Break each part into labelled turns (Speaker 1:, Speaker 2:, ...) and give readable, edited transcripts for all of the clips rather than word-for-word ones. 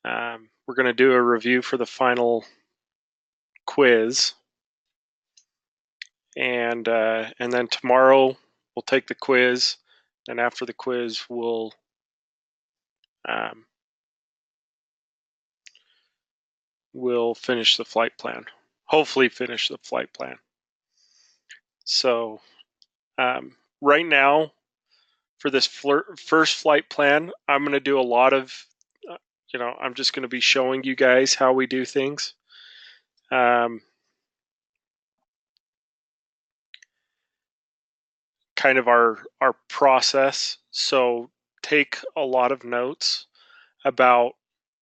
Speaker 1: We're going to do a review for the final quiz, and then tomorrow we'll take the quiz, and after the quiz we'll finish the flight plan. Hopefully finish the flight plan. So right now, for this first flight plan, I'm going to do a lot of, I'm just going to be showing you guys how we do things. Kind of our process. So take a lot of notes about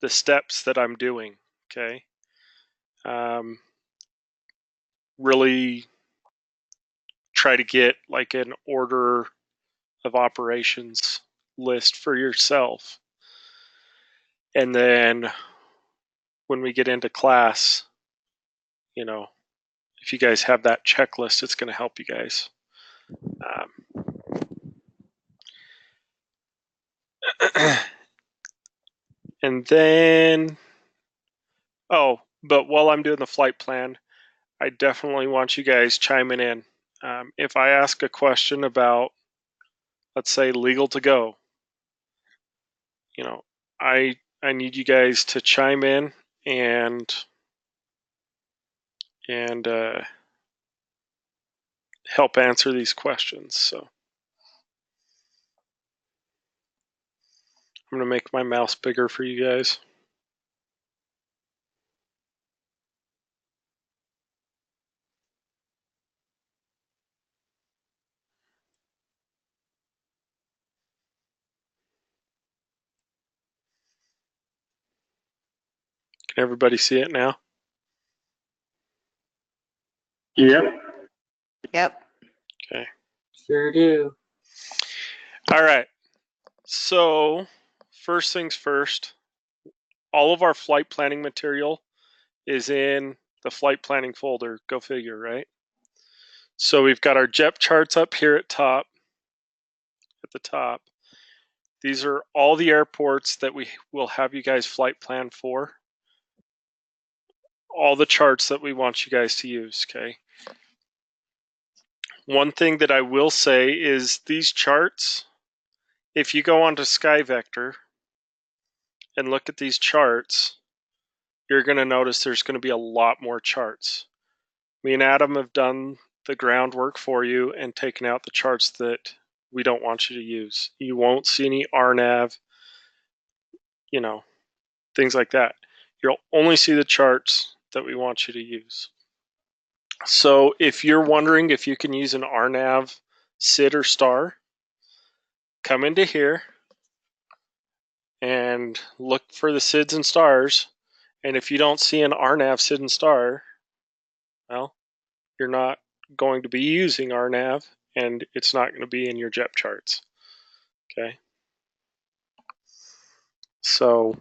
Speaker 1: the steps that I'm doing. Okay. Really try to get like an order of operations list for yourself. And then when we get into class, if you guys have that checklist, it's going to help you guys. And then, but while I'm doing the flight plan, I definitely want you guys chiming in. If I ask a question about, let's say, legal to go, I need you guys to chime in and help answer these questions. So I'm going to make my mouse bigger for you guys. Can everybody see it now?
Speaker 2: Yep.
Speaker 3: Yep.
Speaker 1: Okay.
Speaker 2: Sure do.
Speaker 1: All right. So first things first, all of our flight planning material is in the flight planning folder. Go figure, right? So we've got our JEP charts up here at the top. These are all the airports that we will have you guys flight plan for. All the charts that we want you guys to use, okay? One thing that I will say is these charts, if you go onto SkyVector and look at these charts, you're going to notice there's going to be a lot more charts. Me and Adam have done the groundwork for you and taken out the charts that we don't want you to use. You won't see any RNAV, things like that. You'll only see the charts that we want you to use. So if you're wondering if you can use an RNAV, SID, or STAR, come into here and look for the SIDs and STARs. And if you don't see an RNAV, SID, and STAR, well, you're not going to be using RNAV, and it's not going to be in your JEP charts. Okay. So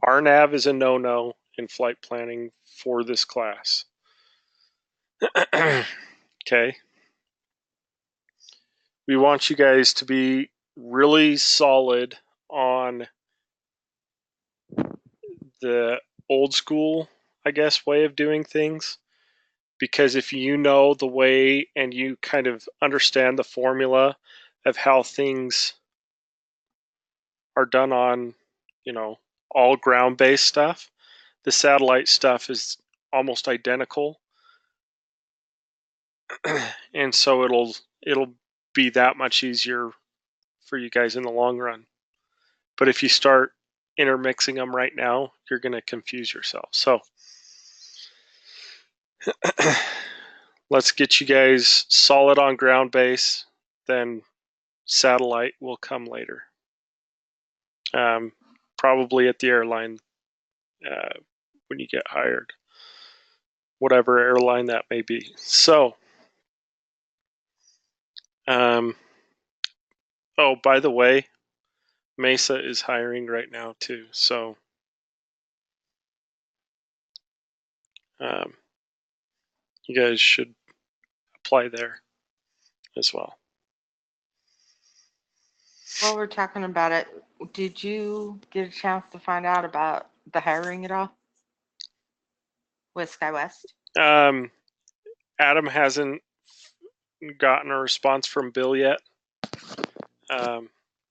Speaker 1: RNAV is a no-no in flight planning for this class. Okay. We want you guys to be really solid on the old school, I guess, way of doing things. Because if you know the way and you kind of understand the formula of how things are done on, all ground-based stuff, the satellite stuff is almost identical. And so it'll be that much easier for you guys in the long run. But if you start intermixing them right now, you're going to confuse yourself. So let's get you guys solid on ground base, then satellite will come later. Probably at the airline when you get hired, whatever airline that may be. So, oh, by the way, Mesa is hiring right now too. So, you guys should apply there as well.
Speaker 3: While we're talking about it, Did you get a chance to find out about the hiring at all with SkyWest?
Speaker 1: Adam hasn't gotten a response from Bill yet.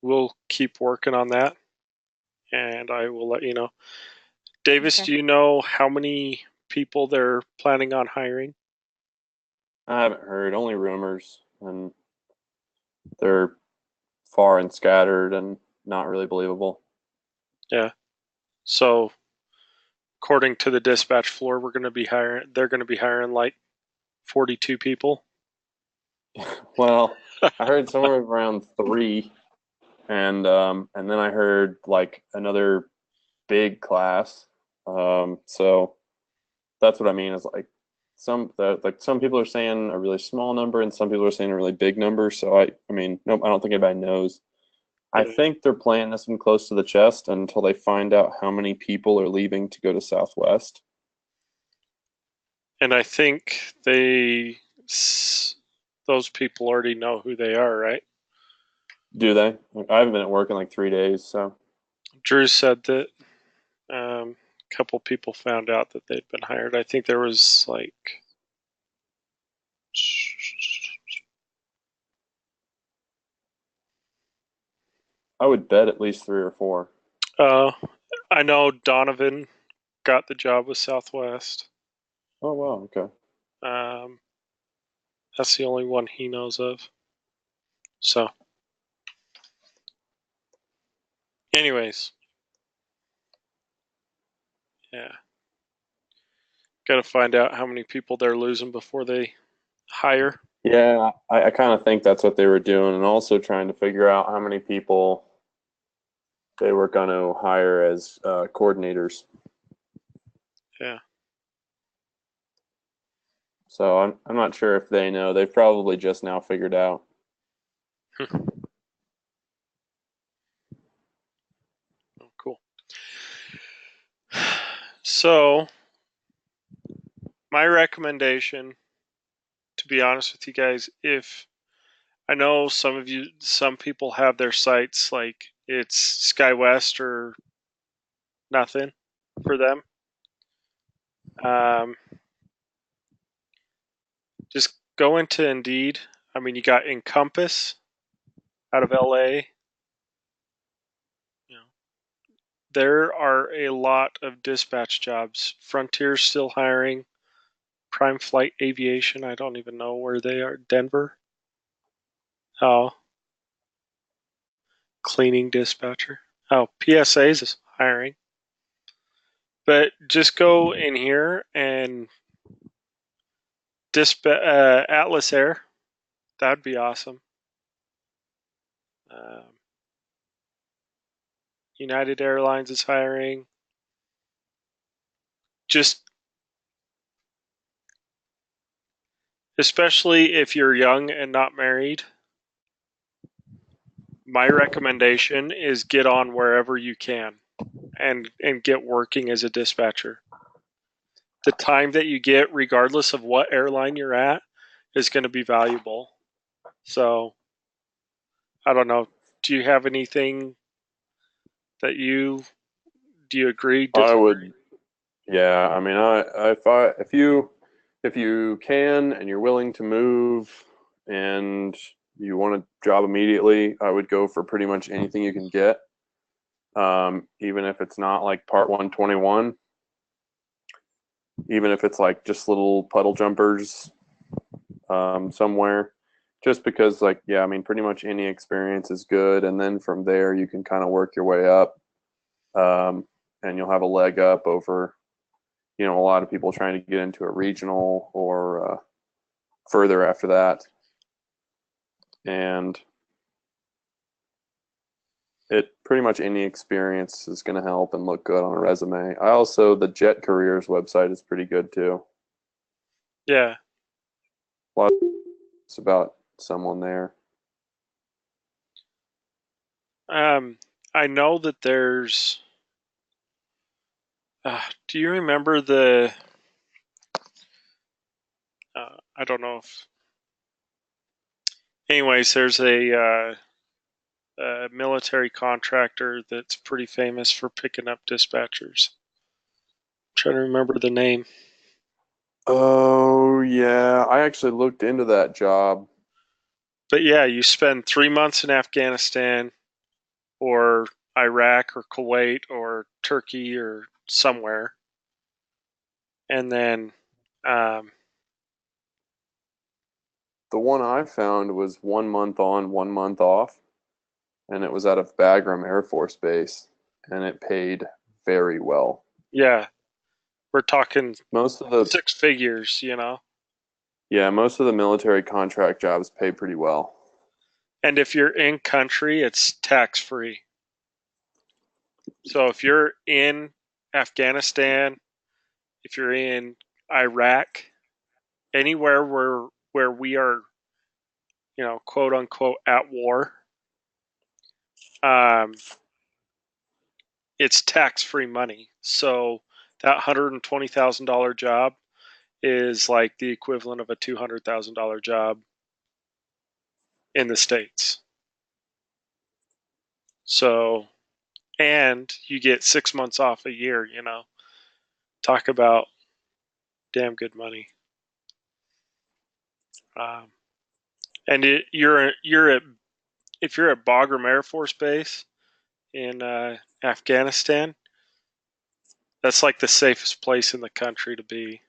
Speaker 1: We'll keep working on that, and I will let you know. Davis,
Speaker 3: Okay.
Speaker 1: do you know how many people they're planning on hiring?
Speaker 4: I haven't heard, only rumors, and they're far and scattered and not really believable.
Speaker 1: Yeah. So, according to the dispatch floor, they're going to be hiring like 42 people.
Speaker 4: Well, I heard somewhere around three, and then I heard like another big class. So that's what I mean is like some people are saying a really small number, and some people are saying a really big number. So I mean, nope, I don't think anybody knows. I
Speaker 1: Yeah.
Speaker 4: think they're playing this one close to the chest until they find out how many people are leaving to go to Southwest.
Speaker 1: And I think those people already know who they are, right?
Speaker 4: Do they? I haven't been at work in like 3 days, so
Speaker 1: Drew said that a couple people found out that they'd been hired. I think there was like
Speaker 4: I would bet at least three or four.
Speaker 1: I know Donovan got the job with Southwest.
Speaker 4: Oh wow, okay.
Speaker 1: That's the only one he knows of. So, anyways, yeah, got to find out how many people they're losing before they hire.
Speaker 4: Yeah, I kind of think that's what they were doing, and also trying to figure out how many people they were going to hire as coordinators.
Speaker 1: Yeah.
Speaker 4: So I'm not sure if they know. They've probably just now figured out.
Speaker 1: Oh, cool. So, my recommendation, to be honest with you guys, if I know some people have their sites like it's SkyWest or nothing for them. Just go into Indeed. I mean, you got Encompass out of LA. You know, there are a lot of dispatch jobs. Frontier's still hiring. Prime Flight Aviation, I don't even know where they are. Denver. Oh, cleaning dispatcher. Oh, PSA's is hiring. But just go in here and Atlas Air. That'd be awesome. Um, United Airlines is hiring. Just especially if you're young and not married, my recommendation is get on wherever you can and get working as a dispatcher. The time that you get, regardless of what airline you're at, is going to be valuable. So, I don't know. Do you have anything that do you agree?
Speaker 4: I would, yeah. I mean, if you can and you're willing to move and you want a job immediately, I would go for pretty much anything you can get. Even if it's not like Part 121, even if it's like just little puddle jumpers somewhere, just because like, yeah, I mean, pretty much any experience is good. And then from there, you can kind of work your way up, and you'll have a leg up over, a lot of people trying to get into a regional or further after that. And it pretty much any experience is going to help and look good on a resume. The Jet Careers website is pretty good too.
Speaker 1: Yeah.
Speaker 4: It's about someone there.
Speaker 1: I know that there's. Do you remember I don't know if. Anyways, there's a a military contractor that's pretty famous for picking up dispatchers. I'm trying to remember the name.
Speaker 4: Oh, yeah. I actually looked into that job.
Speaker 1: But yeah, you spend 3 months in Afghanistan or Iraq or Kuwait or Turkey or somewhere. And then
Speaker 4: The one I found was 1 month on, 1 month off, and it was out of Bagram Air Force Base, and it paid very well.
Speaker 1: yeah, we're talking
Speaker 4: Most of the
Speaker 1: six figures, you know.
Speaker 4: Yeah, most of the military contract jobs pay pretty well.
Speaker 1: And if you're in country, it's tax free. So if you're in Afghanistan, if you're in Iraq, anywhere where we are, quote unquote at war, um, it's tax free money. So that $120,000 job is like the equivalent of a $200,000 job in the States. So, and you get 6 months off a year, talk about damn good money. And you're at if you're at Bagram Air Force Base in Afghanistan, that's like the safest place in the country to be.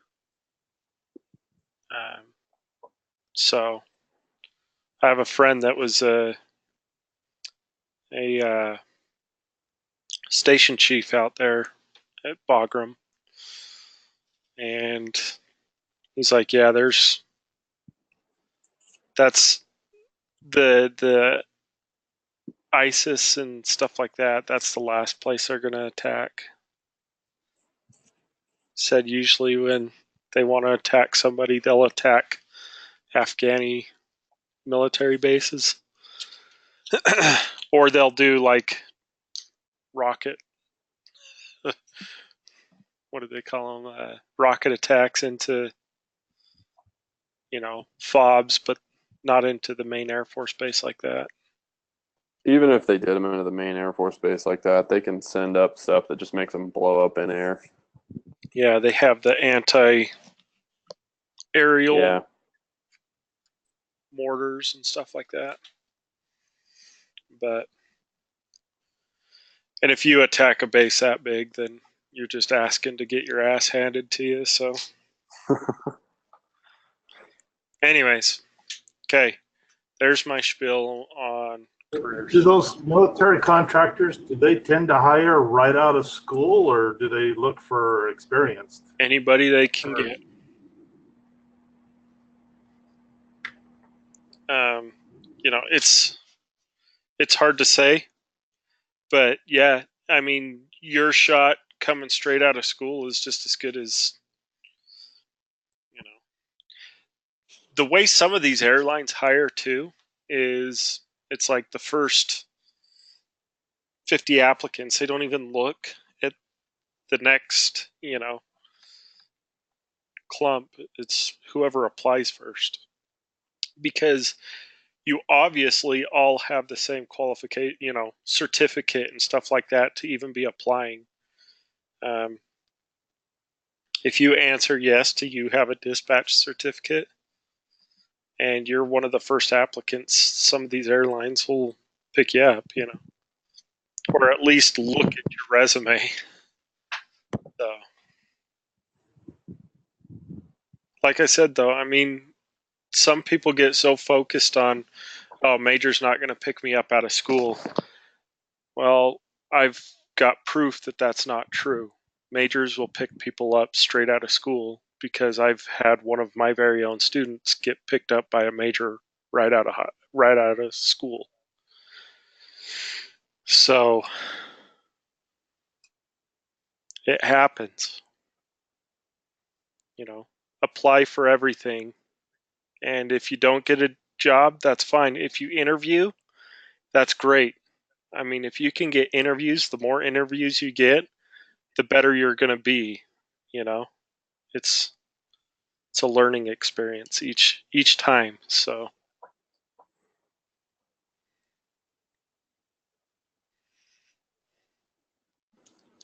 Speaker 1: Um, so I have a friend that was a station chief out there at Bagram, and he's like, "Yeah, that's the ISIS and stuff like that. That's the last place they're going to attack." Said usually when they want to attack somebody, they'll attack Afghani military bases, or they'll do like rocket. What do they call them? Rocket attacks into FOBs, but not into the main Air Force base like that.
Speaker 4: Even if they did them into the main Air Force Base like that, they can send up stuff that just makes them blow up in air.
Speaker 1: Yeah, they have the anti-aerial
Speaker 4: Yeah.
Speaker 1: mortars and stuff like that. And if you attack a base that big, then you're just asking to get your ass handed to you. So, anyways, okay, there's my spiel on careers.
Speaker 2: Do those military contractors, do they tend to hire right out of school, or do they look for experienced?
Speaker 1: Anybody they can get. It's hard to say, but yeah, I mean, your shot coming straight out of school is just as good as the way some of these airlines hire too is it's like the first 50 applicants, they don't even look at the next, clump. It's whoever applies first. Because you obviously all have the same qualification, certificate and stuff like that to even be applying. If you answer yes to you have a dispatch certificate and you're one of the first applicants, some of these airlines will pick you up, or at least look at your resume. So, like I said, though, I mean, some people get so focused on, oh, Major's not going to pick me up out of school. Well, I've got proof that that's not true. Majors will pick people up straight out of school because I've had one of my very own students get picked up by a major right out of school. So it happens. Apply for everything, and if you don't get a job, that's fine. If you interview, that's great. I mean, if you can get interviews, the more interviews you get, the better you're going to be. It's a learning experience each time. So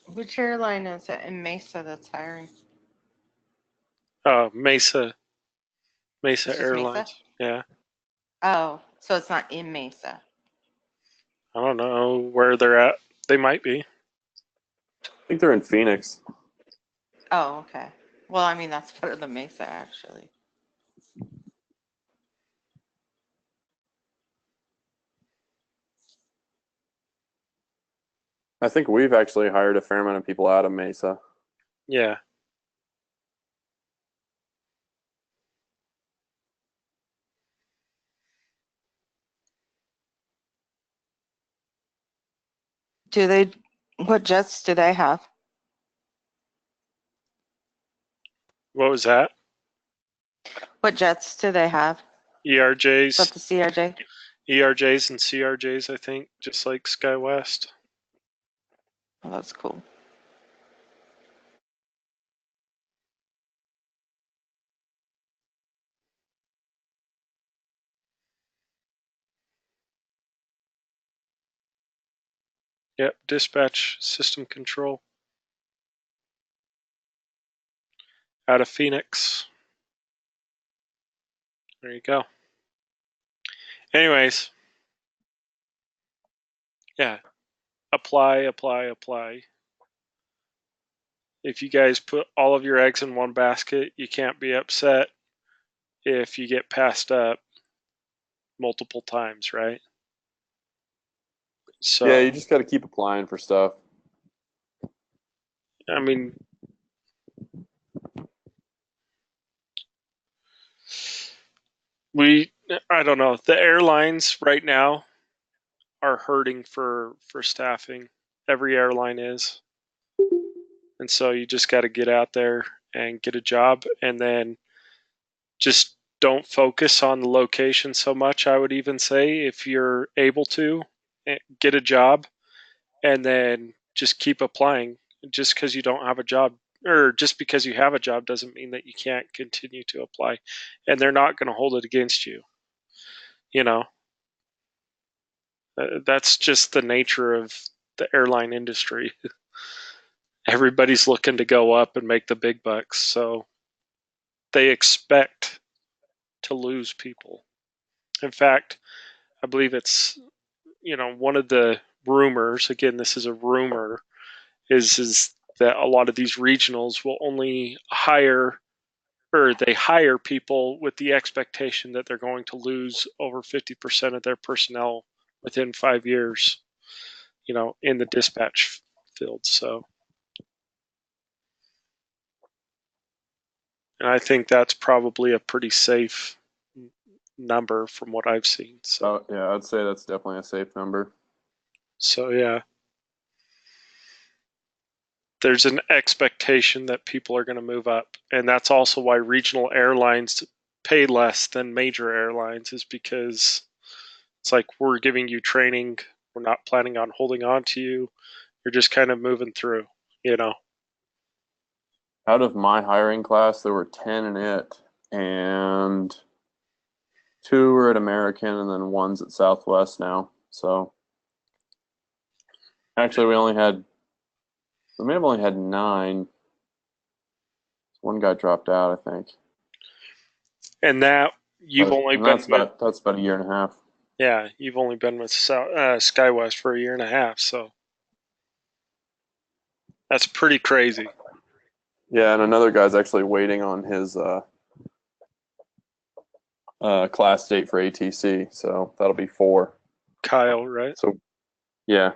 Speaker 3: Which airline is it in Mesa that's hiring?
Speaker 1: Mesa
Speaker 3: It's just Mesa?
Speaker 1: Airlines. Yeah.
Speaker 3: Oh, so it's not in Mesa.
Speaker 1: I don't know where they're at. They might be.
Speaker 4: I think they're in Phoenix.
Speaker 3: Oh, okay. Well, I mean, that's better than Mesa, actually.
Speaker 4: I think we've actually hired a fair amount of people out of Mesa.
Speaker 1: Yeah.
Speaker 3: What jets do they have?
Speaker 1: What was that?
Speaker 3: What jets do they have? Is that
Speaker 1: ERJs,
Speaker 3: the CRJ?
Speaker 1: ERJs and CRJs, I think, just like SkyWest.
Speaker 3: Oh, that's cool.
Speaker 1: Yep, dispatch system control. Out of Phoenix. There you go. Anyways, yeah, apply. If you guys put all of your eggs in one basket, you can't be upset if you get passed up multiple times, right? So,
Speaker 4: Yeah, you just got to keep applying for stuff.
Speaker 1: I mean, I don't know. The airlines right now are hurting for staffing. Every airline is. And so you just got to get out there and get a job, and then just don't focus on the location so much. I would even say, if you're able to, get a job and then just keep applying. Just because you don't have a job, or just because you have a job, doesn't mean that you can't continue to apply, and they're not going to hold it against you. You know, that's just the nature of the airline industry. Everybody's looking to go up and make the big bucks, so they expect to lose people. In fact, I believe it's, one of the rumors, again, this is a rumor, is that a lot of these regionals will only hire, or they hire people with the expectation that they're going to lose over 50% of their personnel within 5 years, in the dispatch field. So, and I think that's probably a pretty safe number from what I've seen. So,
Speaker 4: Oh, yeah, I'd say that's definitely a safe number.
Speaker 1: so yeah, there's an expectation that people are going to move up, and that's also why regional airlines pay less than major airlines, is because it's like, we're giving you training, we're not planning on holding on to you, you're just kind of moving through,
Speaker 4: Out of my hiring class, there were 10 in it, and 2 were at American, and then 1's at Southwest now. So actually, we may have only had 9. 1 guy dropped out, I think.
Speaker 1: And that you've only been
Speaker 4: That's
Speaker 1: with,
Speaker 4: about a year and a half.
Speaker 1: yeah, you've only been with SkyWest for a year and a half, so that's pretty crazy.
Speaker 4: Yeah, and another guy's actually waiting on his class date for ATC, so that'll be 4.
Speaker 1: Kyle, right?
Speaker 4: So, yeah.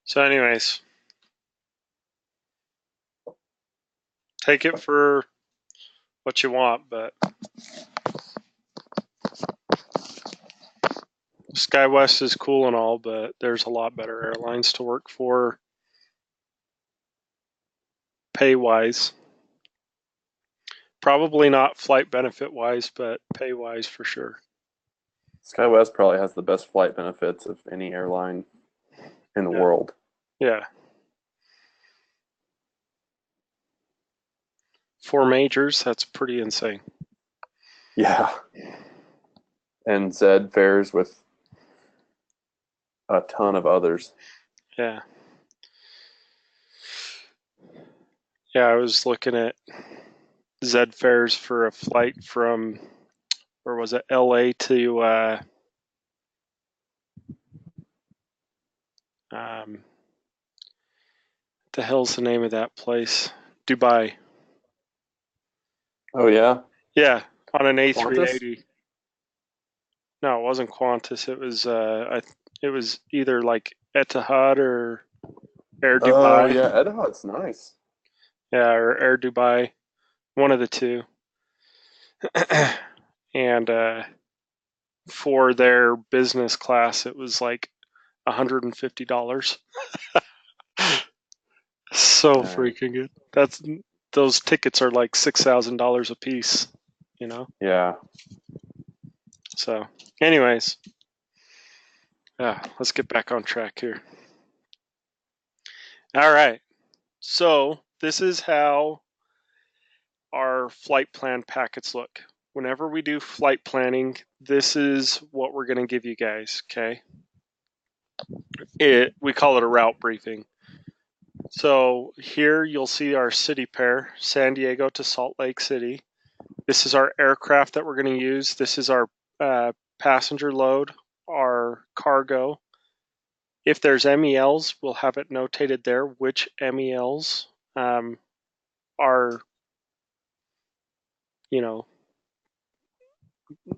Speaker 1: So, anyways, take it for what you want, but SkyWest is cool and all, but there's a lot better airlines to work for, pay wise. Probably not flight benefit wise, but pay wise for sure.
Speaker 4: SkyWest probably has the best flight benefits of any airline in the world.
Speaker 1: Yeah. 4 majors, that's pretty insane.
Speaker 4: Yeah. And Zed fares with a ton of others.
Speaker 1: Yeah. Yeah, I was looking at Zed fares for a flight from, where was it, LA to the hell's the name of that place? Dubai.
Speaker 4: Oh yeah.
Speaker 1: Yeah, on an
Speaker 4: Qantas?
Speaker 1: A380. No, it wasn't Qantas. It was either like Etihad or Air
Speaker 4: Oh
Speaker 1: Dubai.
Speaker 4: yeah, Etihad's nice.
Speaker 1: Yeah, or Air Dubai. One of the two. And for their business class, it was like $150. So
Speaker 4: Dang.
Speaker 1: freaking good. Those tickets are like $6,000 a piece, you know.
Speaker 4: Yeah.
Speaker 1: So, anyways, let's get back on track here. All right. So this is how our flight plan packets look. Whenever we do flight planning, this is what we're going to give you guys. Okay. We call it a route briefing. So here you'll see our city pair, San Diego to Salt Lake City. This is our aircraft that we're going to use. This is our passenger load, our cargo. If there's MELs, we'll have it notated there which MELs are,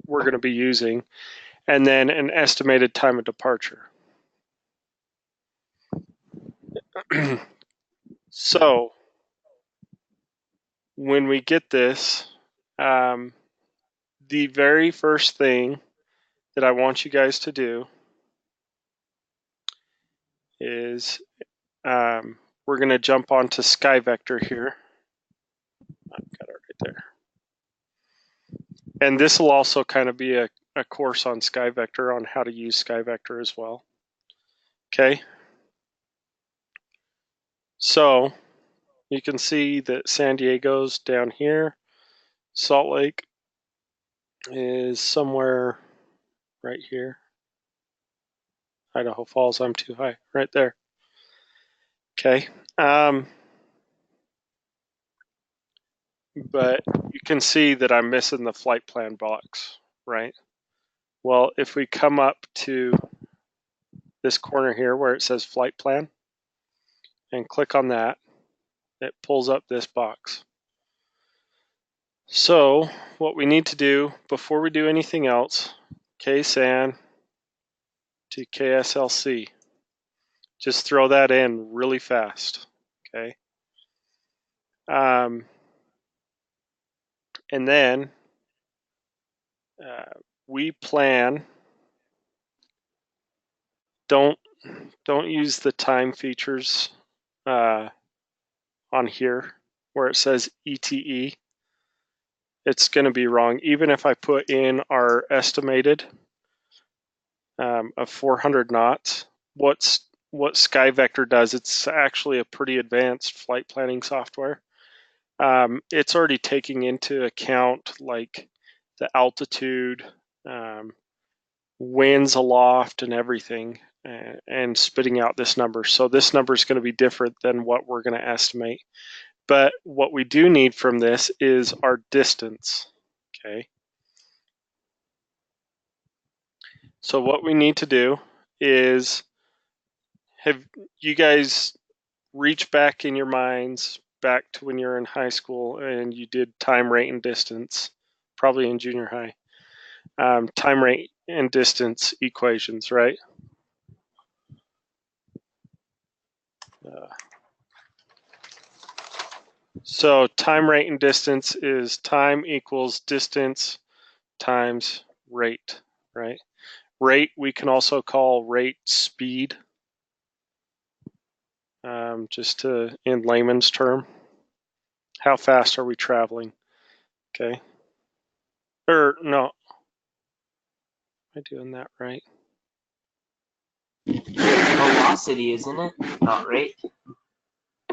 Speaker 1: we're going to be using, and then an estimated time of departure. So when we get this, the very first thing that I want you guys to do is we're going to jump onto SkyVector here. I've got it right there. And this will also kind of be a course on SkyVector on how to use SkyVector as well. Okay. So you can see that San Diego's down here. Salt Lake is somewhere right here. Idaho Falls, I'm too high, right there. Okay. But you can see that I'm missing the flight plan box, right? Well, if we come up to this corner here where it says flight plan and click on that, it pulls up this box. So what we need to do before we do anything else, KSAN to KSLC, just throw that in really fast, okay? And then we plan, don't use the time features on here where it says ETE. It's going to be wrong. Even if I put in our estimated of 400 knots, what SkyVector does, it's actually a pretty advanced flight planning software. It's already taking into account like the altitude, winds aloft and everything, and spitting out this number. So this number is going to be different than what we're going to estimate. But what we do need from this is our distance, okay? So what we need to do is have you guys reach back in your minds back to when you're in high school and you did time, rate, and distance, probably in junior high. Time, rate, and distance equations, right? So time, rate, and distance is time equals distance times rate, right? Rate, we can also call rate speed, just in layman's term. How fast are we traveling? Okay. Or no, am I doing that right?
Speaker 5: Velocity, isn't it? Not rate.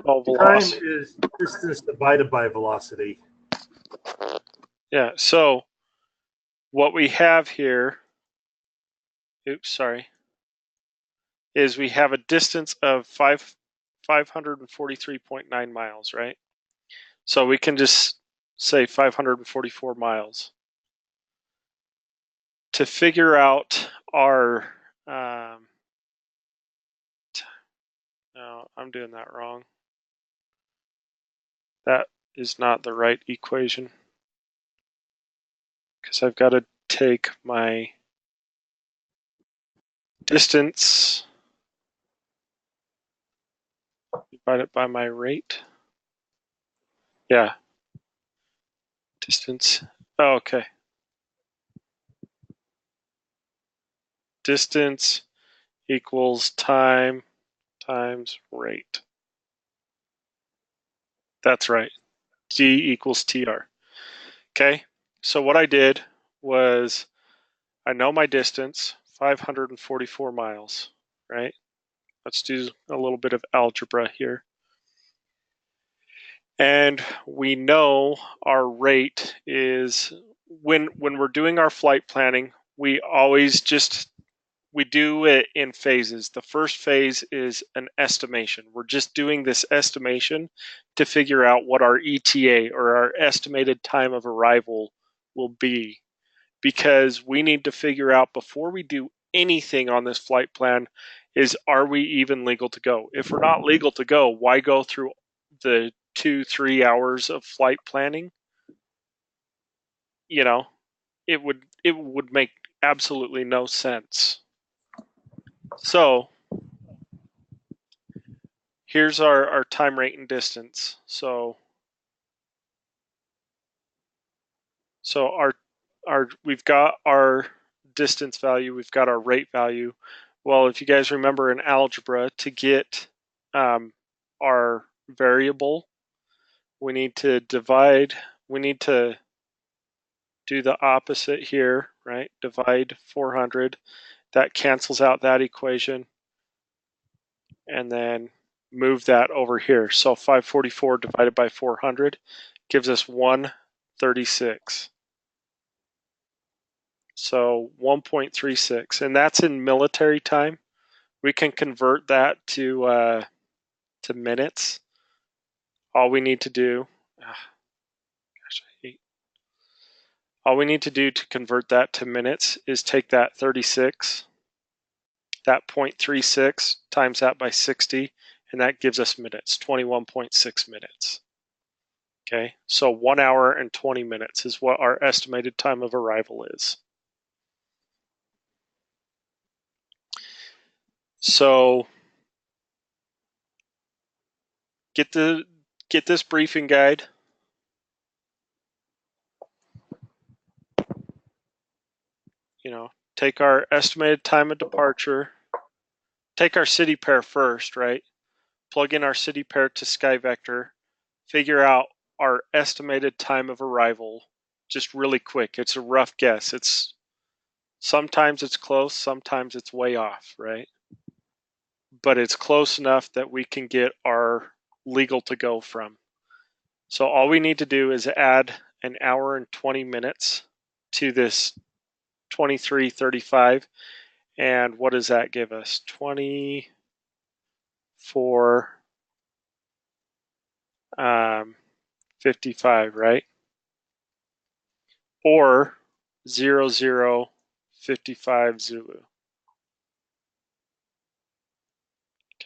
Speaker 1: Oh,
Speaker 2: Time
Speaker 1: velocity.
Speaker 2: is distance divided by velocity.
Speaker 1: Yeah, so what we have here, is we have a distance of 543.9 miles, right? So we can just say 544 miles. To figure out our, no, I'm doing that wrong. That is not the right equation, because I've got to take my distance, divide it by my rate. Yeah, distance. Oh, okay. Distance equals time times rate. That's right. D equals TR. Okay, so what I did was I know my distance, 544 miles, right? Let's do a little bit of algebra here. And we know our rate is, when we're doing our flight planning, we always we do it in phases. The first phase is an estimation. We're just doing this estimation to figure out what our ETA, or our estimated time of arrival, will be, because we need to figure out, before we do anything on this flight plan, is, are we even legal to go? If we're not legal to go, why go through the 2-3 hours of flight planning? You know, it would make absolutely no sense. So here's our time, rate, and distance. So we've got our distance value, we've got our rate value. Well, if you guys remember in algebra, to get our variable, we need to divide, we need to do the opposite here, right? Divide 400, that cancels out that equation, and then move that over here. So 544 divided by 400 gives us 136. So 1.36, and that's in military time. We can convert that to minutes. All we need to do, all we need to do to convert that to minutes is take that 36, that 0.36, times that by 60, and that gives us minutes, 21.6 minutes. Okay, so 1 hour and 20 minutes is what our estimated time of arrival is. So get this briefing guide. You know, take our estimated time of departure, take our city pair first, right? Plug in our city pair to SkyVector, figure out our estimated time of arrival, just really quick. It's a rough guess. Sometimes it's close, sometimes it's way off, right? But it's close enough that we can get our legal to go from. So all we need to do is add an hour and 20 minutes to this 23:35. And what does that give us? 24:55, right? Or 00:55 Zulu.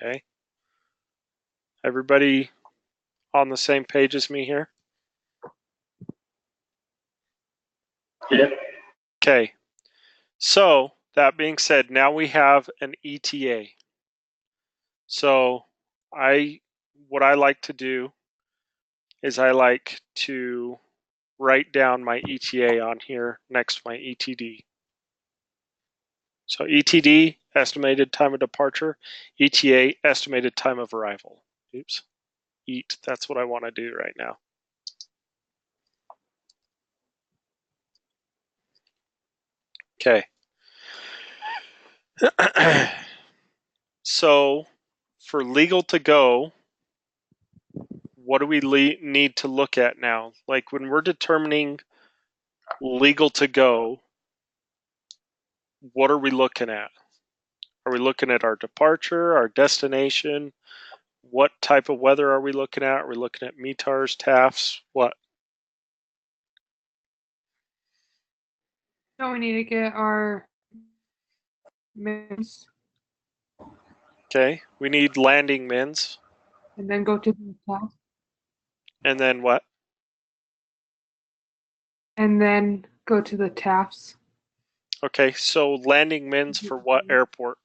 Speaker 1: Okay. Everybody on the same page as me here?
Speaker 5: Yep.
Speaker 1: Okay. So that being said, now we have an ETA. So what I like to do is I like to write down my ETA on here next to my ETD. So ETD, estimated time of departure. ETA, estimated time of arrival. Oops. Eat, that's what I want to do right now. Okay. So for legal to go, what do we need to look at now? Like when we're determining legal to go, what are we looking at? Are we looking at our departure, our destination? What type of weather are we looking at? Are we looking at METARs, TAFs? What?
Speaker 6: Don't we need to get our mins
Speaker 1: Okay, we need landing mins.
Speaker 6: and then go to the task
Speaker 1: And then what?
Speaker 6: and then go to the TAFs
Speaker 1: Okay, so landing mins for what airport?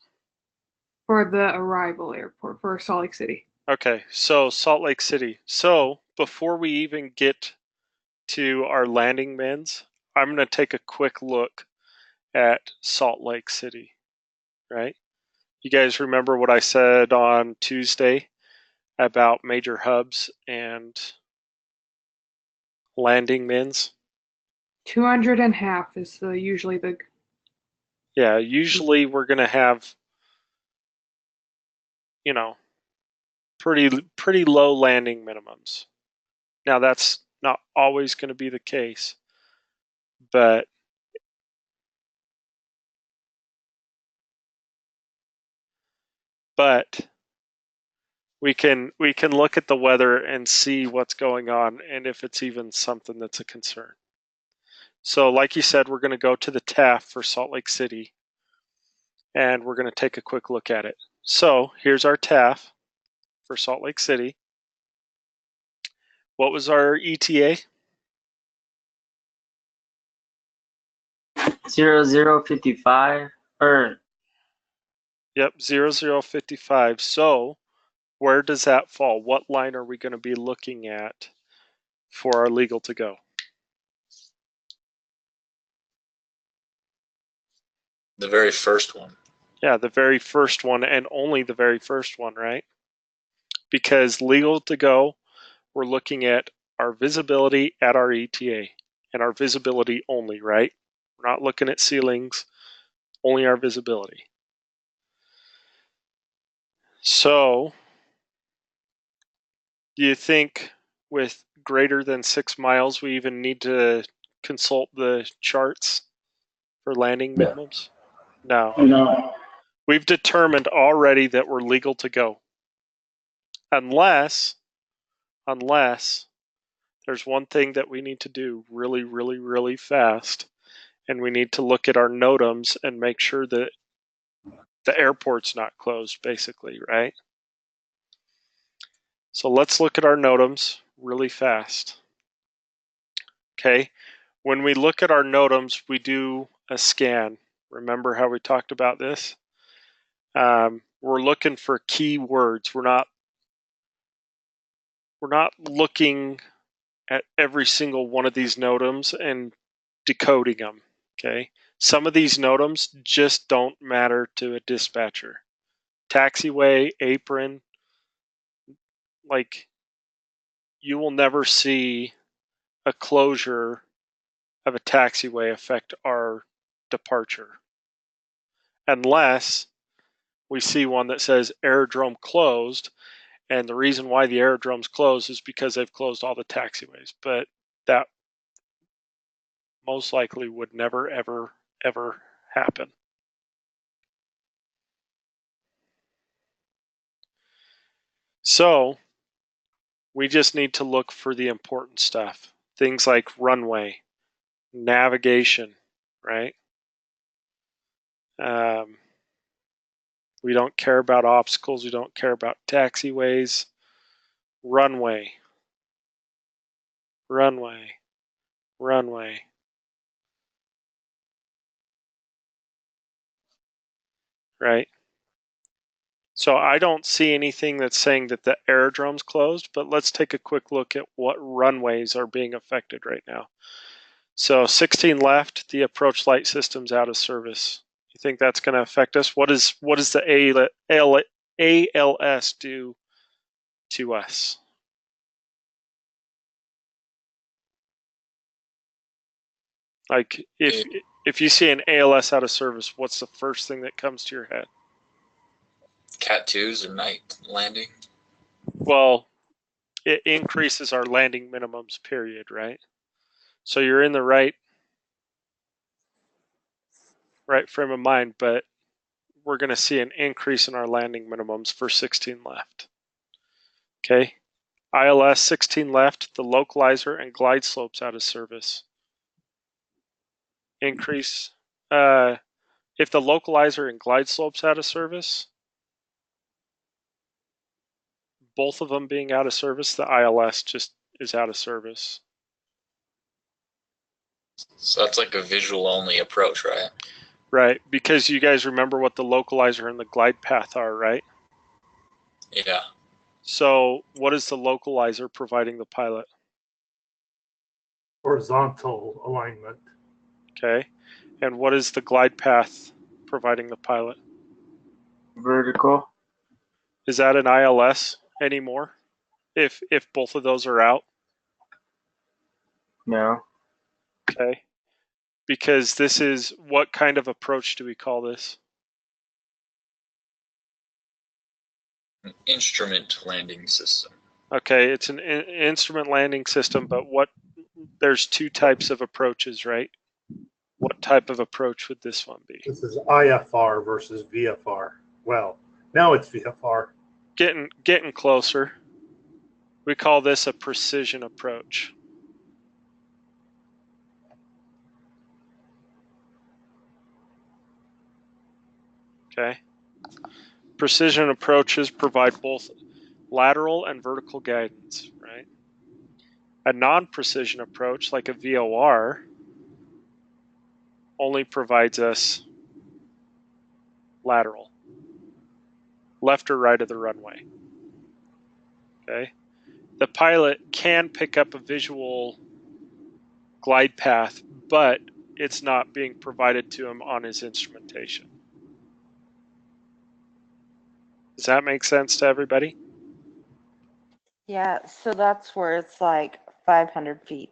Speaker 6: for the arrival airport for Salt Lake City.
Speaker 1: Okay, so Salt Lake City. So before we even get to our landing mins, I'm going to take a quick look at Salt Lake City, right? You guys remember what I said on Tuesday about major hubs and landing mins?
Speaker 6: 200.5 is usually the
Speaker 1: Yeah, usually we're going to have, you know, pretty low landing minimums. Now that's not always going to be the case, but we can look at the weather and see what's going on and if it's even something that's a concern. So like you said, we're going to go to the TAF for Salt Lake City and we're going to take a quick look at it. So here's our TAF for Salt Lake City. What was our ETA?
Speaker 5: 0055 or
Speaker 1: Yep, 0055. So where does that fall? What line are we going to be looking at for our legal to go?
Speaker 7: The very first one.
Speaker 1: Yeah, the very first one and only the very first one, right? Because legal to go, we're looking at our visibility at our ETA and our visibility only, right? We're not looking at ceilings, only our visibility. So, do you think with greater than 6 miles, we even need to consult the charts for landing minimums? No.
Speaker 5: no?
Speaker 1: We've determined already that we're legal to go. Unless there's one thing that we need to do really, really, really fast, and we need to look at our NOTAMs and make sure that the airport's not closed, basically, right? So let's look at our NOTAMs really fast. Okay, when we look at our NOTAMs, we do a scan. Remember how we talked about this? We're looking for keywords. We're not looking at every single one of these NOTAMs and decoding them. Okay, some of these NOTAMs just don't matter to a dispatcher. Taxiway, apron, like you will never see a closure of a taxiway affect our departure unless we see one that says aerodrome closed, and the reason why the aerodrome's closed is because they've closed all the taxiways, but that most likely would never ever happen. So we just need to look for the important stuff, things like runway, navigation, right? We don't care about obstacles. We don't care about taxiways. Runway, runway, runway. Right? So I don't see anything that's saying that the aerodrome's closed, but let's take a quick look at what runways are being affected right now. So 16 left, the approach light system's out of service. You think that's going to affect us? What does the ALS do to us? Like if you see an ALS out of service, what's the first thing that comes to your head?
Speaker 7: Cat 2s or night landing.
Speaker 1: Well, it increases our landing minimums, period, right? So you're in the right right frame of mind, but we're going to see an increase in our landing minimums for 16 left. Okay, ILS 16 left, the localizer and glide slopes out of service. Increase, if the localizer and glide slopes out of service, both of them being out of service, the ILS just is out of service.
Speaker 7: So that's like a visual only approach, right?
Speaker 1: Right, because you guys remember what the localizer and the glide path are, right?
Speaker 7: Yeah.
Speaker 1: So what is the localizer providing the pilot?
Speaker 2: Horizontal alignment.
Speaker 1: Okay, and what is the glide path providing the pilot?
Speaker 5: Vertical.
Speaker 1: Is that an ILS anymore? If both of those are out?
Speaker 5: No.
Speaker 1: Okay, because this is, what kind of approach do we call this?
Speaker 7: An instrument landing system.
Speaker 1: Okay, it's an instrument landing system, but there's two types of approaches, right? What type of approach would this one be?
Speaker 2: This is IFR versus VFR. Well, now it's VFR.
Speaker 1: Getting closer. We call this a precision approach. Okay. Precision approaches provide both lateral and vertical guidance, right? A non-precision approach, like a VOR, only provides us lateral, left or right of the runway. Okay. The pilot can pick up a visual glide path, but it's not being provided to him on his instrumentation. Does that make sense to everybody?
Speaker 3: Yeah, so that's where it's like 500 feet,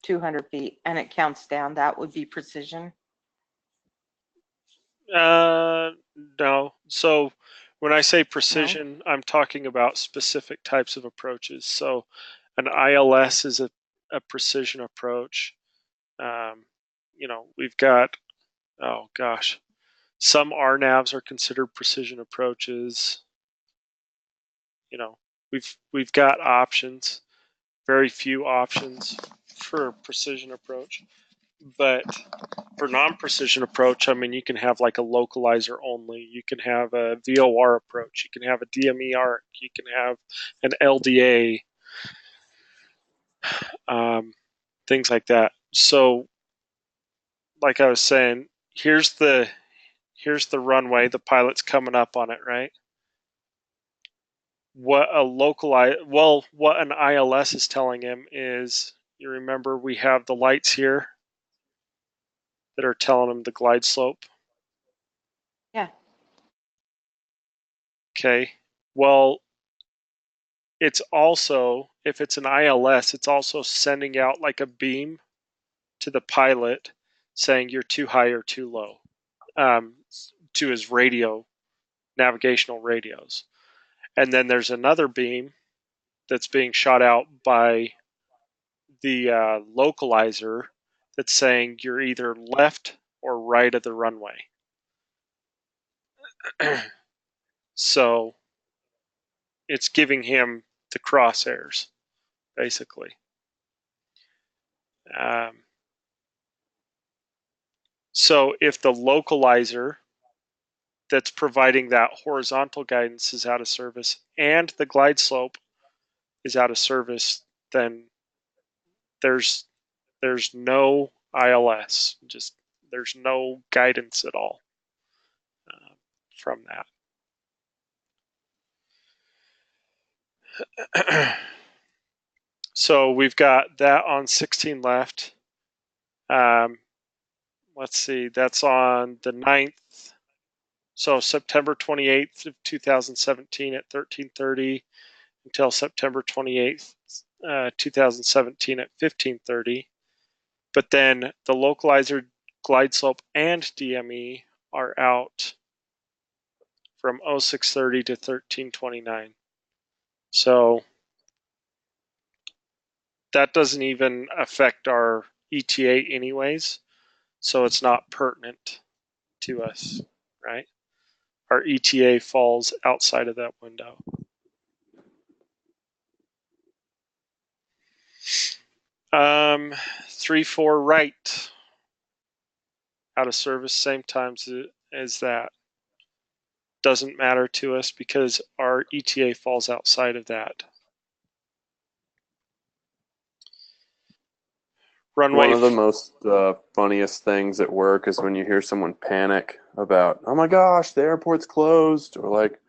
Speaker 3: 200 feet, and it counts down. That would be precision.
Speaker 1: No. So when I say precision, I'm talking about specific types of approaches. So an ILS is a precision approach. We've got, oh gosh, some RNAVs are considered precision approaches. We've got options, very few options for a precision approach. But for non-precision approach, I mean, you can have like a localizer only. You can have a VOR approach. You can have a DME arc. You can have an LDA, things like that. So, like I was saying, here's the runway. The pilot's coming up on it, right? What an ILS is telling him is, you remember we have the lights here that are telling him the glide slope.
Speaker 3: Yeah.
Speaker 1: Okay. Well, it's also, if it's an ILS, it's also sending out like a beam to the pilot saying you're too high or too low, to his navigational radios. And then there's another beam that's being shot out by the localizer that's saying you're either left or right of the runway. So it's giving him the crosshairs, basically. So if the localizer that's providing that horizontal guidance is out of service and the glide slope is out of service, then there's no ILS. Just there's no guidance at all from that. So we've got that on 16 left. Let's see, that's on the 9th. So September 28th of 2017 at 13:30 until September 28th, 2017 at 15:30. But then the localizer, glide slope, and DME are out from 06:30 to 13:29. So that doesn't even affect our ETA anyways, so it's not pertinent. to us, right? Our ETA falls outside of that window. Um, 3-4 right, out of service, same times as that. Doesn't matter to us because our ETA falls outside of that. Runway.
Speaker 4: One of the most funniest things at work is when you hear someone panic about, oh my gosh, the airport's closed, or like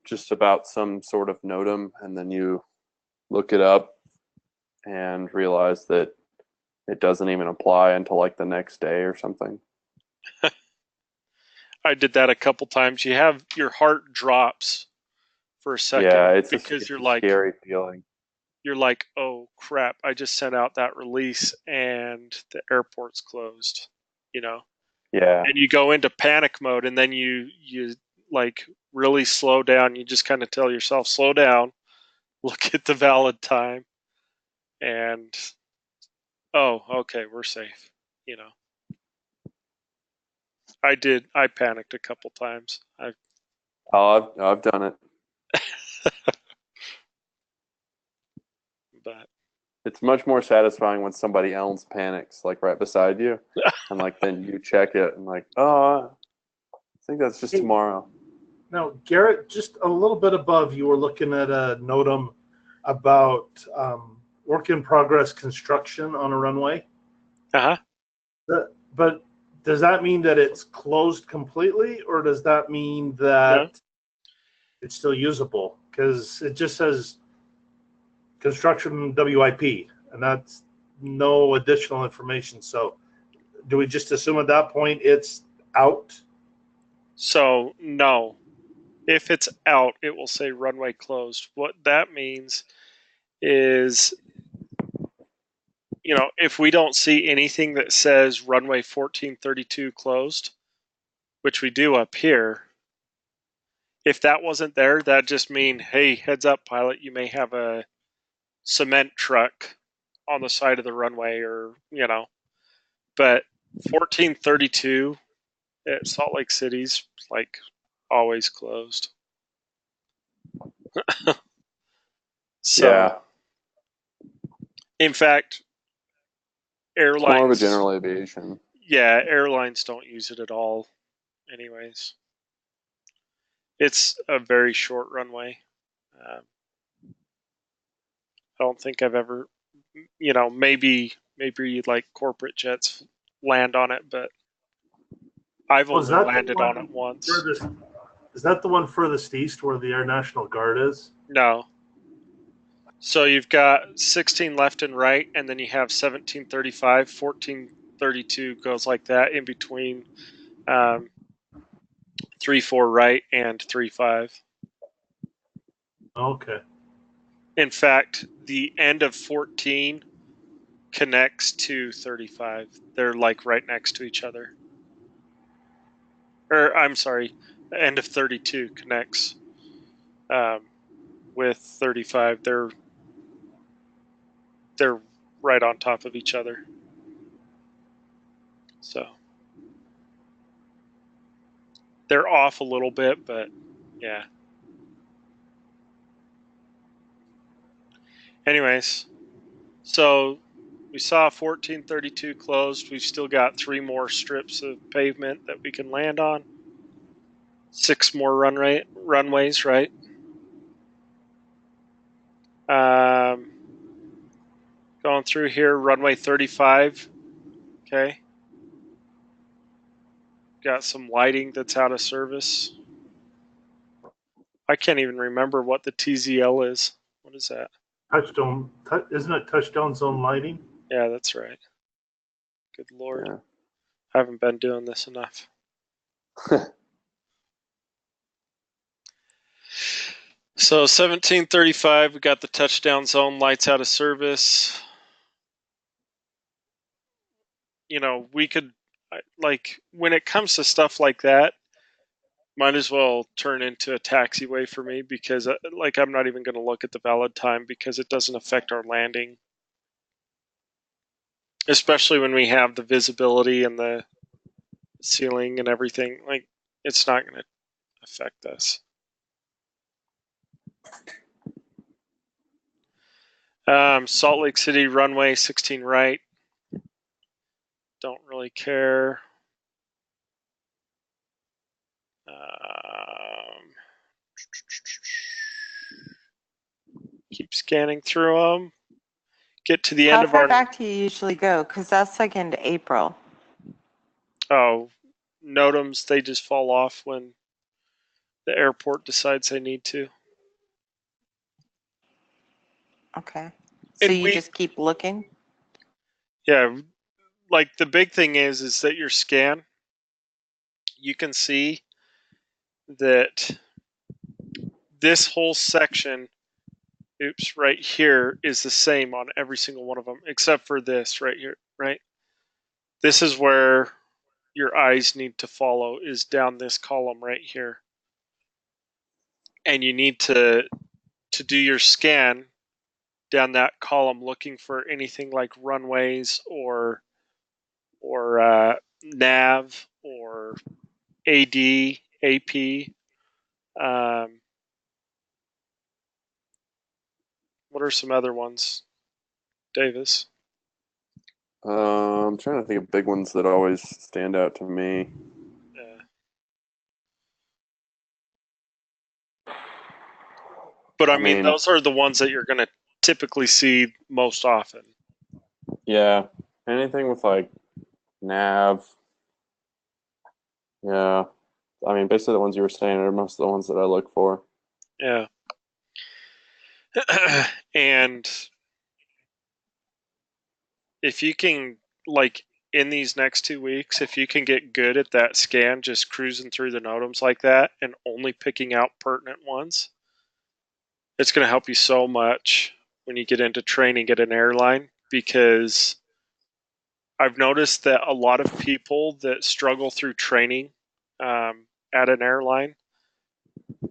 Speaker 4: just about some sort of NOTAM, and then you look it up and realize that it doesn't even apply until like the next day or something.
Speaker 1: I did that a couple times. You have your heart drops for a second
Speaker 4: Yeah, it's
Speaker 1: because
Speaker 4: a scary feeling.
Speaker 1: you're like, oh crap, I just sent out that release and the airport's closed, you know?
Speaker 4: Yeah.
Speaker 1: And you go into panic mode, and then you like really slow down. You just kind of tell yourself, slow down, look at the valid time, and oh, okay, we're safe, you know? I panicked a couple times.
Speaker 4: I've done it.
Speaker 1: But
Speaker 4: It's much more satisfying when somebody else panics, like right beside you, and like then you check it and like, oh, I think that's just tomorrow.
Speaker 2: Now, Garrett, just a little bit above, you were looking at a NOTAM about work in progress construction on a runway.
Speaker 1: uh-huh.
Speaker 2: But does that mean that it's closed completely, or does that mean that it's still usable? Because it just says construction WIP, and that's no additional information. So do we just assume at that point it's out?
Speaker 1: So no. If it's out, it will say runway closed. What that means is, you know, if we don't see anything that says runway 1432 closed, which we do up here, if that wasn't there, that'd just mean, hey, heads up, pilot, you may have a cement truck on the side of the runway, or, you know. But 1432 at Salt Lake City's like always closed. So,
Speaker 4: Yeah,
Speaker 1: in fact,
Speaker 4: it's more of a
Speaker 1: airlines,
Speaker 4: general aviation.
Speaker 1: yeah, airlines don't use it at all, anyways. It's a very short runway. I don't think I've ever, you know, maybe like corporate jets land on it, but I've
Speaker 2: Was
Speaker 1: only
Speaker 2: that the
Speaker 1: landed on
Speaker 2: one
Speaker 1: it once.
Speaker 2: furthest? Is that the one furthest east where the Air National Guard is?
Speaker 1: No. So you've got 16 left and right, and then you have 1735, 1432 goes like that in between 3-4 right and 3-5.
Speaker 2: Okay.
Speaker 1: In fact, the end of 14 connects to 35. They're like right next to each other. Or I'm sorry, the end of 32 connects with 35. They're right on top of each other. So they're off a little bit, but yeah. Anyways, so we saw 1432 closed. We've still got 3 more strips of pavement that we can land on. 6 more runways, right? Going through here, runway 35. Okay. Got some lighting that's out of service. I can't even remember what the TZL is. What is that?
Speaker 2: Touchdown, isn't it touchdown zone lighting?
Speaker 1: Yeah, that's right. Good Lord.
Speaker 4: Yeah.
Speaker 1: I haven't been doing this enough. So 1735, we got the touchdown zone lights out of service. You know, we could, like, when it comes to stuff like that, might as well turn into a taxiway for me, because, like, I'm not even going to look at the valid time because it doesn't affect our landing. Especially when we have the visibility and the ceiling and everything, like it's not going to affect us. Salt Lake City runway 16 right. Don't really care. Keep scanning through them. Get to the
Speaker 3: How
Speaker 1: end of
Speaker 3: far
Speaker 1: our.
Speaker 3: back do you usually go? Because that's like into April.
Speaker 1: Oh, NOTAMs, they just fall off when the airport decides they need to.
Speaker 3: Okay. So
Speaker 1: And
Speaker 3: you just keep looking?
Speaker 1: Yeah, like the big thing is that your scan, you can see that this whole section, oops, right here is the same on every single one of them, except for this right here, right? This is where your eyes need to follow, is down this column right here. And you need to do your scan down that column looking for anything like runways or nav or AD, AP. What are some other ones, Davis?
Speaker 4: I'm trying to think of big ones that always stand out to me.
Speaker 1: But I mean, those are the ones that you're going to typically see most often.
Speaker 4: Yeah, anything with like nav. Yeah, I mean, basically the ones you were saying are most of the ones that I look for.
Speaker 1: Yeah. And if you can, like, in these next 2 weeks, if you can get good at that scan, just cruising through the NOTAMs like that and only picking out pertinent ones, it's going to help you so much when you get into training at an airline, because I've noticed that a lot of people that struggle through training at an airline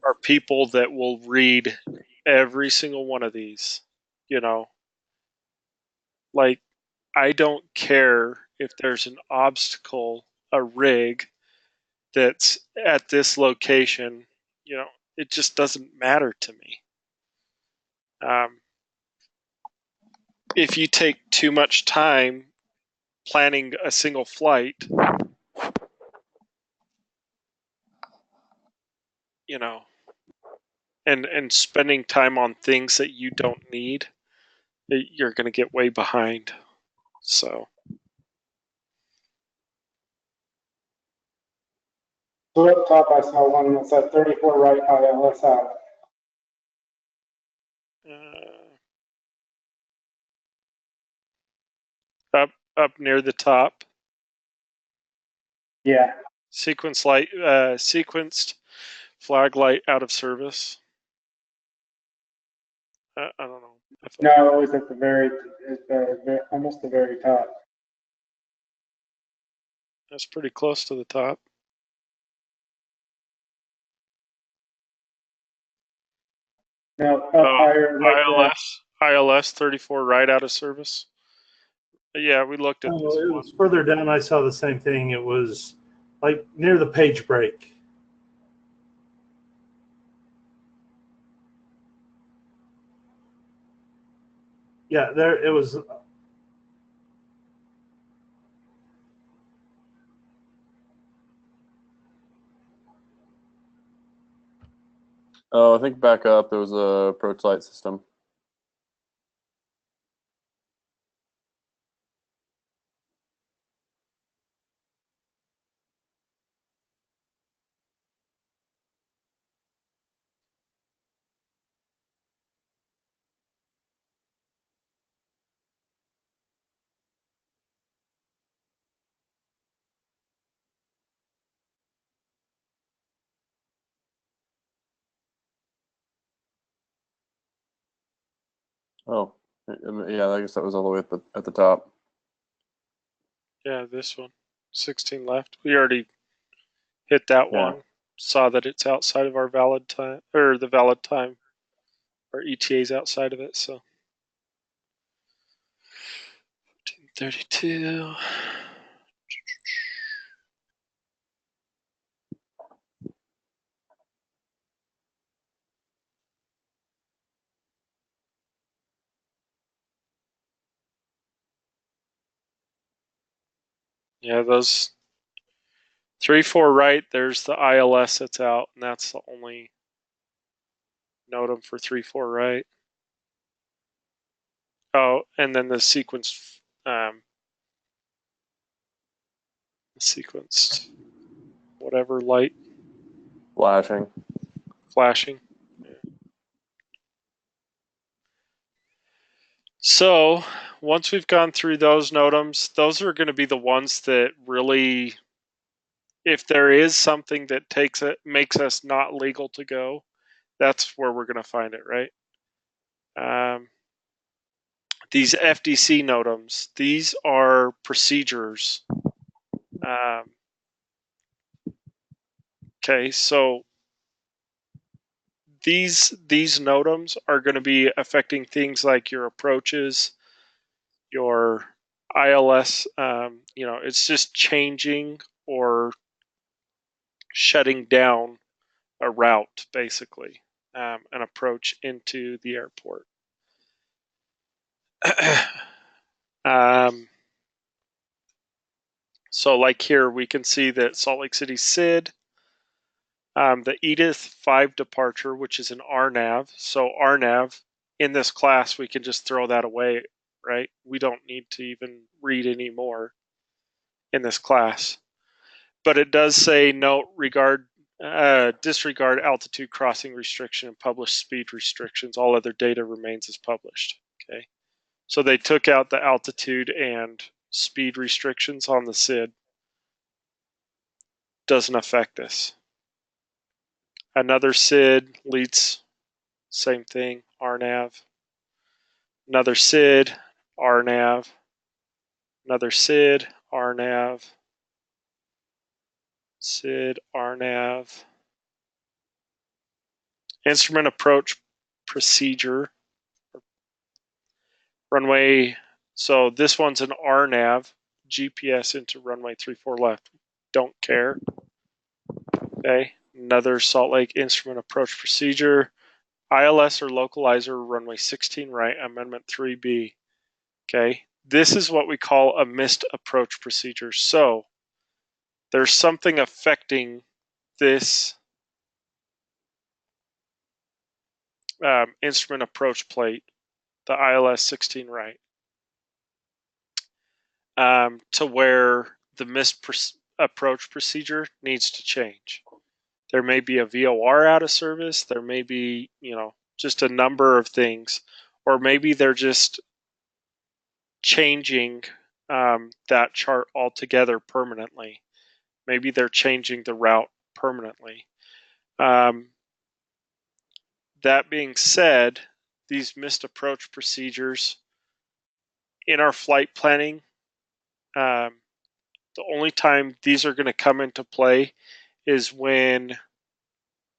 Speaker 1: are people that will read every single one of these. You know, like, I don't care if there's an obstacle, a rig that's at this location, you know, it just doesn't matter to me. If you take too much time planning a single flight, you know, and spending time on things that you don't need, you're going to get way behind. So
Speaker 5: up top, I saw one that said 34 right ILS out.
Speaker 1: up near the top.
Speaker 5: Yeah.
Speaker 1: Sequenced flag light out of service. I don't know.
Speaker 5: No, it was at almost the very top.
Speaker 1: That's pretty close to the top.
Speaker 5: No, up higher. Like
Speaker 1: ILS 34 right out of service. Yeah, we looked at this
Speaker 2: it
Speaker 1: one.
Speaker 2: was further down. I saw the same thing. It was like near the page break. Yeah, there it was.
Speaker 4: Oh, I think back up, there was a approach light system. Oh, yeah, I guess that was all the way at the top.
Speaker 1: Yeah, this one. 16 left. We already hit that one. Saw that it's outside of our valid time, or the valid time. Our ETA's outside of it, so. 1432. Yeah, those 3-4 right, there's the ILS that's out, and that's the only NOTAM for 3-4 right. Oh, and then the sequenced whatever light
Speaker 4: Flashing.
Speaker 1: flashing. Yeah. So once we've gone through those NOTAMs, those are going to be the ones that really, if there is something that makes us not legal to go, that's where we're going to find it, right? These FDC NOTAMs, these are procedures. Okay, so these NOTAMs are going to be affecting things like your approaches, your ILS. It's just changing or shutting down a route, basically, an approach into the airport. So like here, we can see that Salt Lake City SID, the Edith 5 departure, which is an RNAV. So RNAV, in this class, we can just throw that away, right? We don't need to even read any more in this class. But it does say disregard altitude crossing restriction and published speed restrictions. All other data remains as published. Okay. So they took out the altitude and speed restrictions on the SID. Doesn't affect us. Another SID leads, same thing, RNAV. Another SID, RNAV. Another SID, RNAV. SID, RNAV. Instrument approach procedure. Runway, so this one's an RNAV, GPS into runway 34 left. Don't care. Okay, another Salt Lake instrument approach procedure. ILS or localizer, runway 16 right, amendment 3B. Okay, this is what we call a missed approach procedure. So there's something affecting this instrument approach plate, the ILS 16 right, to where the missed approach procedure needs to change. There may be a VOR out of service. There may be, just a number of things, or maybe they're just changing that chart altogether permanently. Maybe they're changing the route permanently. That being said, these missed approach procedures in our flight planning, the only time these are going to come into play is when,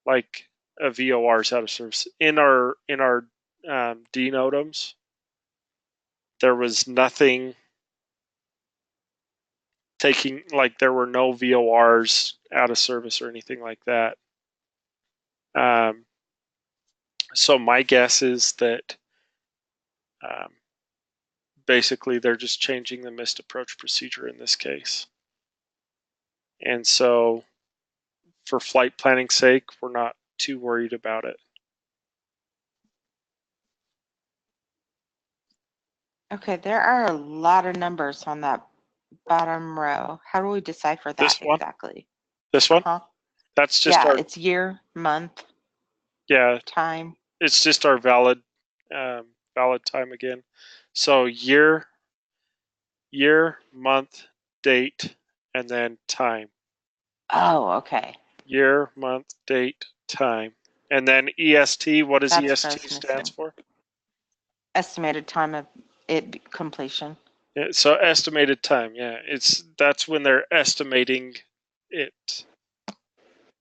Speaker 1: like, a VOR is out of service. In our DNOTAMs, there was nothing there were no VORs out of service or anything like that. So my guess is that basically they're just changing the missed approach procedure in this case. And so for flight planning sake, we're not too worried about it.
Speaker 3: Okay, there are a lot of numbers on that bottom row. How do we decipher that
Speaker 1: This one?
Speaker 3: exactly?
Speaker 1: This one?
Speaker 3: Uh-huh.
Speaker 1: That's just
Speaker 3: Yeah,
Speaker 1: our
Speaker 3: it's year, month, time.
Speaker 1: It's just our valid time again. So year, month, date, and then time.
Speaker 3: Oh, okay.
Speaker 1: Year, month, date, time. And then EST, what does
Speaker 3: That's
Speaker 1: EST stands for?
Speaker 3: Estimated time of it completion.
Speaker 1: Yeah, so estimated time, yeah. That's when they're estimating it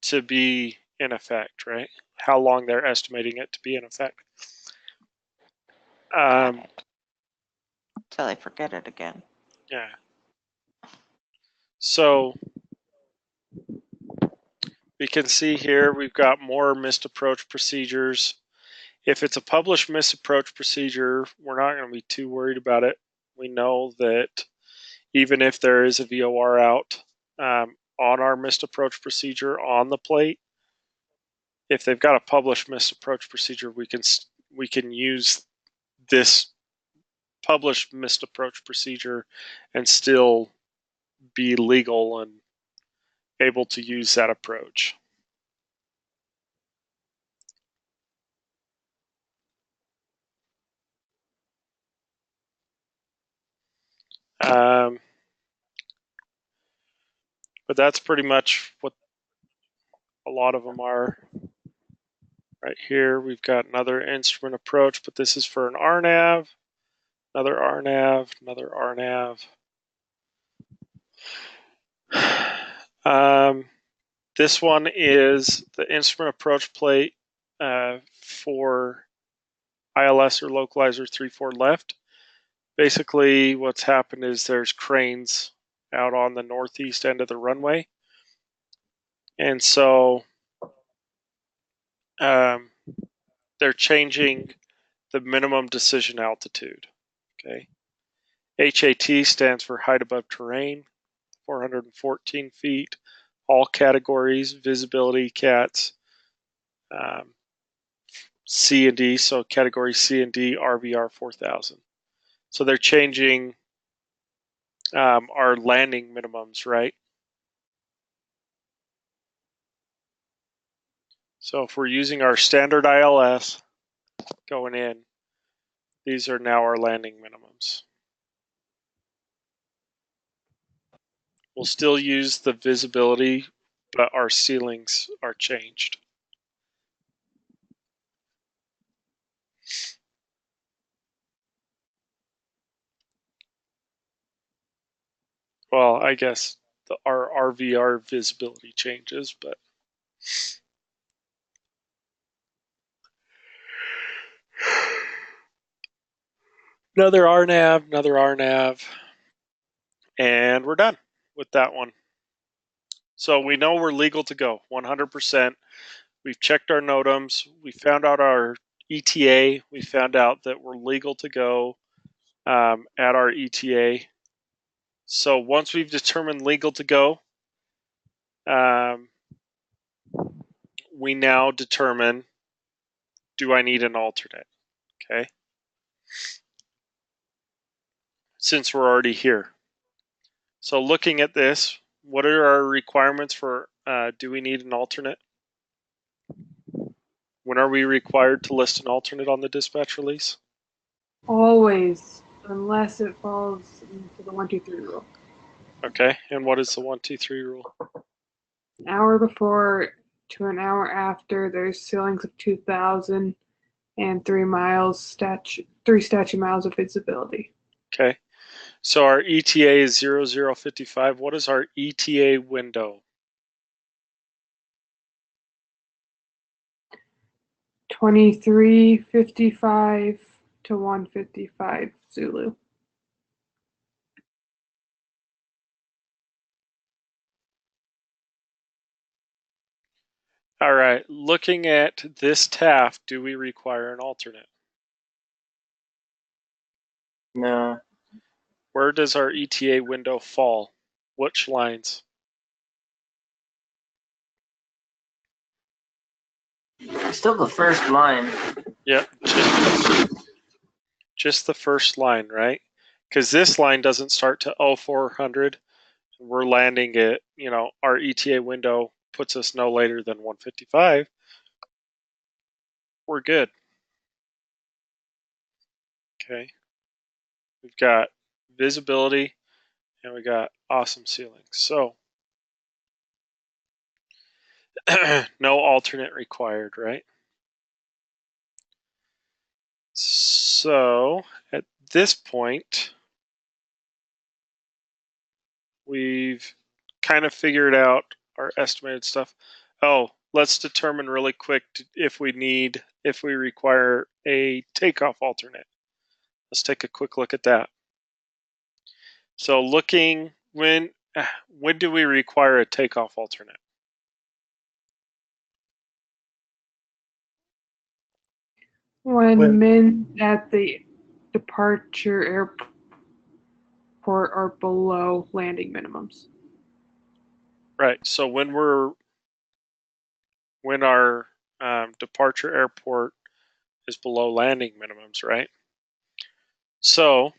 Speaker 1: to be in effect, right? How long they're estimating it to be in effect.
Speaker 3: Till I forget it again.
Speaker 1: Yeah. So we can see here we've got more missed approach procedures. If it's a published missed approach procedure, we're not going to be too worried about it. We know that even if there is a VOR out on our missed approach procedure on the plate. If they've got a published missed approach procedure, we can use this published missed approach procedure and still be legal and able to use that approach. But that's pretty much what a lot of them are. Right here, we've got another instrument approach, but this is for an RNAV, another RNAV, another RNAV. This one is the instrument approach plate for ILS or localizer 3-4 left. Basically, what's happened is there's cranes out on the northeast end of the runway. And so they're changing the minimum decision altitude. Okay. HAT stands for height above terrain, 414 feet, all categories, visibility, CATs, C and D, so category C and D, RVR 4000. So they're changing our landing minimums, right? So if we're using our standard ILS going in, these are now our landing minimums. We'll still use the visibility, but our ceilings are changed. Well, I guess our RVR visibility changes, but another RNAV, and we're done with that one. So we know we're legal to go, 100%. We've checked our NOTAMs. We found out our ETA. We found out that we're legal to go at our ETA. So once we've determined legal to go, we now determine, do I need an alternate? Okay. Since we're already here. So looking at this, what are our requirements for, do we need an alternate? When are we required to list an alternate on the dispatch release?
Speaker 6: Always, unless it falls into the 1, 2, 3 rule.
Speaker 1: Okay, and what is the 1, 2, 3 rule?
Speaker 6: An hour before to an hour after, there's ceilings of 2,000 and 3 statute miles of visibility.
Speaker 1: Okay, so our ETA is 0055. What is our ETA window?
Speaker 6: 23:55 to 1:55 Zulu.
Speaker 1: All right, looking at this TAF, do we require an alternate?
Speaker 4: No.
Speaker 1: Where does our ETA window fall? Which lines?
Speaker 8: Still the first line.
Speaker 1: Yep, just the first line, right? Because this line doesn't start to 0400. We're landing at, our ETA window puts us no later than 155. We're good. Okay. We've got visibility and we got awesome ceilings. So no alternate required, right? So at this point, we've kind of figured out our estimated stuff. Oh, let's determine really quick if we require a takeoff alternate. Let's take a quick look at that. So looking, when do we require a takeoff alternate?
Speaker 6: When men at the departure airport. airport are below landing minimums.
Speaker 1: Right. So when our departure airport is below landing minimums, right? So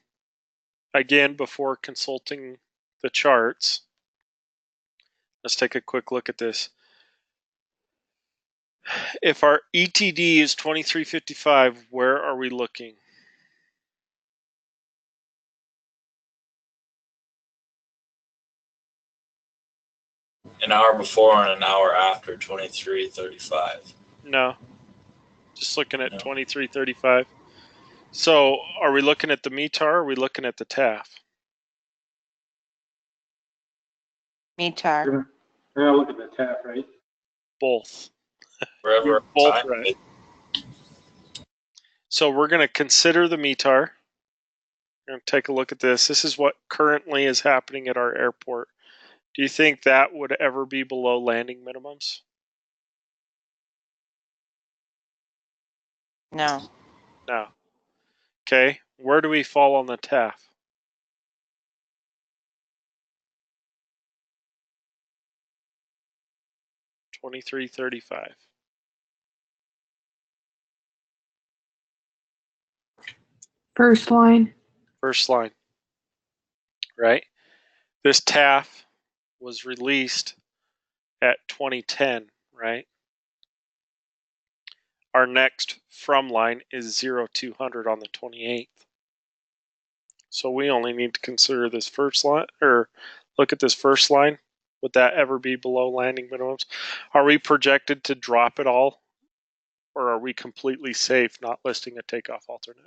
Speaker 1: again, before consulting the charts, let's take a quick look at this. If our ETD is 2355, where are we looking?
Speaker 7: An hour before and an hour after 23:35.
Speaker 1: No, just looking at
Speaker 7: No.
Speaker 1: 2335. So are we looking at the METAR or are we looking at the TAF?
Speaker 3: METAR.
Speaker 5: We're gonna look at the TAF, right?
Speaker 1: Both.
Speaker 7: Wherever
Speaker 1: Both
Speaker 7: time
Speaker 1: right. So we're going to consider the METAR. We're going to take a look at this. This is what currently is happening at our airport. Do you think that would ever be below landing minimums?
Speaker 3: No.
Speaker 1: No. Okay. Where do we fall on the TAF? $23.35.
Speaker 6: First line.
Speaker 1: First line. Right? This TAF was released at 2010, right? Our next from line is 0200 on the 28th. So we only need to consider this first line, or look at this first line. Would that ever be below landing minimums? Are we projected to drop it all? Or are we completely safe not listing a takeoff alternate?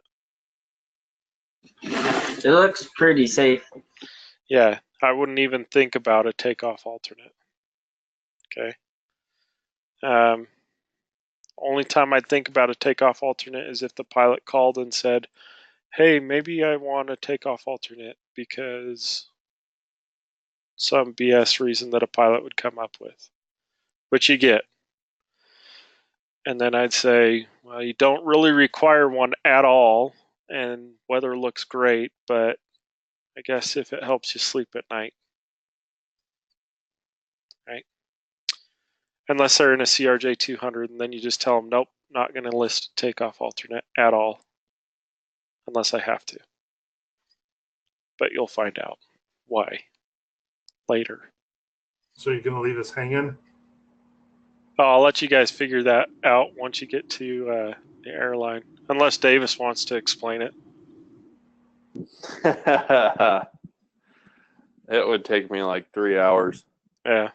Speaker 8: It looks pretty safe.
Speaker 1: Yeah, I wouldn't even think about a takeoff alternate. Okay. Only time I'd think about a takeoff alternate is if the pilot called and said, hey, maybe I want a takeoff alternate because some BS reason that a pilot would come up with, which you get. And then I'd say, well, you don't really require one at all, and weather looks great, but I guess if it helps you sleep at night, right? Unless they're in a CRJ 200, and then you just tell them, nope, not going to list a takeoff alternate at all, unless I have to. But you'll find out why later.
Speaker 2: So you're gonna leave us hanging?
Speaker 1: I'll let you guys figure that out once you get to the airline, unless Davis wants to explain it.
Speaker 4: It would take me like 3 hours.
Speaker 1: Yeah.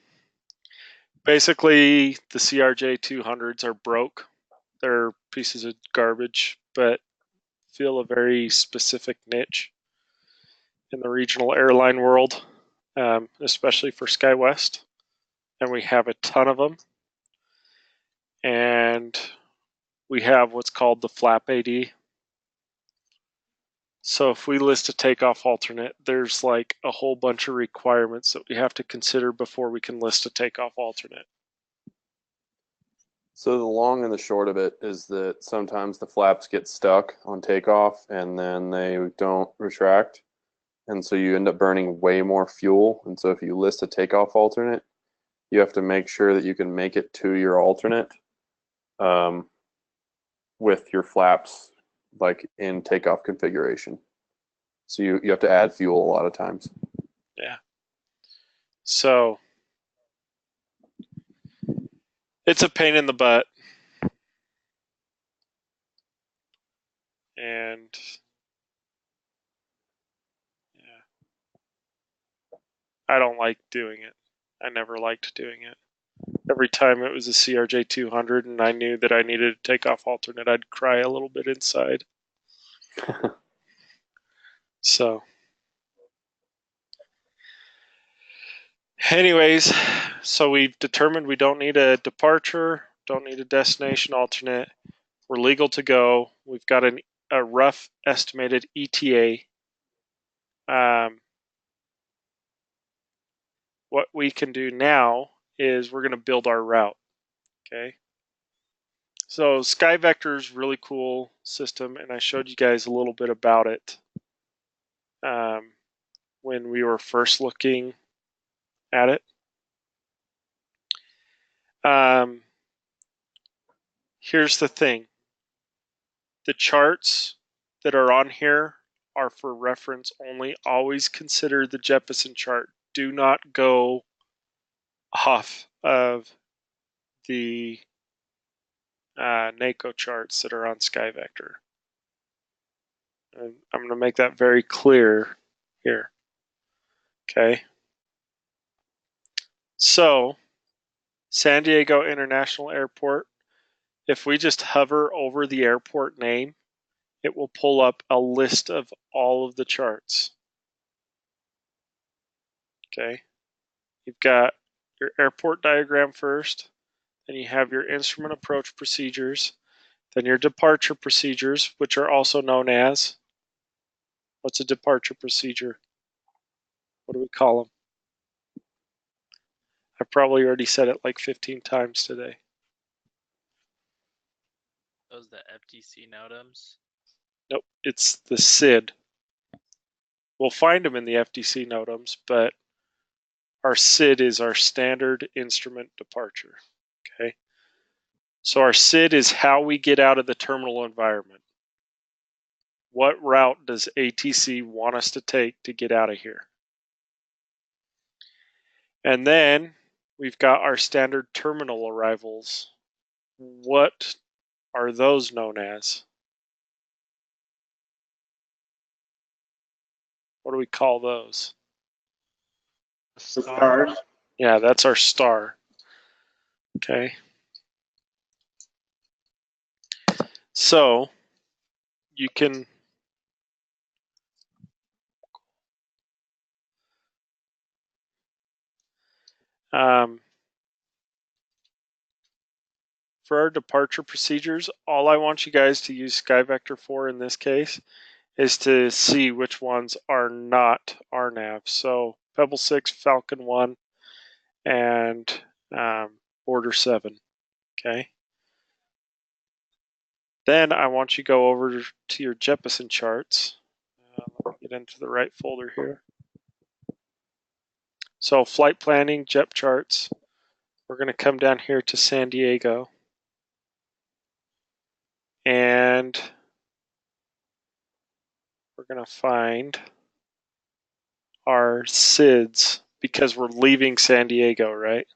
Speaker 1: Basically, the CRJ 200s are broke. They're pieces of garbage, but fill a very specific niche in the regional airline world, especially for SkyWest. And we have a ton of them. And we have what's called the flap AD. So if we list a takeoff alternate, there's like a whole bunch of requirements that we have to consider before we can list a takeoff alternate.
Speaker 4: So the long and the short of it is that sometimes the flaps get stuck on takeoff and then they don't retract. And so you end up burning way more fuel. And so if you list a takeoff alternate, you have to make sure that you can make it to your alternate with your flaps like in takeoff configuration. So you have to add fuel a lot of times.
Speaker 1: Yeah. So it's a pain in the butt. And yeah, I don't like doing it. I never liked doing it. Every time it was a CRJ 200 and I knew that I needed a takeoff alternate, I'd cry a little bit inside. So anyways, so we've determined we don't need a departure, don't need a destination alternate. We're legal to go. We've got a rough estimated ETA. What we can do now is we're going to build our route. Okay. So SkyVector is a really cool system, and I showed you guys a little bit about it. when we were first looking at it. Here's the thing. The charts that are on here are for reference only. Always consider the Jeppesen chart. Do not go off of the NACO charts that are on SkyVector. And I'm going to make that very clear here. Okay. So, San Diego International Airport, if we just hover over the airport name, it will pull up a list of all of the charts. Okay. You've got your airport diagram first, then you have your instrument approach procedures, then your departure procedures, which are also known as, what's a departure procedure? What do we call them? I've probably already said it like 15 times today.
Speaker 9: Those the FTC NOTAMs?
Speaker 1: Nope, it's the SID. We'll find them in the FTC NOTAMs, but our SID is our standard instrument departure. Okay. So our SID is how we get out of the terminal environment. What route does ATC want us to take to get out of here? And then we've got our standard terminal arrivals. What are those known as? What do we call those?
Speaker 5: Stars.
Speaker 1: Yeah, that's our star. Okay. So you can for our departure procedures, all I want you guys to use SkyVector for in this case is to see which ones are not RNAV. So Pebble 6, Falcon 1, and Border 7. Okay. Then I want you to go over to your Jeppesen charts. Let me get into the right folder here. So flight planning, JEP charts. We're going to come down here to San Diego. And we're going to find our SIDS because we're leaving San Diego, right?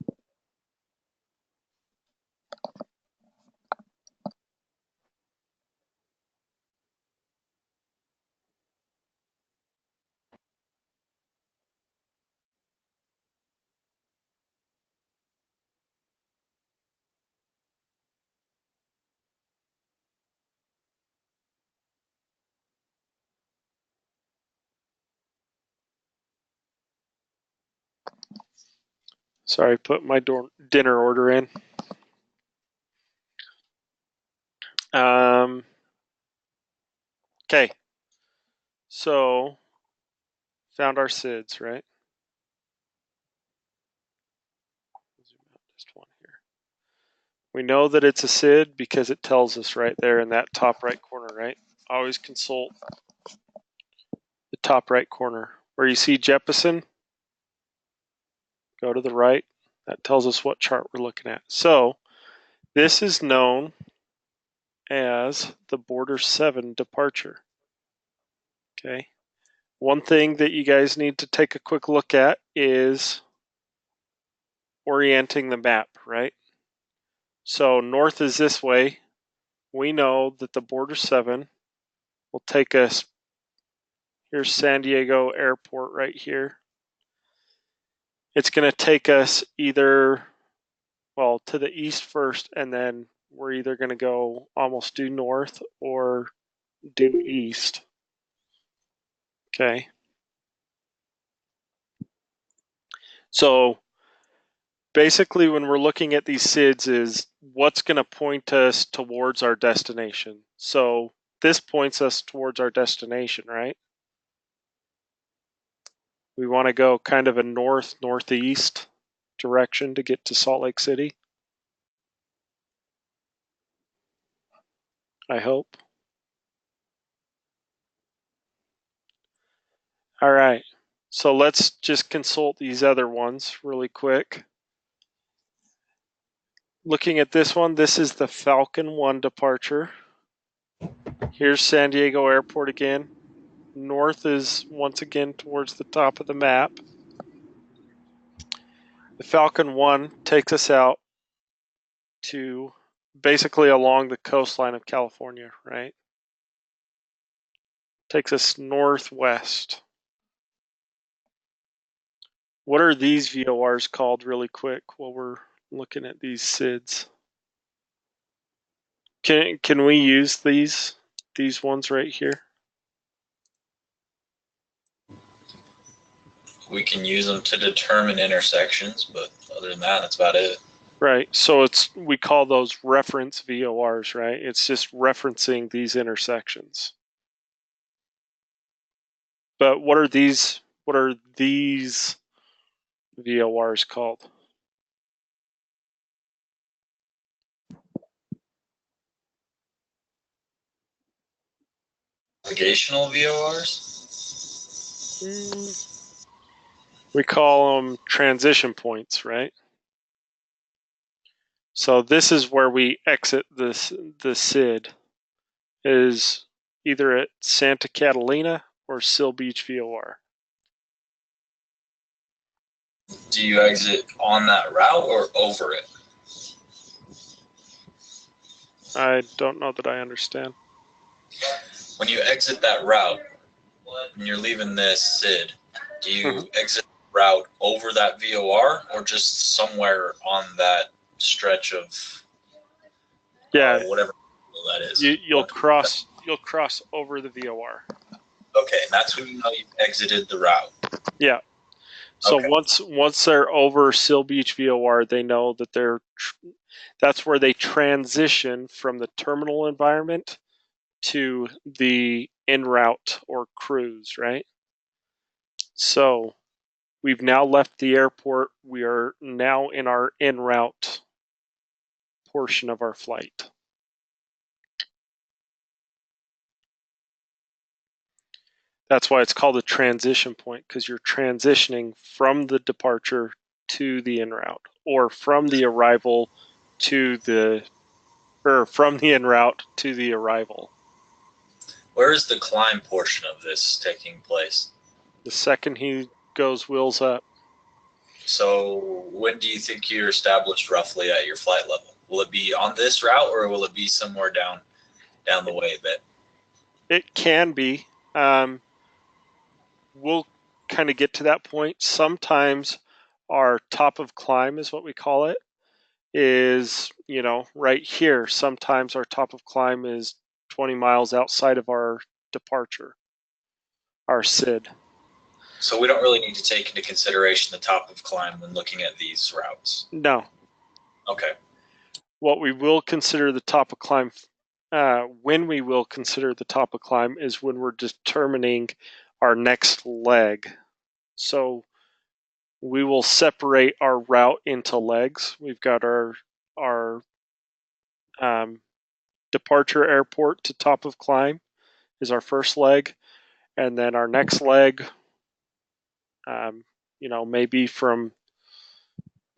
Speaker 1: Sorry, put my dinner order in. Okay, so found our SIDS, right? Zoom out just one here. We know that it's a SID because it tells us right there in that top right corner, right? Always consult the top right corner. Where you see Jeppesen, go to the right. That tells us what chart we're looking at. So this is known as the Border 7 departure. Okay. One thing that you guys need to take a quick look at is orienting the map, right? So north is this way. We know that the Border 7 will take us, here's San Diego Airport right here. It's going to take us either, well, to the east first, and then we're either going to go almost due north or due east. Okay. So basically when we're looking at these SIDS is what's going to point us towards our destination. So this points us towards our destination, right? We want to go kind of a northeast direction to get to Salt Lake City. I hope. All right. So let's just consult these other ones really quick. Looking at this one, this is the Falcon 1 departure. Here's San Diego Airport again. North is once again towards the top of the map. The Falcon 1 takes us out to basically along the coastline of California, right? Takes us northwest. What are these VORs called really quick while we're looking at these SIDs? Can we use these ones right here?
Speaker 7: We can use them to determine intersections, but other than that, that's about it.
Speaker 1: Right. So we call those reference VORs, right? It's just referencing these intersections. But what are these VORs called?
Speaker 7: Navigational VORs?
Speaker 1: We call them transition points, right? So this is where we exit the SID, is either at Santa Catalina or Seal Beach VOR.
Speaker 7: Do you exit on that route or over it?
Speaker 1: I don't know that I understand.
Speaker 7: When you exit that route, when you're leaving this SID, do you exit the route over that VOR or just somewhere on that stretch of whatever that is?
Speaker 1: You'll cross over the VOR.
Speaker 7: Okay, and that's when you know you've exited the route.
Speaker 1: Yeah. So
Speaker 7: okay.
Speaker 1: once they're over Seal Beach VOR, they know that that's where they transition from the terminal environment to the en route or cruise, right? So we've now left the airport. We are now in our en route portion of our flight. That's why it's called a transition point, because you're transitioning from the departure to the en route, or from the arrival to from the en route to the arrival.
Speaker 7: Where is the climb portion of this taking place?
Speaker 1: The second he goes wheels up.
Speaker 7: So when do you think you're established roughly at your flight level? Will it be on this route or will it be somewhere down the way a bit?
Speaker 1: It can be. We'll kind of get to that point. Sometimes our top of climb is what we call it, is, right here. Sometimes our top of climb is 20 miles outside of our departure, our SID.
Speaker 7: So we don't really need to take into consideration the top of climb when looking at these routes?
Speaker 1: No.
Speaker 7: Okay.
Speaker 1: What we will consider the top of climb, when we will consider the top of climb, is when we're determining our next leg. So we will separate our route into legs. We've got our departure airport to top of climb is our first leg, and then our next leg, maybe from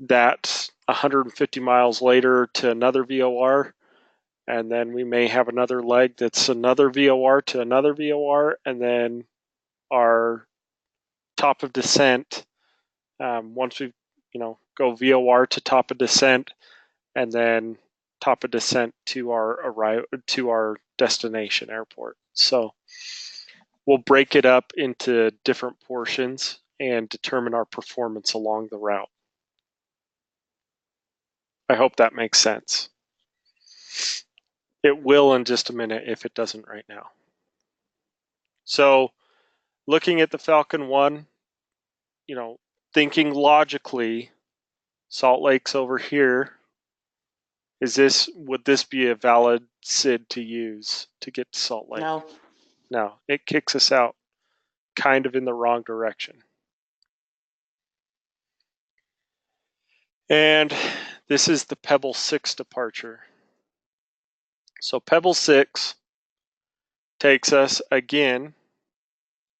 Speaker 1: that 150 miles later to another VOR, and then we may have another leg that's another VOR to another VOR, and then our top of descent, once we go VOR to top of descent, and then top of descent to our destination airport. So we'll break it up into different portions and determine our performance along the route. I hope that makes sense. It will in just a minute if it doesn't right now. So looking at the Falcon 1, thinking logically, Salt Lake's over here. Would this be a valid SID to use to get to Salt Lake? No, it kicks us out kind of in the wrong direction. And this is the Pebble 6 departure. So Pebble 6 takes us again.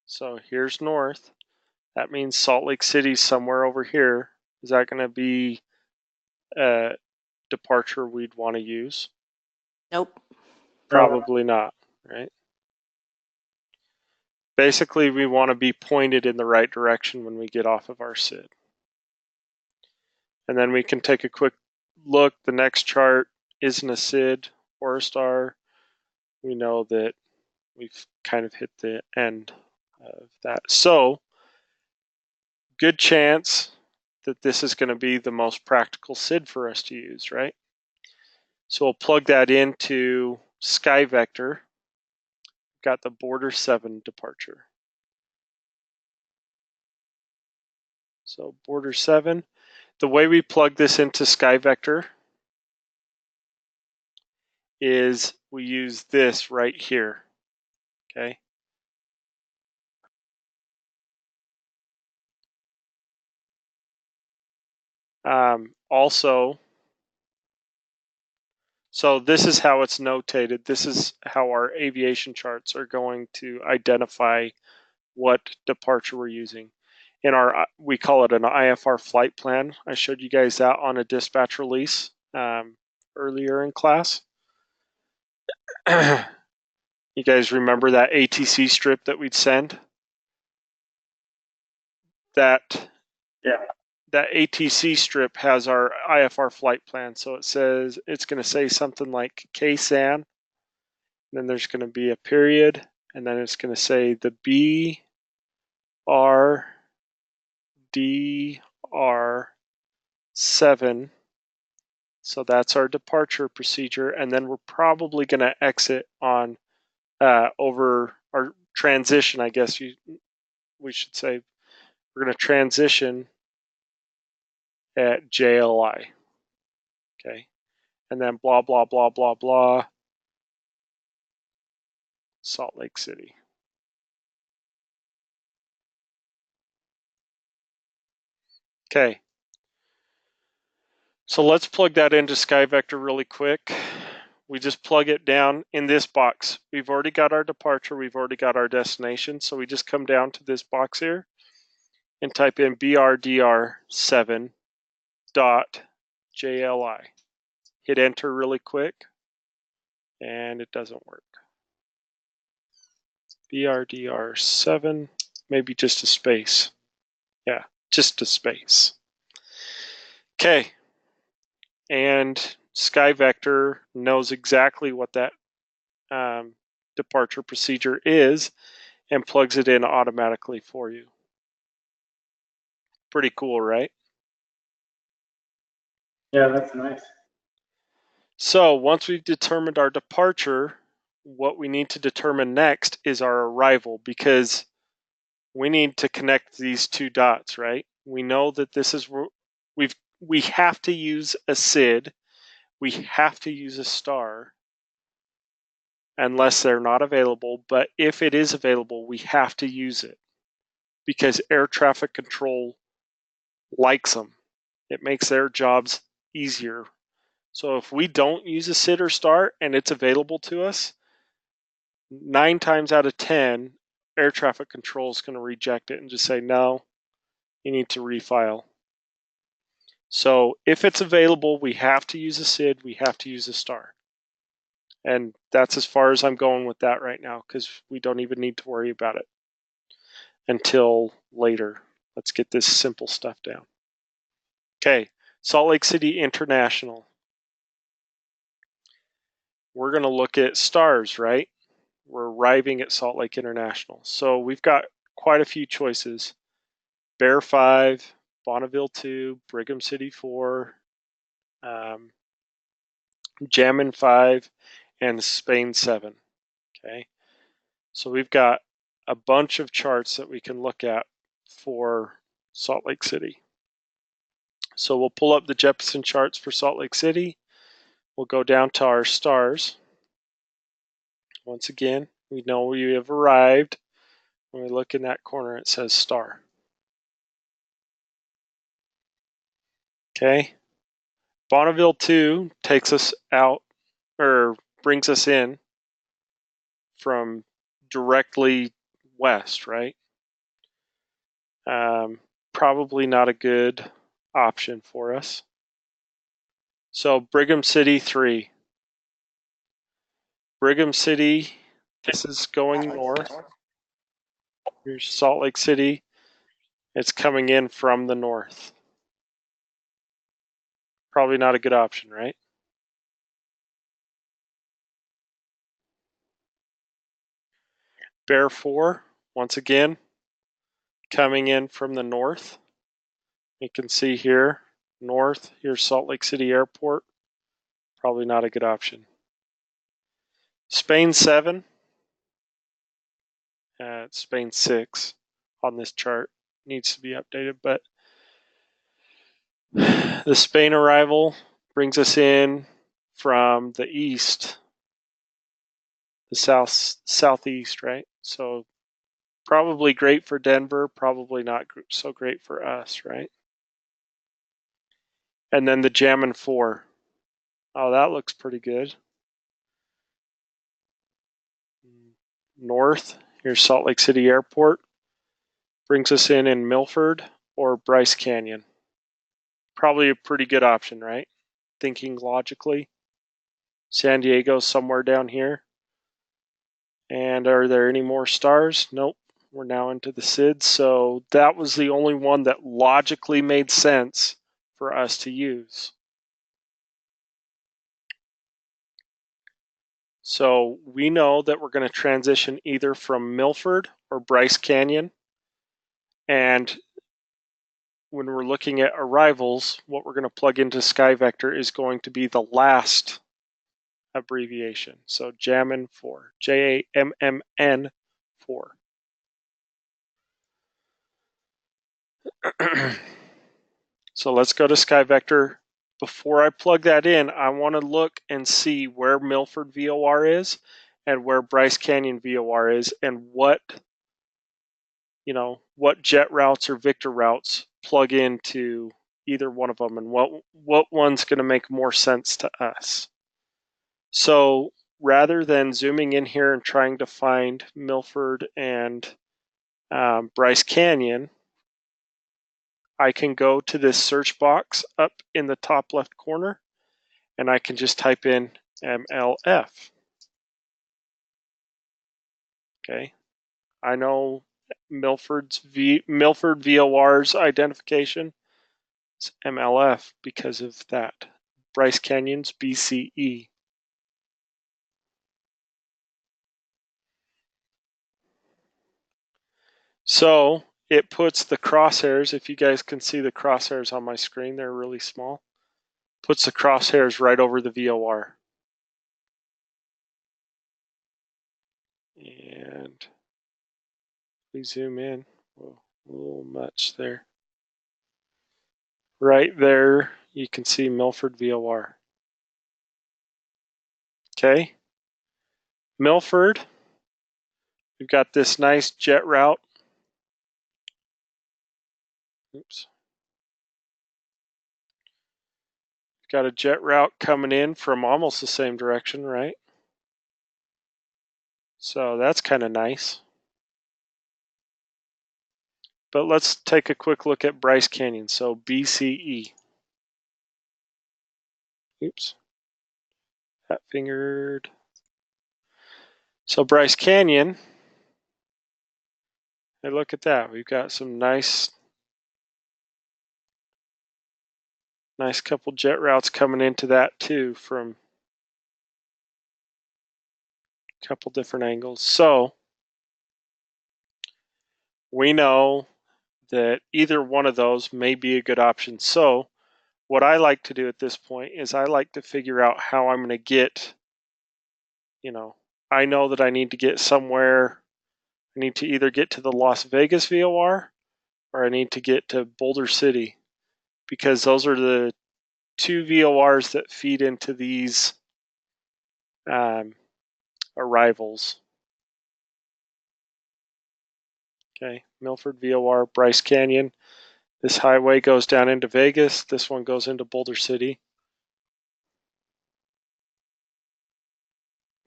Speaker 1: So here's north That means Salt Lake City's somewhere over here. Is that going to be a departure we'd want to use?
Speaker 3: Nope.
Speaker 1: Probably not, right? Basically, we want to be pointed in the right direction when we get off of our SID. And then we can take a quick look. The next chart isn't a SID or a star. We know that we've kind of hit the end of that. So, good chance that this is going to be the most practical SID for us to use, right? So we'll plug that into SkyVector. Got the border 7 departure. So border 7. The way we plug this into SkyVector is we use this right here. Okay. Also, so this is how it's notated. This is how our aviation charts are going to identify what departure we're using. In our, we call it an IFR flight plan. I showed you guys that on a dispatch release earlier in class. You guys remember that ATC strip that we'd send? That ATC strip has our IFR flight plan. So it says, it's going to say something like KSAN, and then there's going to be a period, and then it's going to say the BRDR7. So that's our departure procedure, and then we're probably going to exit on over our transition, I guess we should say. We're going to transition at JLI. Okay. And then blah, blah, blah, blah, blah, Salt Lake City. Okay. So let's plug that into SkyVector really quick. We just plug it down in this box. We've already got our departure. We've already got our destination. So we just come down to this box here and type in BRDR7.JLI. Hit enter really quick, and it doesn't work. BRDR7, maybe just a space. Yeah, just a space. Okay. And SkyVector knows exactly what that departure procedure is and plugs it in automatically for you. Pretty cool, right?
Speaker 5: Yeah, that's nice.
Speaker 1: So once we've determined our departure, what we need to determine next is our arrival, because we need to connect these two dots, right? We know that this is where we have to use a SID, we have to use a star, unless they're not available. But if it is available, we have to use it because air traffic control likes them. It makes their jobs easier. So if we don't use a SID or star and it's available to us, 9 times out of 10, air traffic control is going to reject it and just say, no, you need to refile. So if it's available, we have to use a SID, we have to use a star. And that's as far as I'm going with that right now, because we don't even need to worry about it until later. Let's get this simple stuff down. Okay, Salt Lake City International. We're going to look at stars, right? We're arriving at Salt Lake International. So we've got quite a few choices. Bear 5, Bonneville 2, Brigham City 4, Jammin 5, and Spain 7. Okay, so we've got a bunch of charts that we can look at for Salt Lake City. So we'll pull up the Jeppesen charts for Salt Lake City. We'll go down to our stars. Once again, we know we have arrived. When we look in that corner, it says star. Okay. Bonneville 2 takes us out, or brings us in from directly west, right? Probably not a good option for us. So Brigham City 3. Brigham City, this is going north. Here's Salt Lake City. It's coming in from the north. Probably not a good option, right? Bear 4, once again, coming in from the north. You can see here, north, here's Salt Lake City Airport. Probably not a good option. Spain 7, Spain 6 on this chart. Needs to be updated, but the Spain arrival brings us in from the east, the southeast, right? So probably great for Denver, probably not so great for us, right? And then the Jammin 4. Oh, that looks pretty good. North, here's Salt Lake City Airport. Brings us in Milford or Bryce Canyon. Probably a pretty good option, right? Thinking logically. San Diego somewhere down here. And are there any more stars? Nope. We're now into the SID. So that was the only one that logically made sense for us to use. So we know that we're going to transition either from Milford or Bryce Canyon. And when we're looking at arrivals, what we're going to plug into SkyVector is going to be the last abbreviation. So Jammin 4, Jammn 4. So let's go to SkyVector. Before I plug that in, I want to look and see where Milford VOR is and where Bryce Canyon VOR is and what jet routes or Victor routes plug into either one of them and what one's going to make more sense to us. So rather than zooming in here and trying to find Milford and Bryce Canyon, I can go to this search box up in the top left corner and I can just type in MLF. Okay, I know Milford VOR's identification is MLF because of that. Bryce Canyon's BCE. So it puts the crosshairs, if you guys can see the crosshairs on my screen, they're really small. Puts the crosshairs right over the VOR. And we zoom in, whoa, a little much there. Right there, you can see Milford VOR. Okay, Milford, we've got this nice jet route. Oops. Got a jet route coming in from almost the same direction, right? So that's kind of nice. But let's take a quick look at Bryce Canyon. So BCE. Oops. That fingered. So Bryce Canyon. Hey, look at that. We've got some nice couple jet routes coming into that too from a couple different angles. So we know that either one of those may be a good option. So what I like to do at this point is I like to figure out how I'm going to get, I know that I need to get somewhere. I need to either get to the Las Vegas VOR or I need to get to Boulder City because those are the two VORs that feed into these arrivals. Okay, Milford VOR, Bryce Canyon. This highway goes down into Vegas. This one goes into Boulder City.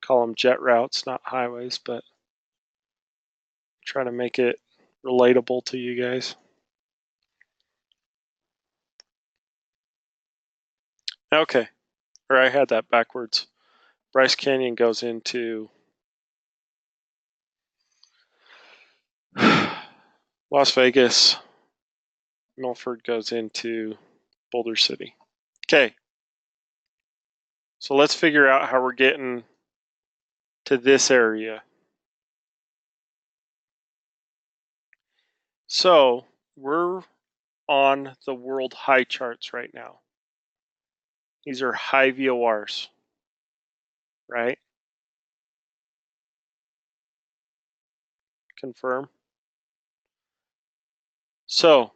Speaker 1: Call them jet routes, not highways, but trying to make it relatable to you guys. Okay. Or I had that backwards. Bryce Canyon goes into Las Vegas. Milford goes into Boulder City. Okay. So let's figure out how we're getting to this area. So we're on the world high charts right now. These are high VORs, right? Confirm. So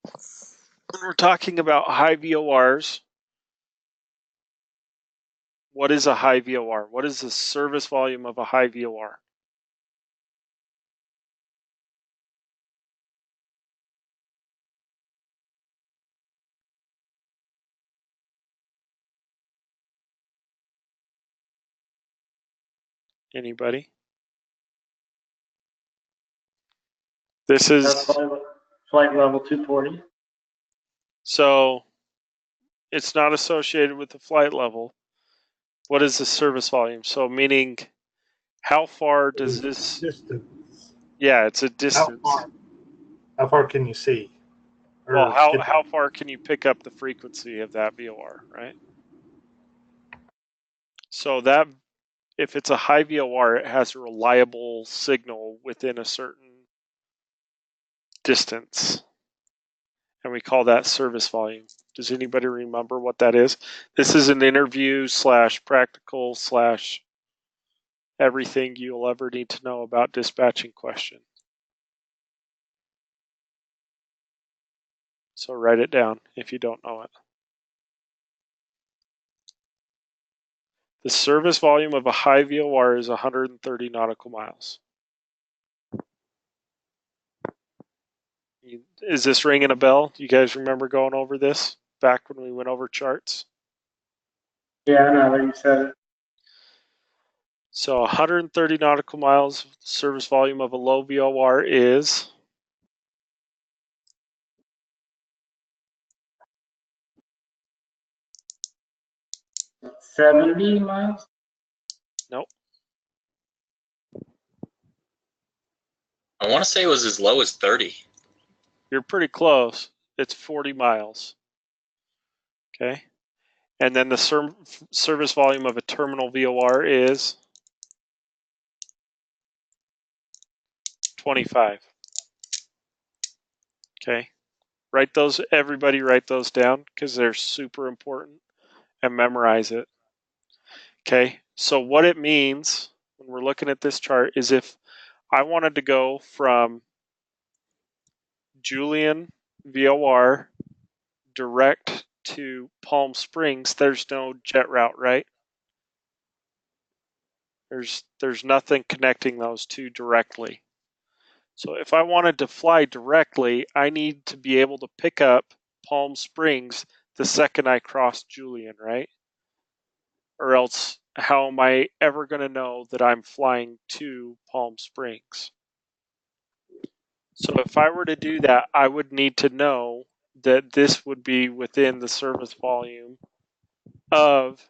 Speaker 1: when we're talking about high VORs, what is a high VOR? What is the service volume of a high VOR? Anybody? This is
Speaker 8: flight level 240.
Speaker 1: So it's not associated with the flight level. What is the service volume? So meaning how far does this
Speaker 2: distance?
Speaker 1: Yeah, it's a distance.
Speaker 2: How far can you see?
Speaker 1: Well, how far can you pick up the frequency of that VOR, right? So that if it's a high VOR, it has a reliable signal within a certain distance. And we call that service volume. Does anybody remember what that is? This is an interview / practical / everything you'll ever need to know about dispatching question. So write it down if you don't know it. The service volume of a high VOR is 130 nautical miles. Is this ringing a bell? Do you guys remember going over this back when we went over charts?
Speaker 8: Yeah, I know you said it.
Speaker 1: So 130 nautical miles, service volume of a low VOR is
Speaker 8: 70 miles.
Speaker 1: nope.
Speaker 7: I want to say it was as low as 30.
Speaker 1: You're pretty close. It's 40 miles. Okay. And then the service volume of a terminal VOR is 25. Okay. Everybody write those down because they're super important and memorize it. Okay. So what it means when we're looking at this chart is if I wanted to go from Julian VOR direct to Palm Springs, there's no jet route, right? There's nothing connecting those two directly. So if I wanted to fly directly, I need to be able to pick up Palm Springs the second I cross Julian, right? Or else how am I ever going to know that I'm flying to Palm Springs? So if I were to do that, I would need to know that this would be within the service volume of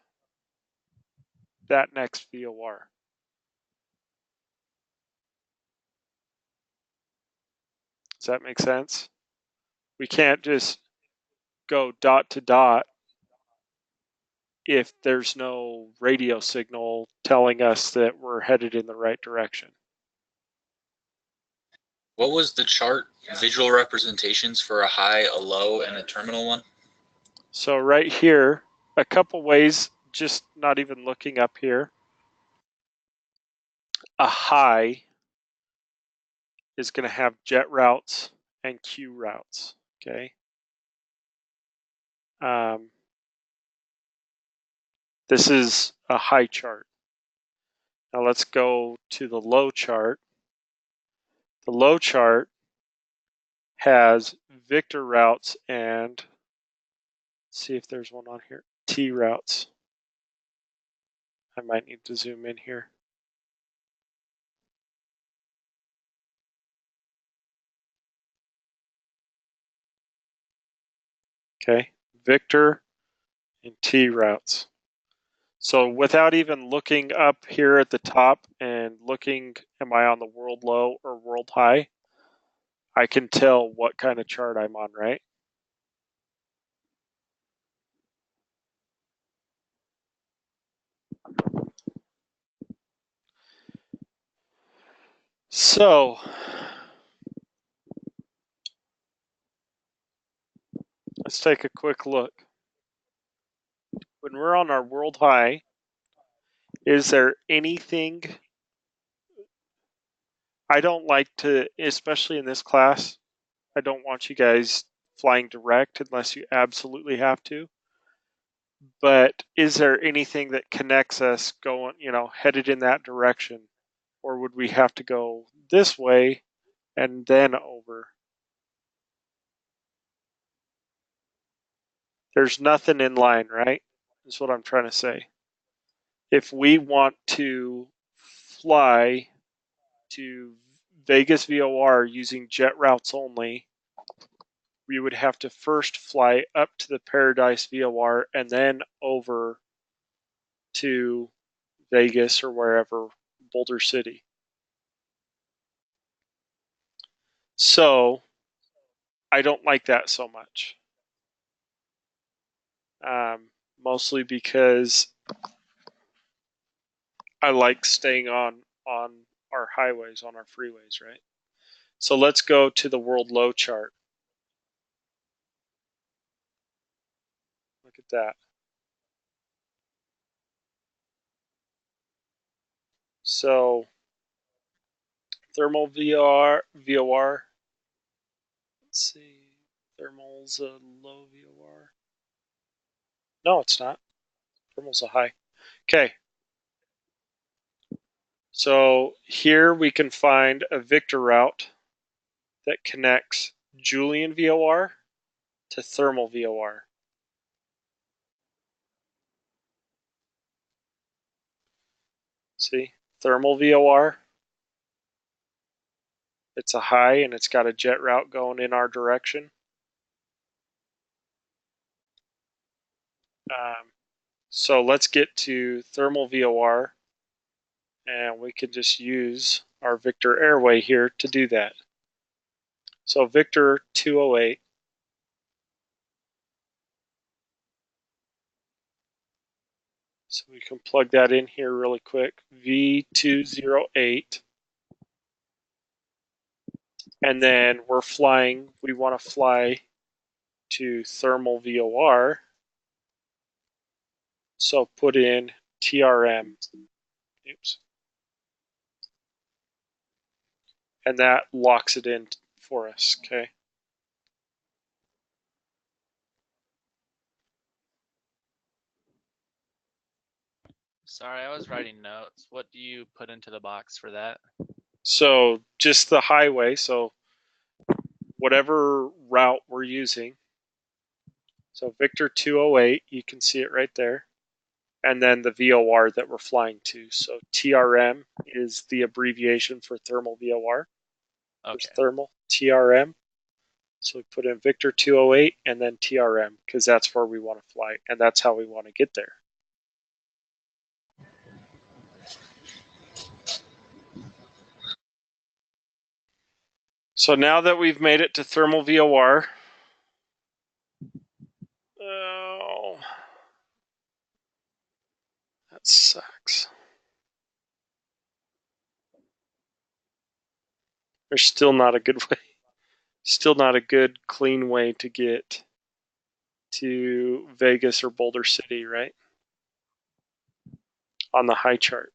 Speaker 1: that next VOR. Does that make sense? We can't just go dot to dot if there's no radio signal telling us that we're headed in the right direction.
Speaker 7: What was the chart visual representations for a high, a low, and a terminal one?
Speaker 1: So right here, a couple ways, just not even looking up here. A high is going to have jet routes and Q routes, okay? This is a high chart. Now let's go to the low chart. The low chart has Victor routes and see if there's one on here. T routes. I might need to zoom in here. Okay, Victor and T routes. So without even looking up here at the top and looking, am I on the world low or world high? I can tell what kind of chart I'm on, right? So let's take a quick look. When we're on our world high, is there anything? I don't like to, especially in this class, I don't want you guys flying direct unless you absolutely have to. But is there anything that connects us going, headed in that direction? Or would we have to go this way and then over? There's nothing in line, right? That's what I'm trying to say. If we want to fly to Vegas VOR using jet routes only, we would have to first fly up to the Paradise VOR and then over to Vegas or wherever, Boulder City. So I don't like that so much. Mostly because I like staying on our highways, on our freeways, right? So let's go to the world low chart. Look at that. So thermal VOR. Let's see. Thermal's a low VOR. No, it's not. Thermal's a high. Okay. So here we can find a Victor route that connects Julian VOR to thermal VOR. See, thermal VOR. It's a high and it's got a jet route going in our direction. So let's get to thermal VOR and we can just use our Victor Airway here to do that. So Victor 208. So we can plug that in here really quick. V208. And then we're flying, we want to fly to thermal VOR. So put in TRM. Oops. And that locks it in for us, okay?
Speaker 9: Sorry, I was writing notes. What do you put into the box for that?
Speaker 1: So just the highway, so whatever route we're using. So Victor 208, you can see it right there. And then the VOR that we're flying to. So TRM is the abbreviation for thermal VOR.
Speaker 9: Okay.
Speaker 1: Thermal, TRM. So we put in Victor 208 and then TRM because that's where we want to fly and that's how we want to get there. So now that we've made it to thermal VOR, oh, that sucks. There's still not a good way. Still not a good, clean way to get to Vegas or Boulder City, right? On the high chart.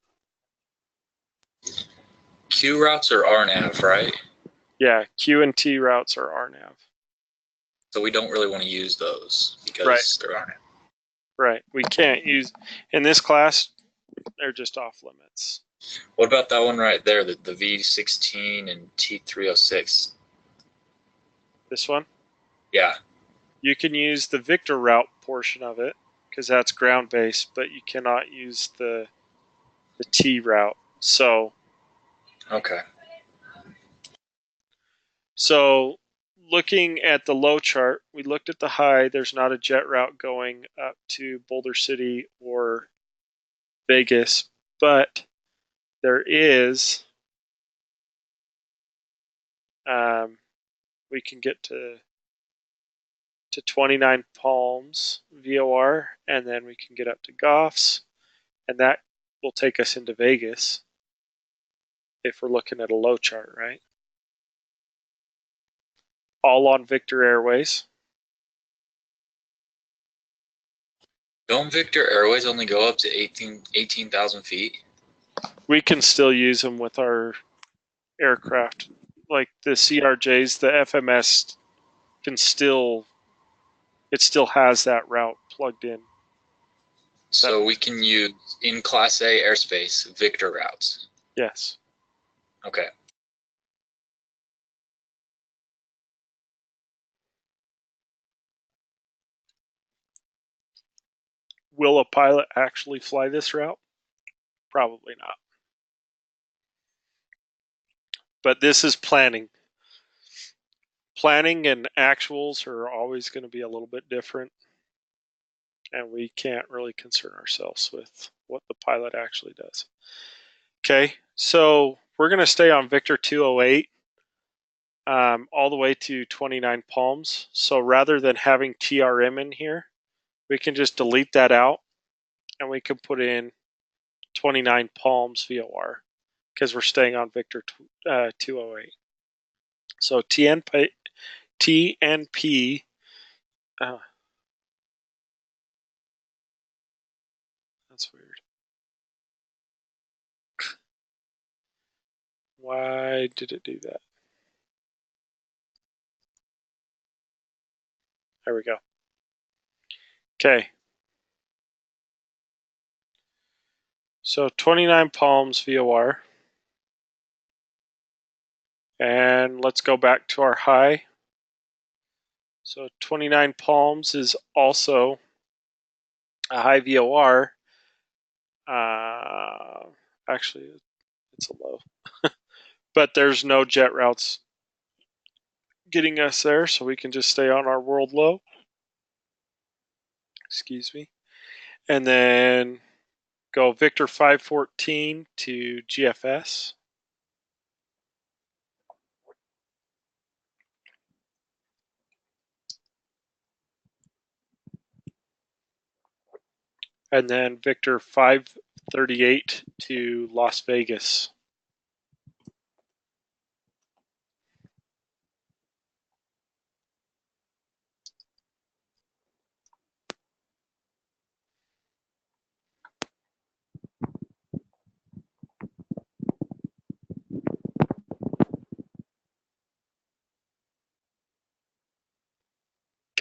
Speaker 7: Q routes are RNAV, right?
Speaker 1: Yeah, Q and T routes are RNAV.
Speaker 7: So we don't really want to use those because they're RNAV.
Speaker 1: Right. We can't use, in this class, they're just off limits.
Speaker 7: What about that one right there, the V16 and T306?
Speaker 1: This one?
Speaker 7: Yeah.
Speaker 1: You can use the Victor route portion of it because that's ground based, but you cannot use the T route. So
Speaker 7: Okay.
Speaker 1: So looking at the low chart, we looked at the high. There's not a jet route going up to Boulder City or Vegas, but there is. We can get to 29 Palms VOR, and then we can get up to Goffs, and that will take us into Vegas if we're looking at a low chart, right? All on Victor Airways.
Speaker 7: Don't Victor Airways only go up to 18,000 feet?
Speaker 1: We can still use them with our aircraft. Like the CRJs, the FMS can still, it still has that route plugged in.
Speaker 7: So we can use in Class A airspace Victor routes.
Speaker 1: Yes.
Speaker 7: Okay.
Speaker 1: Will a pilot actually fly this route? Probably not. But this is planning. Planning and actuals are always going to be a little bit different. And we can't really concern ourselves with what the pilot actually does. Okay, so we're going to stay on Victor 208 all the way to 29 Palms. So rather than having TRM in here, we can just delete that out and we can put in 29 Palms VOR because we're staying on Victor 208. So TNP, that's weird. Why did it do that? There we go. Okay. So 29 Palms VOR. And let's go back to our high. So 29 Palms is also a high VOR. Actually, it's a low. But there's no jet routes getting us there, so we can just stay on our world low. Excuse me. And then go Victor 514 to GFS. And then Victor 538 to Las Vegas.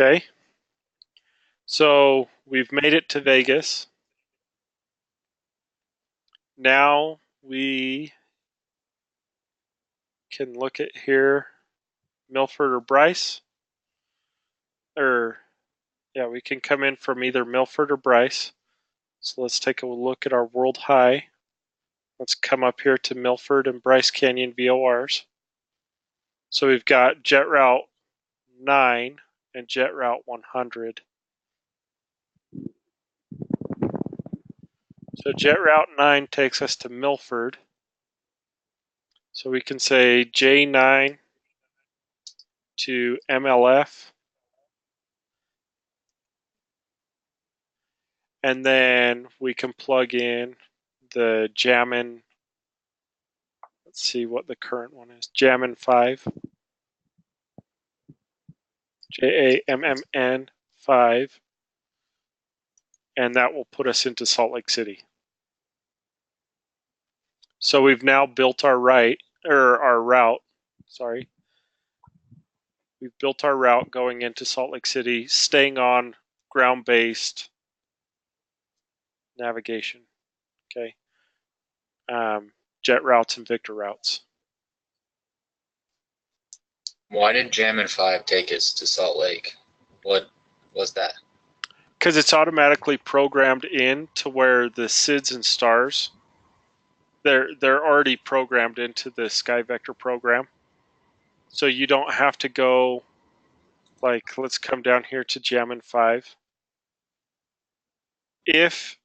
Speaker 1: Okay. So we've made it to Vegas. Now we can look at here, Milford or Bryce. We can come in from either Milford or Bryce. So let's take a look at our world high. Let's come up here to Milford and Bryce Canyon VORs. So we've got Jet Route 9 and Jet Route 100. So Jet Route 9 takes us to Milford. So we can say J9 to MLF. And then we can plug in the Jammin. Let's see what the current one is. Jammin 5. JAMMN 5. And that will put us into Salt Lake City. So we've now built our route. Sorry. We've built our route going into Salt Lake City, staying on ground-based navigation. Okay. Jet routes and Victor routes.
Speaker 7: Why did Jammin 5 take us to Salt Lake? What was that?
Speaker 1: Because it's automatically programmed in to where the SIDS and stars, they're already programmed into the SkyVector program. So you don't have to go Like, let's come down here to Jammin 5. If,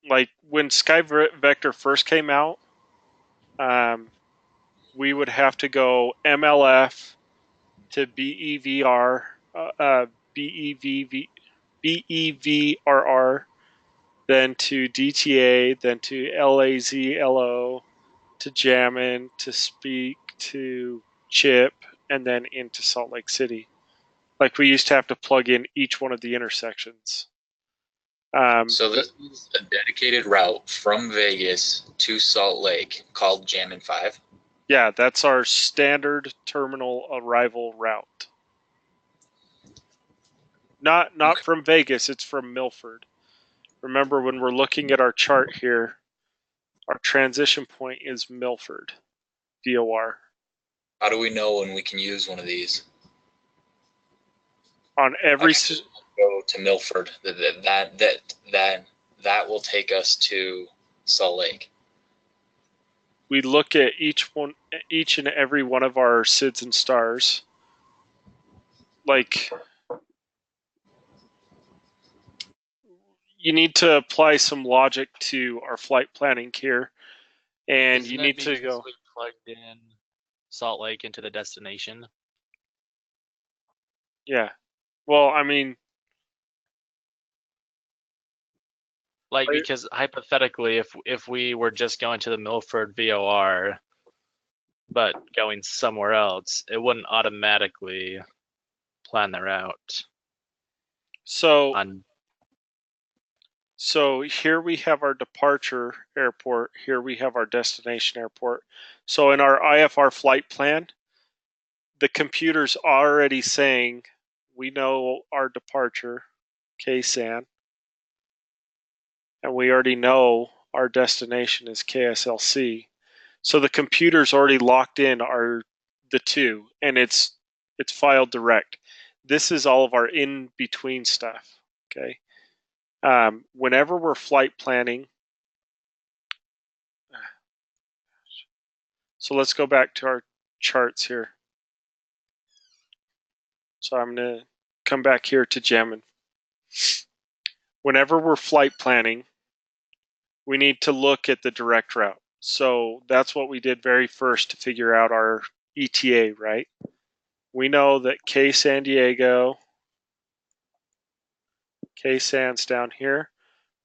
Speaker 1: like, when SkyVector first came out, we would have to go MLF to BEVR, BEVRR, then to DTA, then to LAZLO, to Jammin, to Speak, to Chip, and then into Salt Lake City. Like, we used to have to plug in each one of the intersections.
Speaker 7: So this is a dedicated route from Vegas to Salt Lake called Jammin' 5?
Speaker 1: Yeah, that's our standard terminal arrival route. Not from Vegas, it's from Milford. Remember, when we're looking at our chart here, our transition point is Milford, VOR.
Speaker 7: How do we know when we can use one of these?
Speaker 1: On every
Speaker 7: go to Milford. That will take us to Salt Lake.
Speaker 1: We look at each and every one of our SIDS and stars. Like, you need to apply some logic to our flight planning here, and
Speaker 9: Doesn't
Speaker 1: you
Speaker 9: that
Speaker 1: need
Speaker 9: mean
Speaker 1: to go.
Speaker 9: we plugged in Salt Lake into the destination?
Speaker 1: Yeah. Well, I mean,
Speaker 9: like, because hypothetically, if we were just going to the Milford VOR, but going somewhere else, it wouldn't automatically plan the route.
Speaker 1: So here we have our departure airport. Here we have our destination airport. So in our IFR flight plan, the computer's already saying we know our departure, KSAN, and we already know our destination is KSLC. So the computer's already locked in the two, and it's filed direct. This is all of our in-between stuff, okay? Whenever we're flight planning, so let's go back to our charts here. So I'm going to come back here to Jammin. Whenever we're flight planning, we need to look at the direct route. So that's what we did very first to figure out our ETA, right? We know that K San Diego, K San's down here.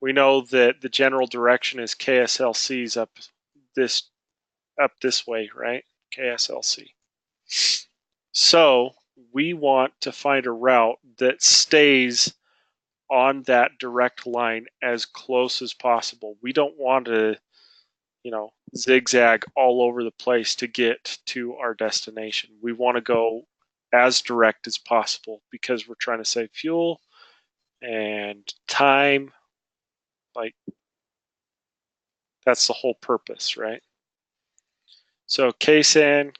Speaker 1: We know that the general direction is KSLC's up this way, right? KSLC. So we want to find a route that stays on that direct line as close as possible. We don't want to, zigzag all over the place to get to our destination. We want to go as direct as possible because we're trying to save fuel and time. Like, that's the whole purpose, right? So KSAN,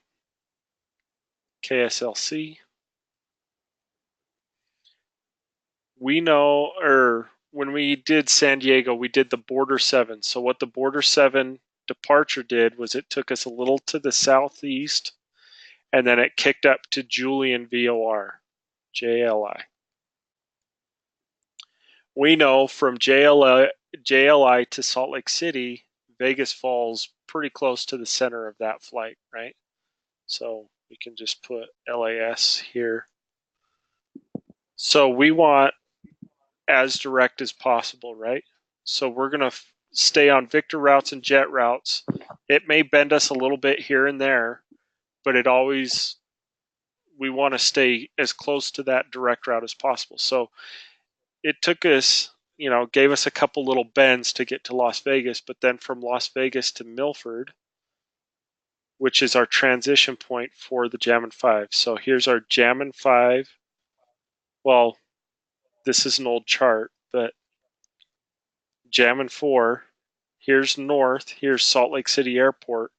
Speaker 1: KSLC. We know, or when we did San Diego, we did the Border 7. So what the Border 7 departure did was it took us a little to the southeast, and then it kicked up to Julian VOR, JLI. We know from JLI to Salt Lake City, Vegas falls pretty close to the center of that flight, right? So we can just put LAS here. So we want as direct as possible, right? So we're going to stay on Victor routes and jet routes. It may bend us a little bit here and there, but we want to stay as close to that direct route as possible. So it took us, gave us a couple little bends to get to Las Vegas, but then from Las Vegas to Milford, which is our transition point for the Jammin 5. So here's our Jammin 5. Well, this is an old chart, but Jammin 4, here's north, here's Salt Lake City Airport.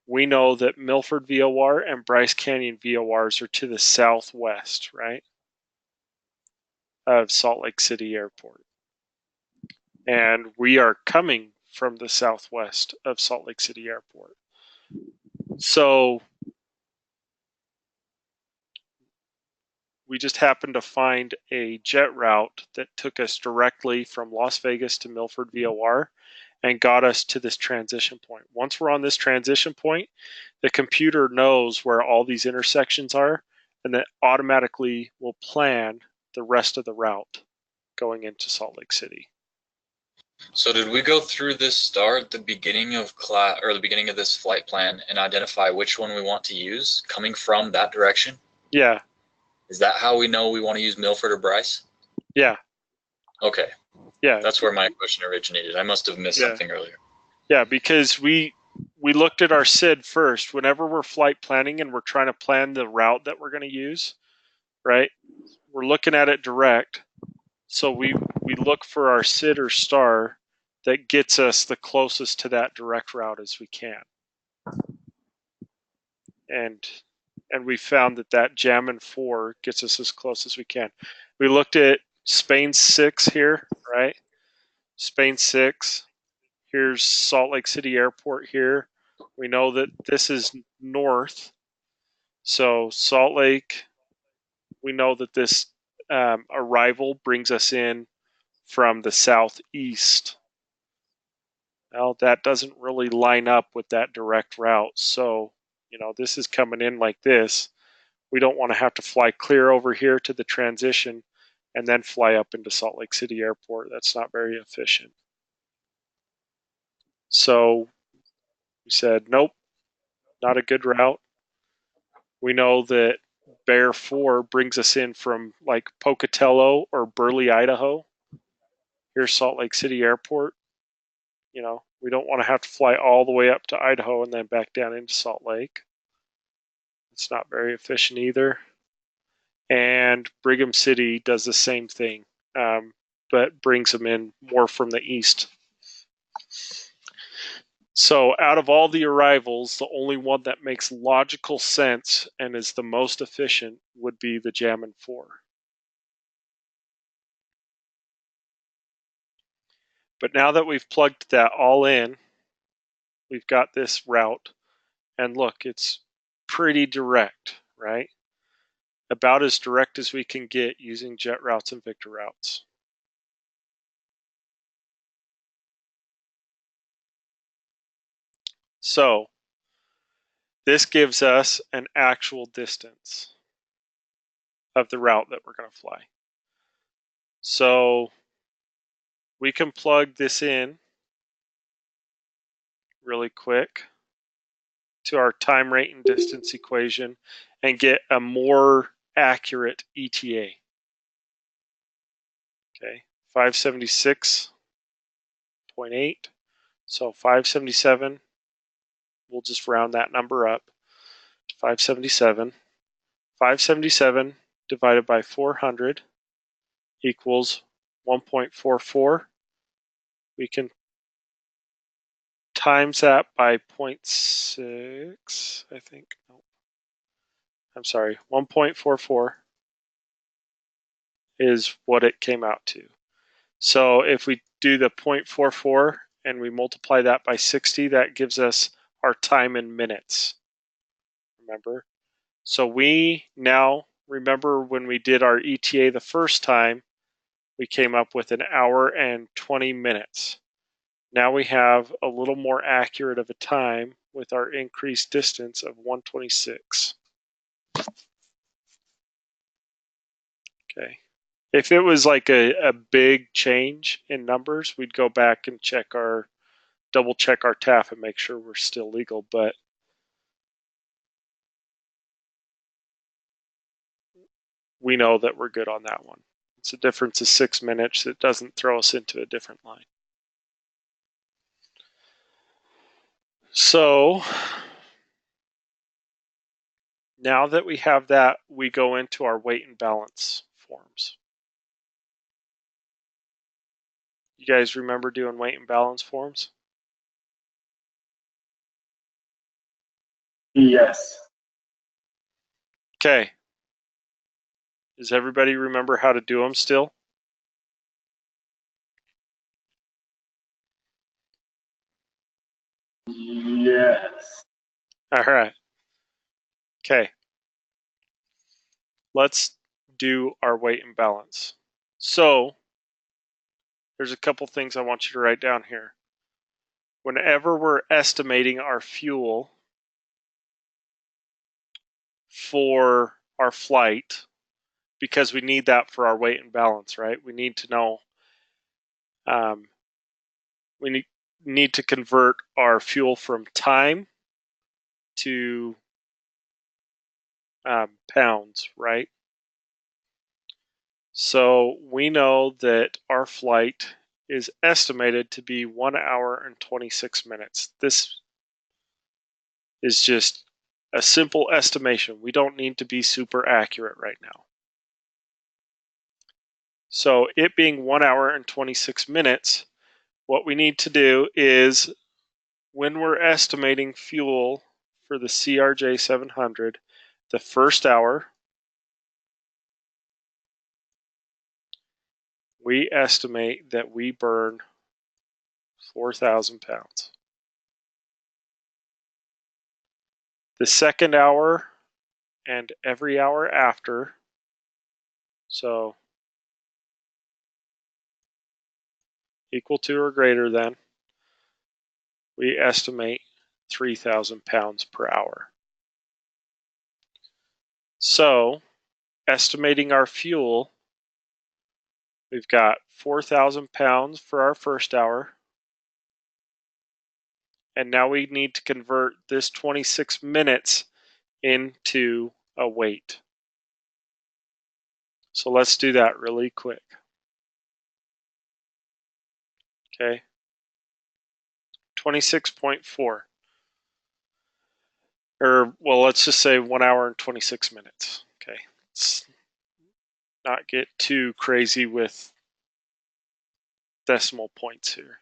Speaker 1: We know that Milford VOR and Bryce Canyon VORs are to the southwest, right, of Salt Lake City Airport. And we are coming from the southwest of Salt Lake City Airport. So we just happened to find a jet route that took us directly from Las Vegas to Milford VOR and got us to this transition point. Once we're on this transition point, the computer knows where all these intersections are, and then automatically will plan the rest of the route going into Salt Lake City.
Speaker 7: So did we go through this star at the beginning of class or the beginning of this flight plan and identify which one we want to use coming from that direction?
Speaker 1: Yeah.
Speaker 7: Is that how we know we want to use Milford or Bryce?
Speaker 1: Yeah.
Speaker 7: Okay.
Speaker 1: Yeah.
Speaker 7: That's where my question originated. I must have missed something earlier.
Speaker 1: Yeah, because we looked at our SID first. Whenever we're flight planning and we're trying to plan the route that we're going to use, right? We're looking at it direct. So we look for our SID or star that gets us the closest to that direct route as we can. And we found that Jammin 4 gets us as close as we can. We looked at Spain 6 here, right? Spain 6. Here's Salt Lake City Airport here. We know that this is north. So Salt Lake, we know that this arrival brings us in from the southeast. Well, that doesn't really line up with that direct route. So, this is coming in like this. We don't want to have to fly clear over here to the transition and then fly up into Salt Lake City Airport. That's not very efficient. So we said, nope, not a good route. We know that Bear 4 brings us in from like Pocatello or Burley, Idaho. Here's Salt Lake City Airport. We don't want to have to fly all the way up to Idaho and then back down into Salt Lake. It's not very efficient either. And Brigham City does the same thing, but brings them in more from the east. So out of all the arrivals, the only one that makes logical sense and is the most efficient would be the Jammin 4. But now that we've plugged that all in, we've got this route. And look, it's pretty direct, right? About as direct as we can get using jet routes and Victor routes. So this gives us an actual distance of the route that we're going to fly. So we can plug this in really quick to our time, rate, and distance equation and get a more accurate ETA. Okay, 576.8. So 577, we'll just round that number up. 577. 577 divided by 400 equals 1.44. We can times that by 0.6, I think. No. I'm sorry, 1.44 is what it came out to. So if we do the 0.44 and we multiply that by 60, that gives us our time in minutes. Remember? So we now, remember when we did our ETA the first time, we came up with 1 hour and 20 minutes. Now we have a little more accurate of a time with our increased distance of 126. Okay. If it was like a big change in numbers, we'd go back and double check our TAF and make sure we're still legal. But we know that we're good on that one. It's a difference of 6 minutes. It doesn't throw us into a different line. So now that we have that, we go into our weight and balance forms. You guys remember doing weight and balance forms?
Speaker 8: Yes.
Speaker 1: Okay. Does everybody remember how to do them still?
Speaker 8: Yes.
Speaker 1: All right. Okay. Let's do our weight and balance. So there's a couple things I want you to write down here. Whenever we're estimating our fuel for our flight, because we need that for our weight and balance, right? We need to know, we need to convert our fuel from time to pounds, right? So we know that our flight is estimated to be 1 hour and 26 minutes. This is just a simple estimation. We don't need to be super accurate right now. So it being 1 hour and 26 minutes, what we need to do is, when we're estimating fuel for the CRJ 700, the first hour, we estimate that we burn 4,000 pounds. The second hour and every hour after, so equal to or greater than, we estimate 3,000 pounds per hour. So, estimating our fuel, we've got 4,000 pounds for our first hour, and now we need to convert this 26 minutes into a weight. So let's do that really quick. Okay. 26.4. Or, well, let's just say 1 hour and 26 minutes. Okay. Let's not get too crazy with decimal points here.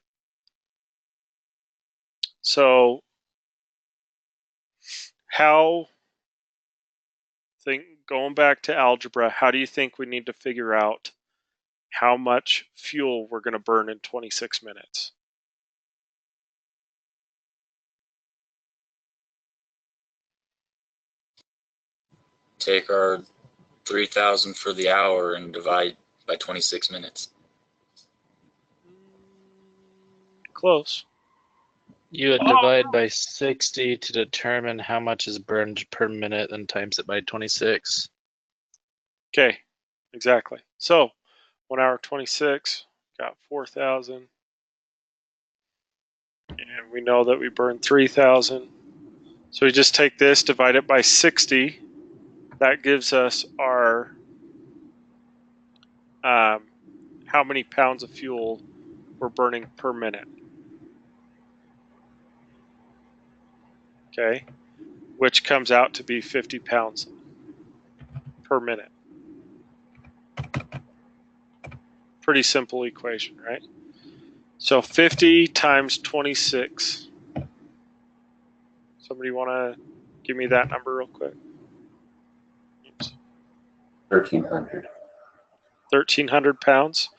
Speaker 1: So, going back to algebra, how do you think we need to figure out how much fuel we're going to burn in 26 minutes?
Speaker 7: Take our 3,000 for the hour and divide by 26 minutes.
Speaker 1: Close.
Speaker 9: You would divide by 60 to determine how much is burned per minute and times it by 26.
Speaker 1: Okay, exactly. So 1 hour 26, got 4,000. And we know that we burn 3,000. So we just take this, divide it by 60. That gives us our how many pounds of fuel we're burning per minute. Okay, which comes out to be 50 pounds per minute. Pretty simple equation, right? So 50 times 26. Somebody want to give me that number real quick? Oops.
Speaker 4: 1,300.
Speaker 1: 1,300 pounds.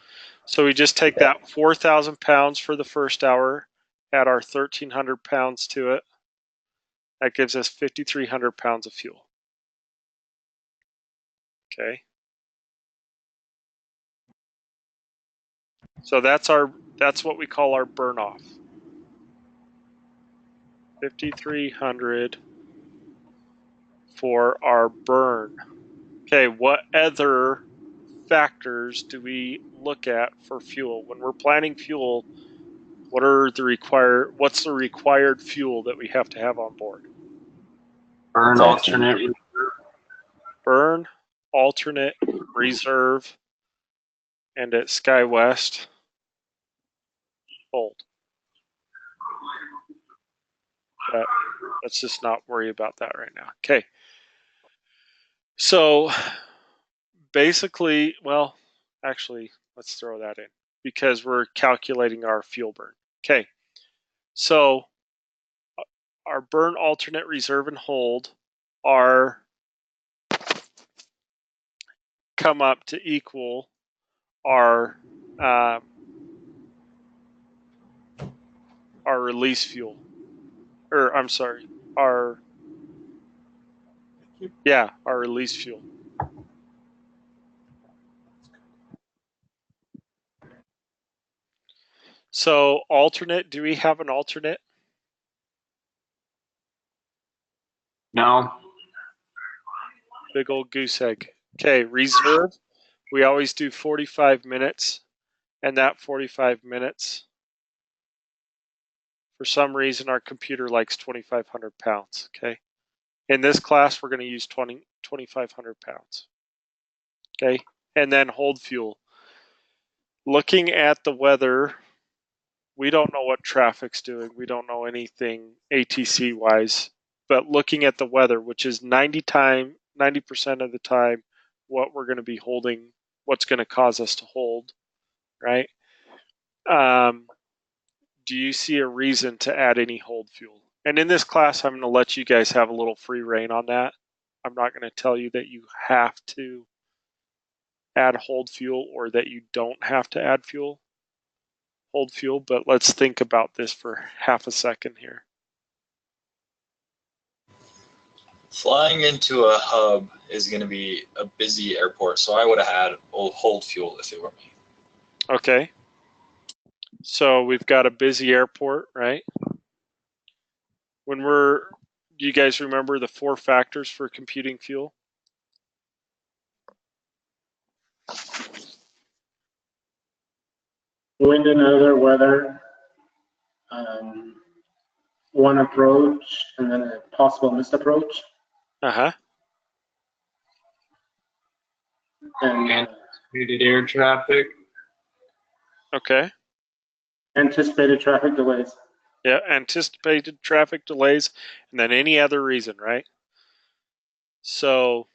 Speaker 1: So we just take that 4,000 pounds for the first hour, add our 1,300 pounds to it. That gives us 5,300 pounds of fuel. Okay. So that's what we call our burn off. 5,300 for our burn. Okay, what other factors do we look at for fuel? When we're planning fuel, what's the required fuel that we have to have on board?
Speaker 8: Burn alternate.
Speaker 1: Burn, alternate, reserve, and at SkyWest, hold. But let's just not worry about that right now. Okay. So basically, well, actually, let's throw that in because we're calculating our fuel burn. Okay. So our burn, alternate, reserve, and hold come up to equal our release fuel. Or I'm sorry, our release fuel. So alternate, do we have an alternate?
Speaker 8: No.
Speaker 1: Big old goose egg. Okay, reserve. We always do 45 minutes, and that 45 minutes, for some reason, our computer likes 2,500 pounds, okay? In this class, we're going to use 2,500 pounds, okay? And then hold fuel. Looking at the weather, we don't know what traffic's doing. We don't know anything ATC-wise, but looking at the weather, which is 90% of the time what we're going to be holding, what's going to cause us to hold, right? Do you see a reason to add any hold fuel? And in this class, I'm going to let you guys have a little free reign on that. I'm not going to tell you that you have to add hold fuel or that you don't have to add hold fuel, but let's think about this for half a second here.
Speaker 7: Flying into a hub is going to be a busy airport, so I would have had hold fuel if it were me.
Speaker 1: Okay. So we've got a busy airport, right? Do you guys remember the 4 factors for computing fuel?
Speaker 5: Wind and other weather, one approach, and then a possible missed approach.
Speaker 1: Uh-huh.
Speaker 5: And
Speaker 8: Anticipated air traffic.
Speaker 1: Okay.
Speaker 5: anticipated traffic delays.
Speaker 1: Yeah, anticipated traffic delays, and then any other reason, right? So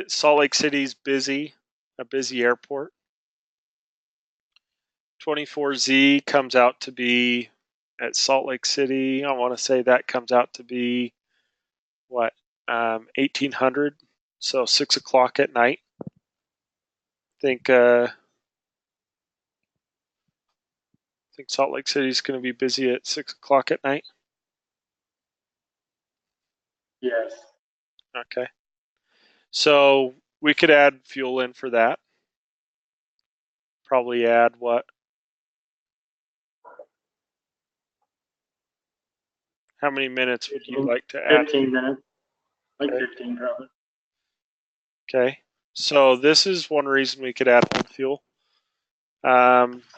Speaker 1: Salt Lake City's busy, a busy airport. 24Z comes out to be at Salt Lake City. I want to say that comes out to be what, 1800, so 6 o'clock at night. think Salt Lake City is going to be busy at 6 o'clock at night.
Speaker 5: Yes.
Speaker 1: Okay. So we could add fuel in for that. Probably add what? How many minutes would you like to add?
Speaker 5: 15 minutes. Like
Speaker 1: Okay.
Speaker 5: 15 probably.
Speaker 1: Okay. So this is one reason we could add hold fuel.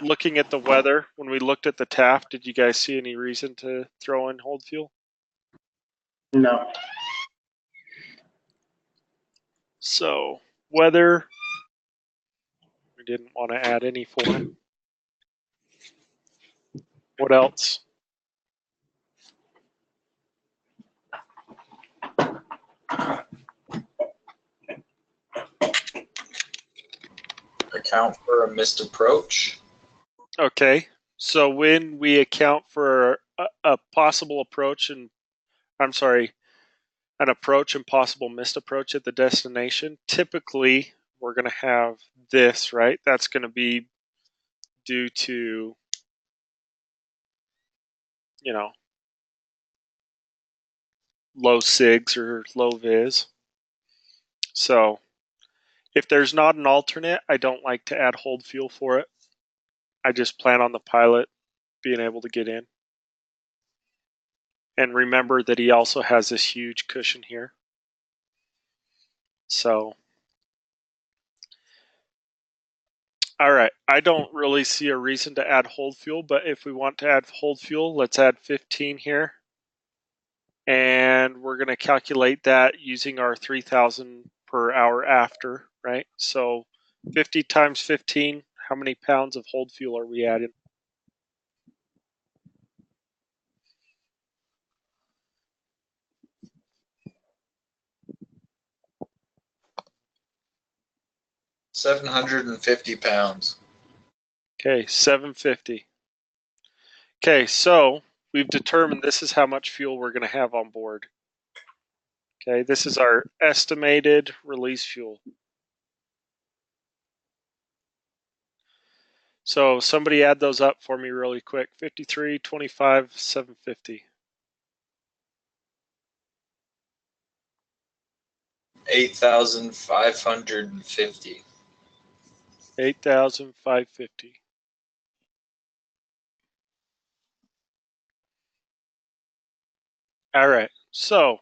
Speaker 1: Looking at the weather, when we looked at the TAF, did you guys see any reason to throw in hold fuel?
Speaker 5: No.
Speaker 1: So weather, we didn't want to add any for. What else?
Speaker 7: Account for a missed approach.
Speaker 1: Okay. So when we account for a possible approach and an approach and possible missed approach at the destination, typically we're going to have this, right? That's going to be due to, low SIGs or low VIS. So if there's not an alternate, I don't like to add hold fuel for it. I just plan on the pilot being able to get in. And remember that he also has this huge cushion here. So, all right, I don't really see a reason to add hold fuel, but if we want to add hold fuel, let's add 15 here. And we're going to calculate that using our 3,000 per hour after, right? So 50 times 15, how many pounds of hold fuel are we adding?
Speaker 7: £750.
Speaker 1: Okay, 750. Okay, so we've determined this is how much fuel we're going to have on board. Okay, this is our estimated release fuel. So somebody add those up for me really quick. 53, 25, 750.
Speaker 7: 8,550.
Speaker 1: 8,550. All right. So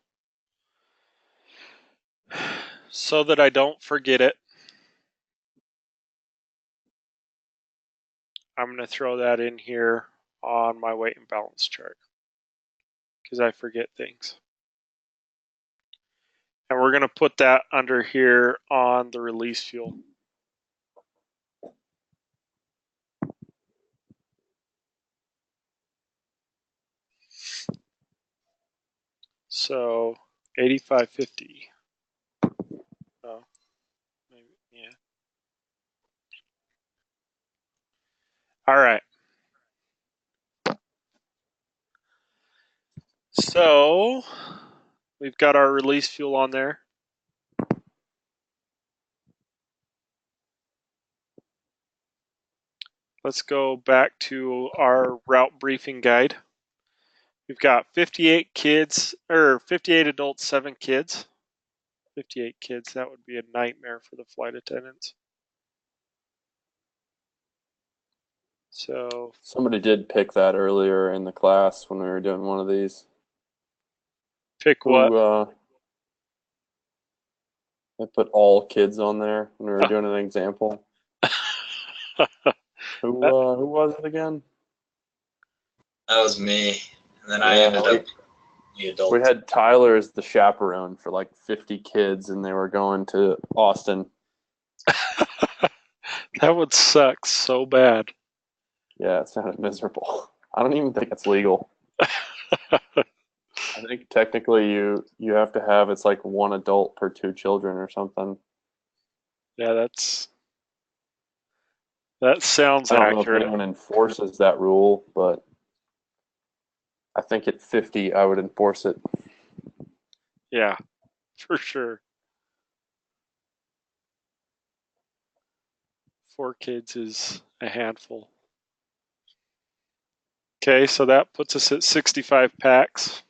Speaker 1: that I don't forget it, I'm going to throw that in here on my weight and balance chart because I forget things. And we're going to put that under here on the release fuel. So 8550. Oh, maybe, yeah. All right. So we've got our release fuel on there. Let's go back to our route briefing guide. We've got 58 kids, or 58 adults, 7 kids. 58 kids, that would be a nightmare for the flight attendants. So
Speaker 4: Somebody did pick that earlier in the class when we were doing one of these.
Speaker 1: pick what?
Speaker 4: They put all kids on there when we were doing an example. Who was it again?
Speaker 7: That was me. And then I ended up the adult.
Speaker 4: We had Tyler as the chaperone for like 50 kids, and they were going to Austin.
Speaker 1: That would suck so bad.
Speaker 4: Yeah, it sounded miserable. I don't even think it's legal. I think technically you have to have, it's like 1 adult per 2 children or something.
Speaker 1: Yeah, that sounds
Speaker 4: I don't know
Speaker 1: accurate.
Speaker 4: if anyone enforces that rule, but I think at 50 I would enforce it.
Speaker 1: Yeah, for sure. 4 kids is a handful. Okay, so that puts us at 65 packs.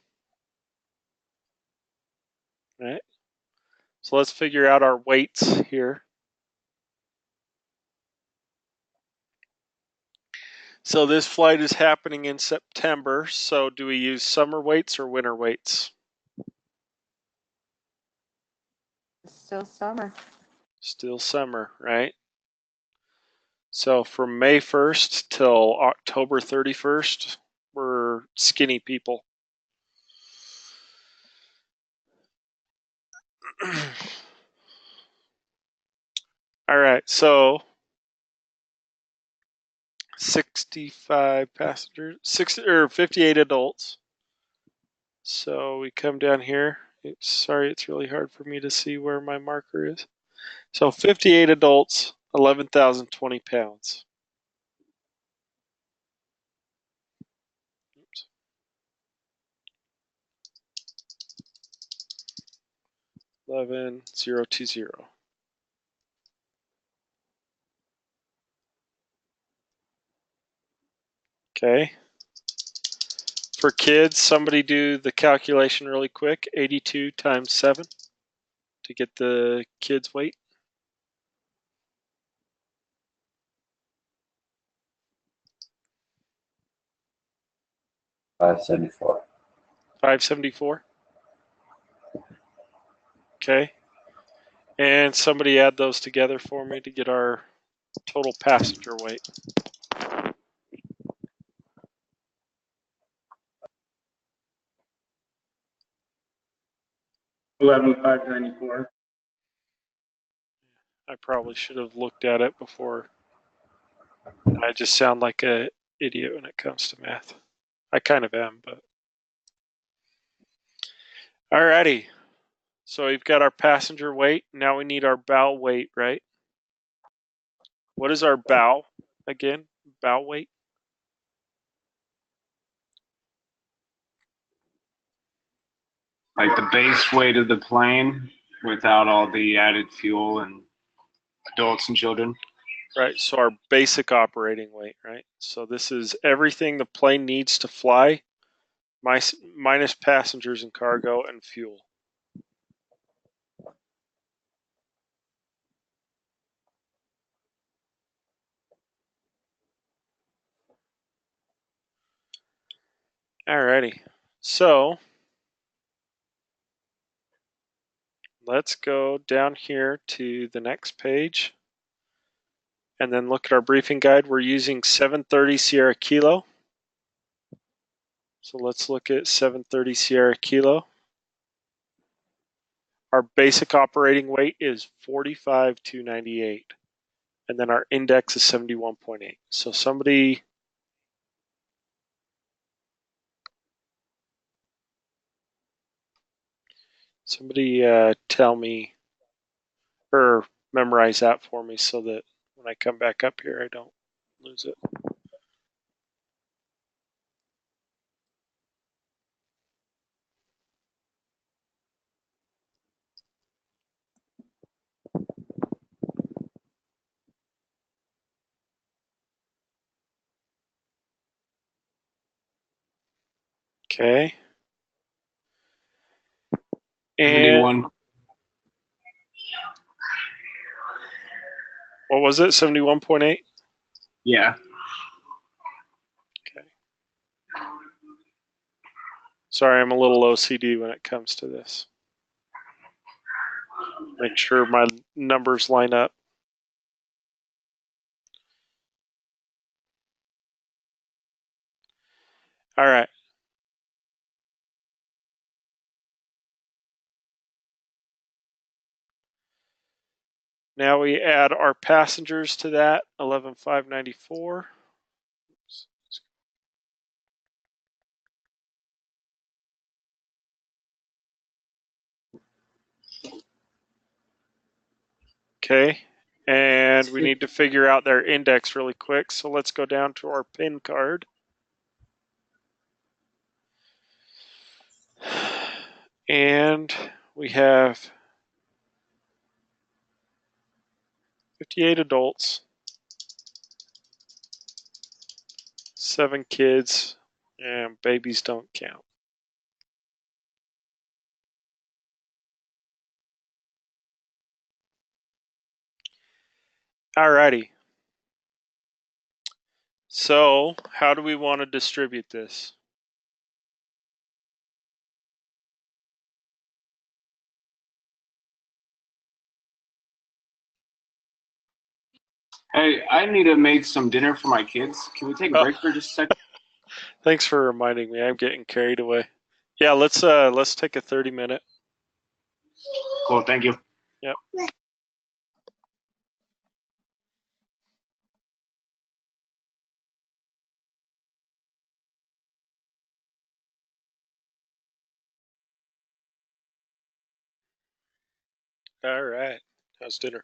Speaker 1: All right. So let's figure out our weights here. So this flight is happening in September. So do we use summer weights or winter weights?
Speaker 3: Still summer.
Speaker 1: Still summer, right? So from May 1st till October 31st, we're skinny people. All right, so 65 passengers, 58 adults. So we come down here. Sorry, it's really hard for me to see where my marker is. So 58 adults, 11,020 pounds. Oops. 11,020. Okay. For kids, somebody do the calculation really quick. 82 times 7 to get the kids' weight.
Speaker 10: 574.
Speaker 1: 574. Okay. And somebody add those together for me to get our total passenger weight.
Speaker 5: 11,594.
Speaker 1: I probably should have looked at it before. I just sound like an idiot when it comes to math. I kind of am, but. Alrighty. So we've got our passenger weight. Now we need our bow weight, right? What is our bow again? Bow weight?
Speaker 8: Like the base weight of the plane without all the added fuel and adults and children.
Speaker 1: Right, so our basic operating weight, right? So this is everything the plane needs to fly, minus passengers and cargo and fuel. Alrighty, so let's go down here to the next page and then look at our briefing guide. We're using 730 Sierra Kilo. So let's look at 730 Sierra Kilo. Our basic operating weight is 45,298. And then our index is 71.8. So somebody tell me or memorize that for me so that when I come back up here, I don't lose it. Okay. And
Speaker 8: 71.
Speaker 1: what was it? 71.8?
Speaker 8: Yeah.
Speaker 1: Okay. Sorry, I'm a little OCD when it comes to this. Make sure my numbers line up. All right. Now we add our passengers to that, 11,594. Okay, and we need to figure out their index really quick. So let's go down to our PIN card. And we have 58 adults, 7 kids, and babies don't count. Alrighty. So how do we want to distribute this?
Speaker 8: Hey, I need to make some dinner for my kids. Can we take a break for just a second?
Speaker 1: Thanks for reminding me. I'm getting carried away. Yeah, let's take a 30-minute.
Speaker 8: Cool, thank you.
Speaker 1: Yep. All right. How's dinner?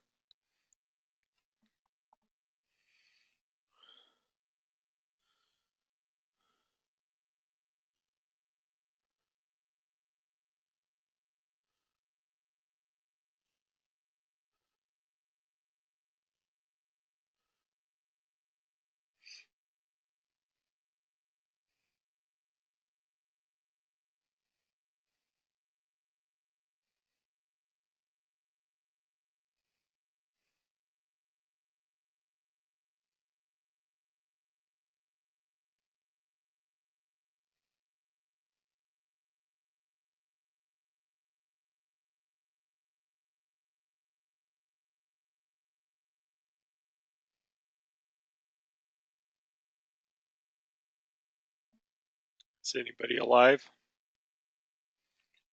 Speaker 1: Is anybody alive?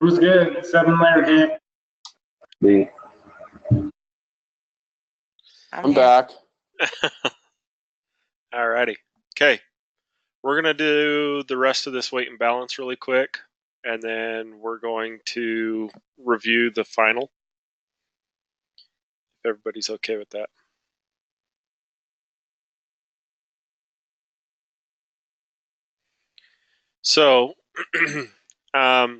Speaker 5: Who's good? 7 layer game.
Speaker 4: Me. I'm
Speaker 3: here.
Speaker 4: back.
Speaker 1: Alrighty. Okay. We're going to do the rest of this weight and balance really quick, and then we're going to review the final. If everybody's okay with that. So, let's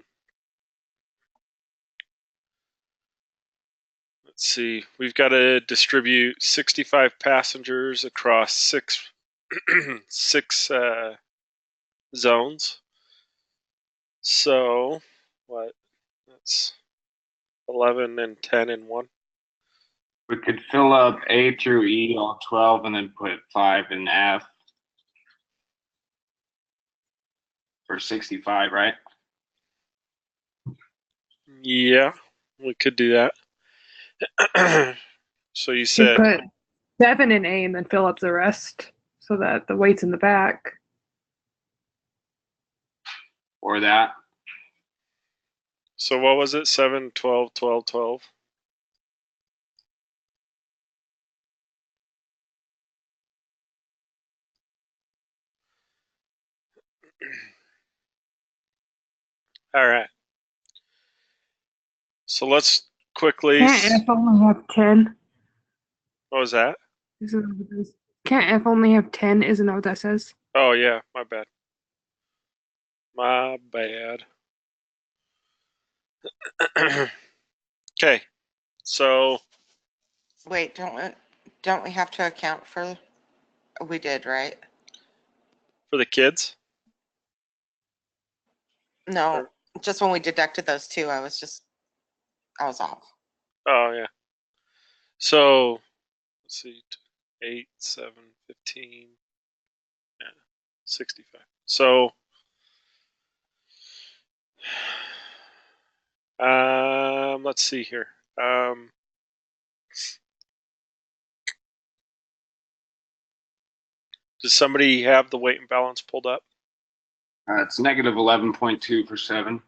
Speaker 1: see. We've got to distribute 65 passengers across six zones. So, what? That's 11 and 10 in one.
Speaker 8: We could fill up A through E, all 12, and then put 5 in F for 65, right?
Speaker 1: Yeah. We could do that. So you
Speaker 6: You
Speaker 1: said
Speaker 6: put 7 in A and then fill up the rest so that the weight's in the back.
Speaker 8: Or that.
Speaker 1: so. What was it? 7, 12, 12, 12. All right. So let's quickly.
Speaker 6: Can't F only have 10?
Speaker 1: What was that?
Speaker 6: Isn't that what it is? Can't F only have 10? Isn't that what that says?
Speaker 1: Oh yeah, my bad. My bad. Okay, so
Speaker 3: Wait, don't we have to account for? We did, right?
Speaker 1: for the kids,
Speaker 3: No, just when we deducted those two, I was off.
Speaker 1: oh yeah. So let's see, 8, 7, 15, yeah, 65. So let's see here. Does somebody have the weight and balance pulled up?
Speaker 8: It's negative 11.2 for 7.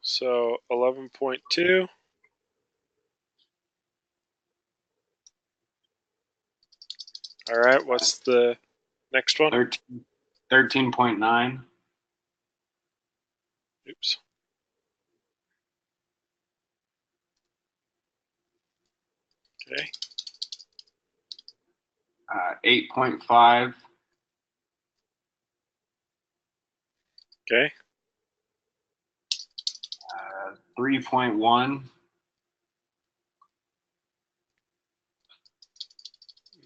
Speaker 1: So 11.2. All right, what's the next one?
Speaker 8: 13.9.
Speaker 1: Oops. Okay.
Speaker 8: 8.5.
Speaker 1: Okay.
Speaker 8: 3.1.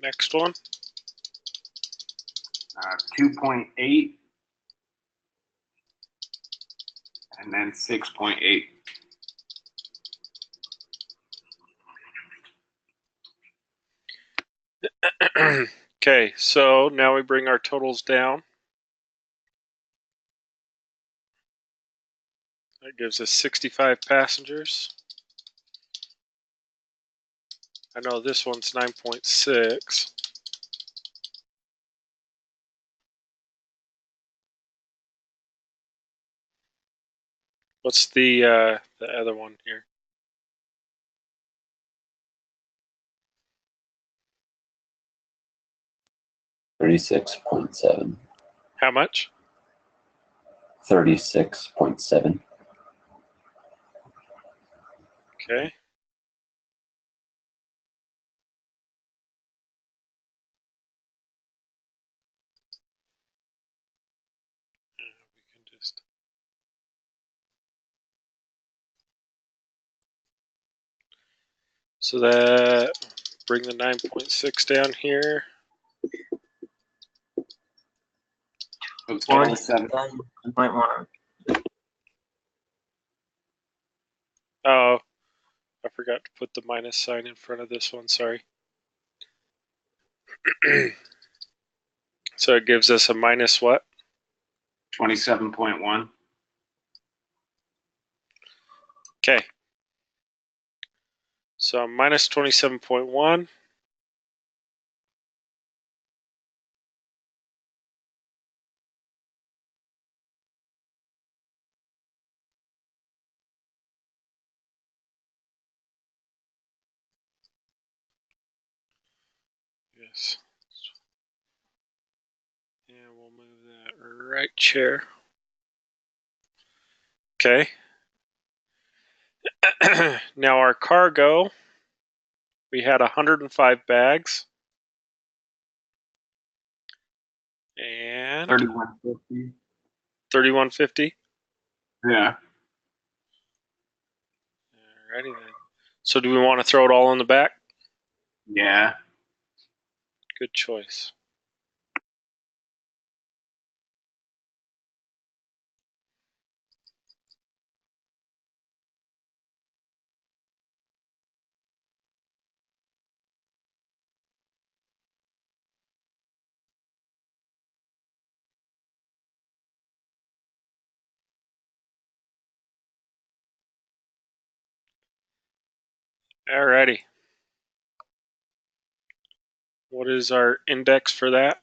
Speaker 1: Next one.
Speaker 8: 2.8. And then 6.8.
Speaker 1: Okay, so now we bring our totals down. That gives us 65 passengers. I know this one's 9.6. What's the other one here?
Speaker 10: $36.7.
Speaker 1: How much?
Speaker 10: 36.7.
Speaker 1: Okay. We can just. So that bring the 9.6 down here.
Speaker 8: Let's go to 7.
Speaker 10: You might want
Speaker 1: Oh, I forgot to put the minus sign in front of this one. Sorry. So it gives us a minus what?
Speaker 8: 27.1.
Speaker 1: Okay. So minus 27.1. Yes. And we'll move that right chair. Okay. Now our cargo, we had 105 bags. And
Speaker 8: 31.50.
Speaker 1: 3150.
Speaker 8: Yeah.
Speaker 1: Alrighty then. So do we want to throw it all in the back?
Speaker 8: Yeah.
Speaker 1: Good choice. Alrighty. What is our index for that?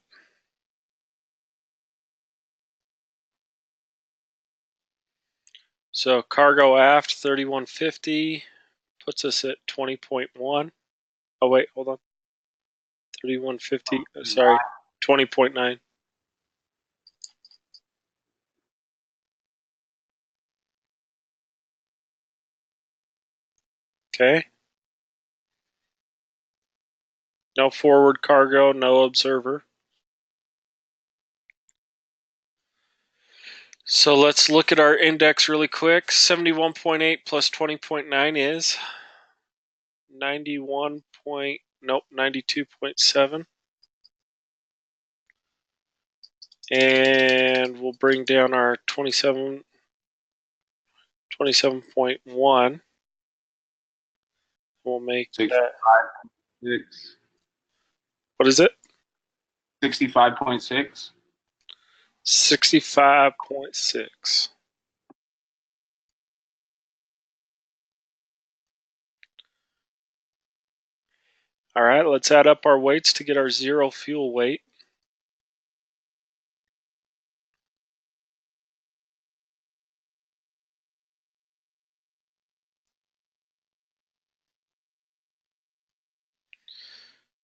Speaker 1: So cargo aft 3150 puts us at 20.1. Oh wait, hold on. 3150. Sorry, 20.9. Okay. No forward cargo, no observer. So let's look at our index really quick. 71.8 plus 20.9 is 92.7. And we'll bring down our 27.1. We'll make that.
Speaker 8: 6.
Speaker 1: What is it?
Speaker 8: 65.6.
Speaker 1: 65.6. All right, let's add up our weights to get our zero fuel weight.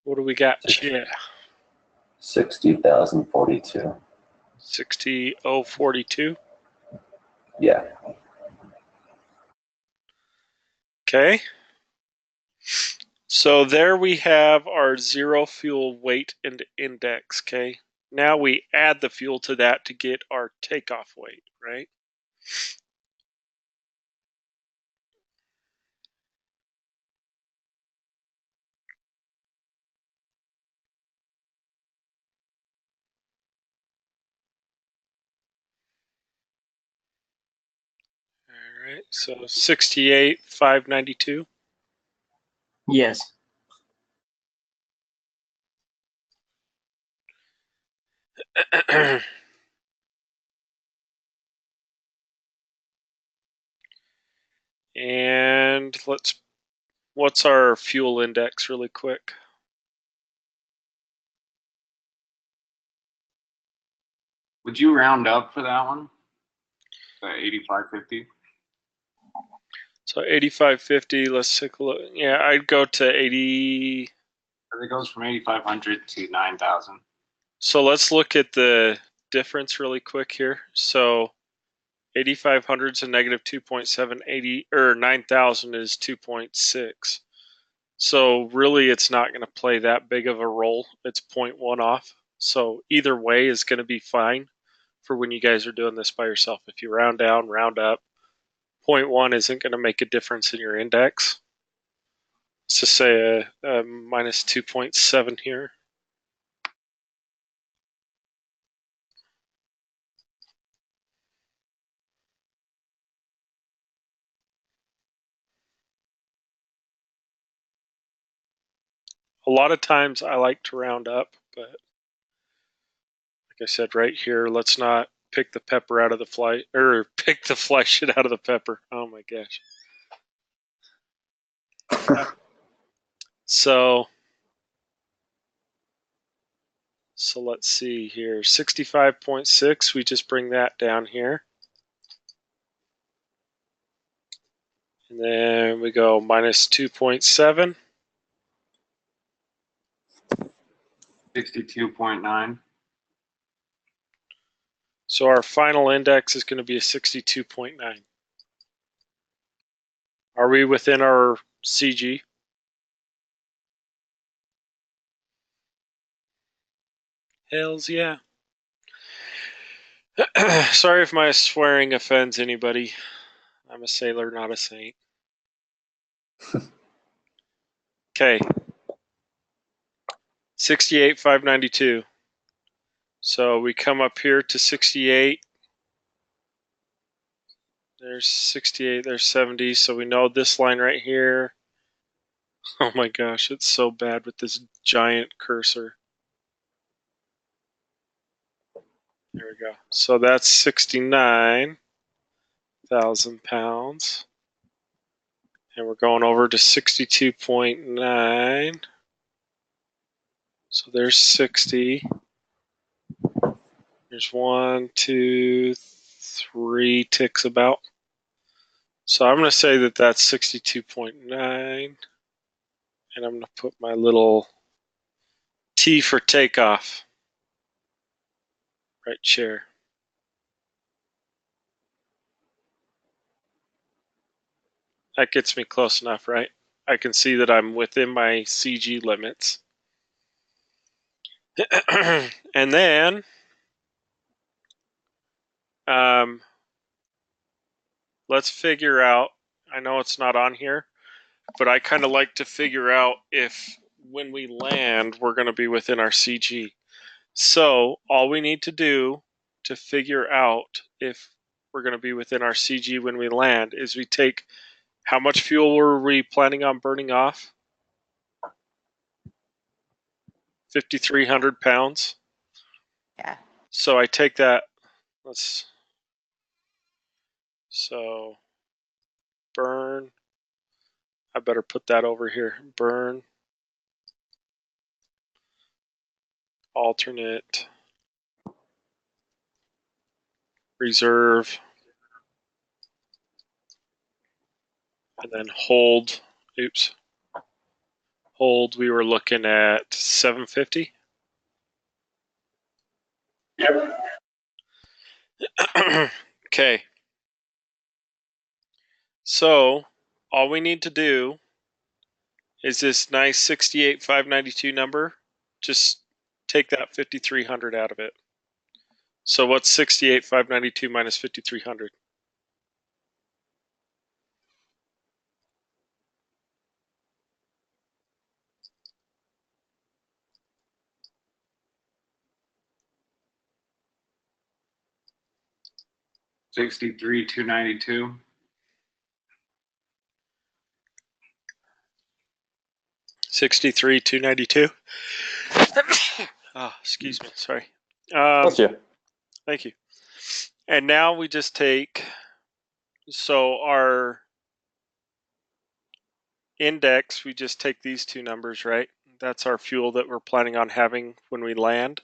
Speaker 1: What do we got? Yeah.
Speaker 10: 60,042.
Speaker 1: 60,042.
Speaker 10: Yeah.
Speaker 1: Okay. So there we have our zero fuel weight and index. Okay. Now we add the fuel to that to get our takeoff weight, right? All right. So 68,592.
Speaker 10: Yes.
Speaker 1: And what's our fuel index really quick?
Speaker 8: Would you round up for that one? The 85.50.
Speaker 1: So 85.50, let's take a look. Yeah, I'd go to 80.
Speaker 8: It goes from 8,500 to 9,000.
Speaker 1: So let's look at the difference really quick here. So 8,500 is a negative 2.780, or 9,000 is 2.6. So really it's not going to play that big of a role. It's 0.1 off. So either way is going to be fine for when you guys are doing this by yourself. If you round down, round up, 0.1 isn't going to make a difference in your index. Let's just say a minus 2.7 here. A lot of times I like to round up, but like I said right here, let's not pick the pepper out of the fly, or pick the fly shit out of the pepper. Oh my gosh. So let's see here. 65.6, we just bring that down here. And then we go minus 2.7.
Speaker 8: 62.9.
Speaker 1: So our final index is going to be a 62.9. Are we within our CG? Hells yeah. Sorry if my swearing offends anybody. I'm a sailor, not a saint. Okay. 68,592. So we come up here to 68. There's 68, there's 70. So we know this line right here. Oh my gosh, it's so bad with this giant cursor. There we go. So that's 69,000 pounds. And we're going over to 62.9. So there's 60. There's 1, 2, 3 ticks about. So I'm going to say that that's 62.9. And I'm going to put my little T for takeoff right here. That gets me close enough, right? I can see that I'm within my CG limits. And then let's figure out, I know it's not on here, but I kind of like to figure out if when we land, we're going to be within our CG. So all we need to do to figure out if we're going to be within our CG when we land is we take, how much fuel were we planning on burning off? 5,300 pounds.
Speaker 3: Yeah.
Speaker 1: So I take that, so burn, I better put that over here, burn, alternate, reserve, and then hold, hold, we were looking at 750.
Speaker 5: Yep.
Speaker 1: Okay. So all we need to do is this nice 68,592 number. Just take that 5,300 out of it. So what's 68,592 minus 5,300?
Speaker 8: $63,292.
Speaker 1: 63,292. Oh, excuse me. Sorry.
Speaker 4: Bless you.
Speaker 1: Thank you. And now we just take, so our index, we just take these two numbers, right? That's our fuel that we're planning on having when we land.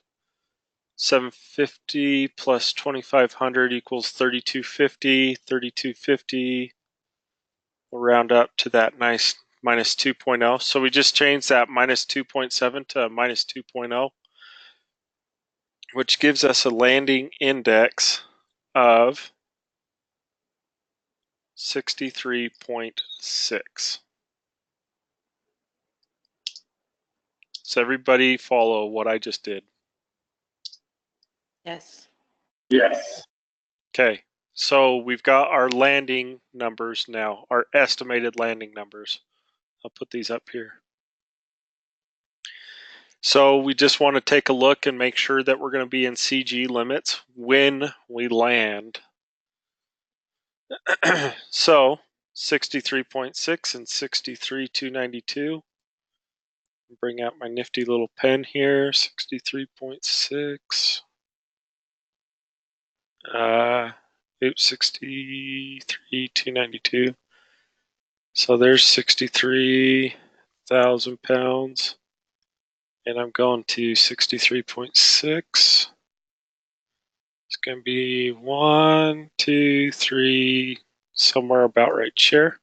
Speaker 1: 750 plus 2,500 equals 3,250. 3,250. We'll round up to that nice minus 2.0. So we just changed that minus 2.7 to minus 2.0, which gives us a landing index of 63.6. Does everybody follow what I just did?
Speaker 3: Yes.
Speaker 5: Yes.
Speaker 1: Okay, so we've got our landing numbers now, our estimated landing numbers. I'll put these up here. So we just want to take a look and make sure that we're going to be in CG limits when we land. So 63.6 and 63,292. Bring out my nifty little pen here. 63.6. 63,292. So there's 63,000 pounds. And I'm going to 63.6. It's going to be 1, 2, 3, somewhere about right here.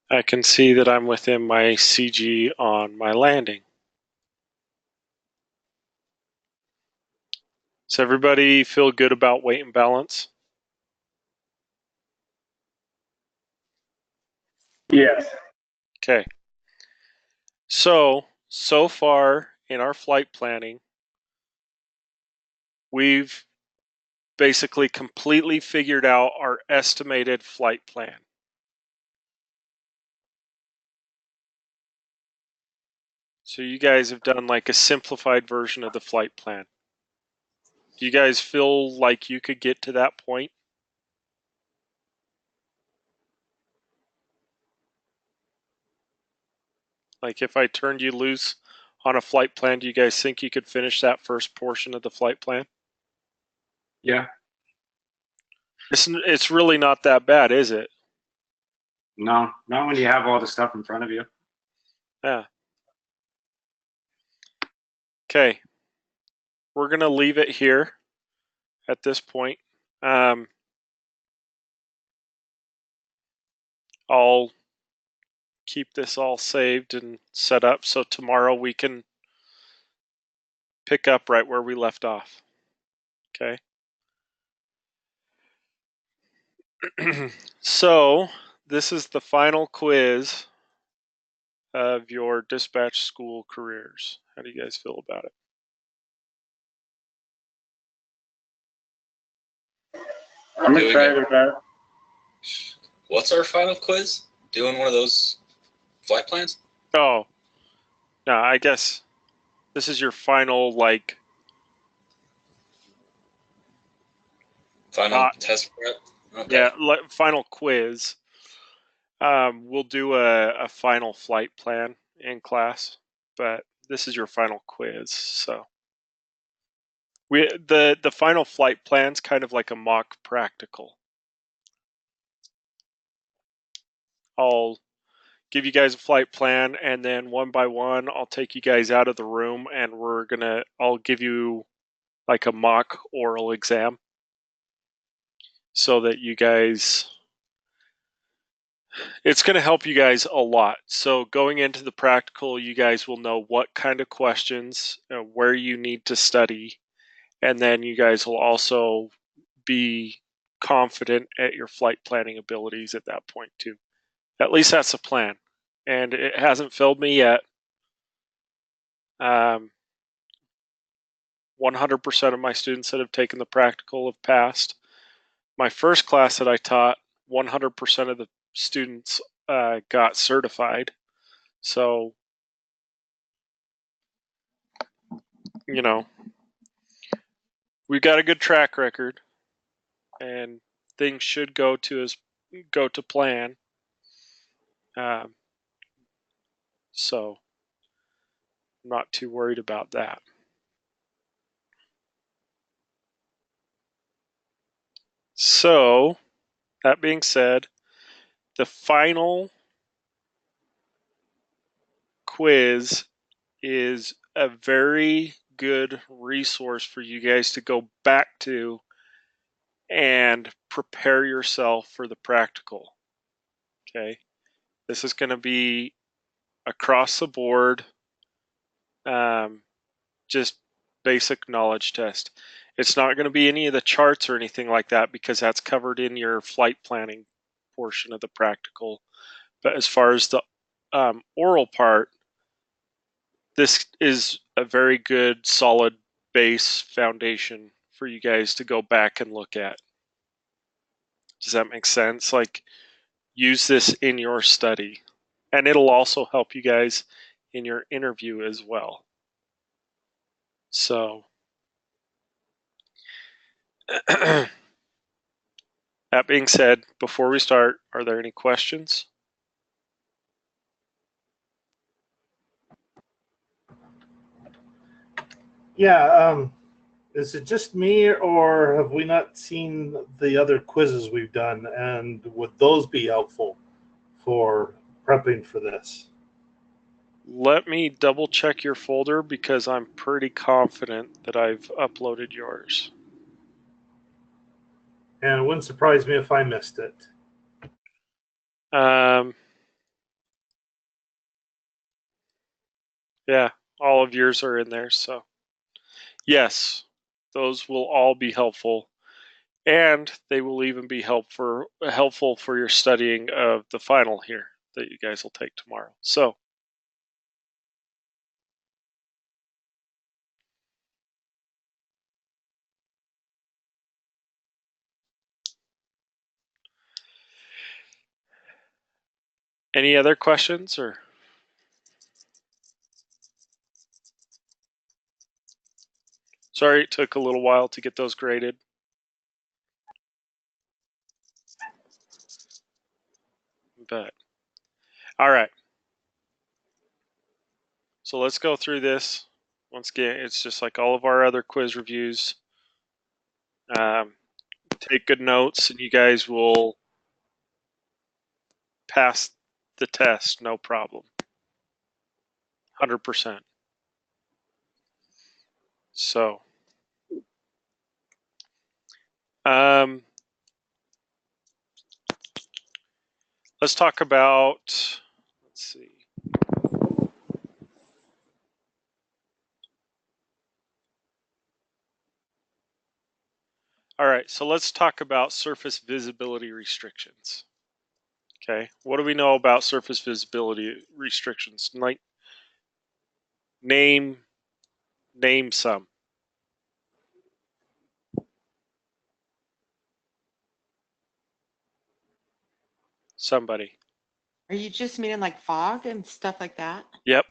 Speaker 1: I can see that I'm within my CG on my landing. Does everybody feel good about weight and balance?
Speaker 5: Yes.
Speaker 1: Okay. So far in our flight planning, we've basically completely figured out our estimated flight plan. So you guys have done like a simplified version of the flight plan. Do you guys feel like you could get to that point? Like if I turned you loose on a flight plan, do you guys think you could finish that first portion of the flight plan?
Speaker 8: Yeah.
Speaker 1: It's really not that bad, is it?
Speaker 8: No, not when you have all the stuff in front of you.
Speaker 1: Yeah. Okay. We're going to leave it here at this point. I'll keep this all saved and set up so tomorrow we can pick up right where we left off. Okay. So this is the final quiz of your dispatch school careers. How do you guys feel about it?
Speaker 8: I'm excited about it.
Speaker 7: What's our final quiz? Doing one of those flight plans?
Speaker 1: Oh, no, I guess this is your final, like,
Speaker 7: Final test prep? Okay.
Speaker 1: Yeah, final quiz. We'll do a final flight plan in class, but this is your final quiz. So the final flight plan's kind of like a mock practical. I'll give you guys a flight plan, and then one by one, I'll take you guys out of the room, and I'll give you like a mock oral exam so that you guys, it's going to help you guys a lot. So going into the practical, you guys will know what kind of questions, where you need to study, and then you guys will also be confident at your flight planning abilities at that point too. At least that's the plan. And it hasn't failed me yet. 100% of my students that have taken the practical have passed. My first class that I taught, 100% of the students got certified. So, you know, we've got a good track record, and things should go to plan. So, I'm not too worried about that. So, that being said, the final quiz is a very good resource for you guys to go back to and prepare yourself for the practical. Okay. This is going to be across the board, just basic knowledge test. It's not going to be any of the charts or anything like that because that's covered in your flight planning portion of the practical. But as far as the oral part, this is a very good, solid base foundation for you guys to go back and look at. Does that make sense? Like, use this in your study. And it'll also help you guys in your interview as well. So, that being said, before we start, are there any questions?
Speaker 2: Yeah, is it just me, or have we not seen the other quizzes we've done, and would those be helpful for prepping for this?
Speaker 1: Let me double check your folder because I'm pretty confident that I've uploaded yours.
Speaker 2: And it wouldn't surprise me if I missed it.
Speaker 1: Yeah, all of yours are in there, so yes, those will all be helpful, and they will even be helpful for your studying of the final here that you guys will take tomorrow. So, any other questions or? Sorry, it took a little while to get those graded. But, all right. So let's go through this. Once again, it's just like all of our other quiz reviews. Take good notes, and you guys will pass the test, no problem. 100%. So, let's talk about, let's see. All right, so let's talk about surface visibility restrictions. Okay, what do we know about surface visibility restrictions? Like, name some. Somebody.
Speaker 3: Are you just meaning like fog and stuff like that?
Speaker 1: Yep.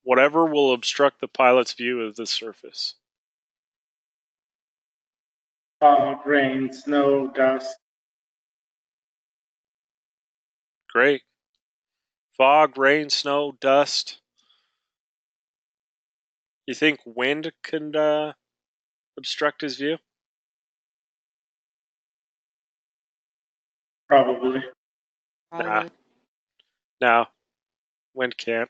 Speaker 1: Whatever will obstruct the pilot's view of the surface.
Speaker 5: Rain, snow, dust.
Speaker 1: Great. Fog, rain, snow, dust. You think wind can obstruct his view?
Speaker 5: Probably.
Speaker 1: No, wind can't.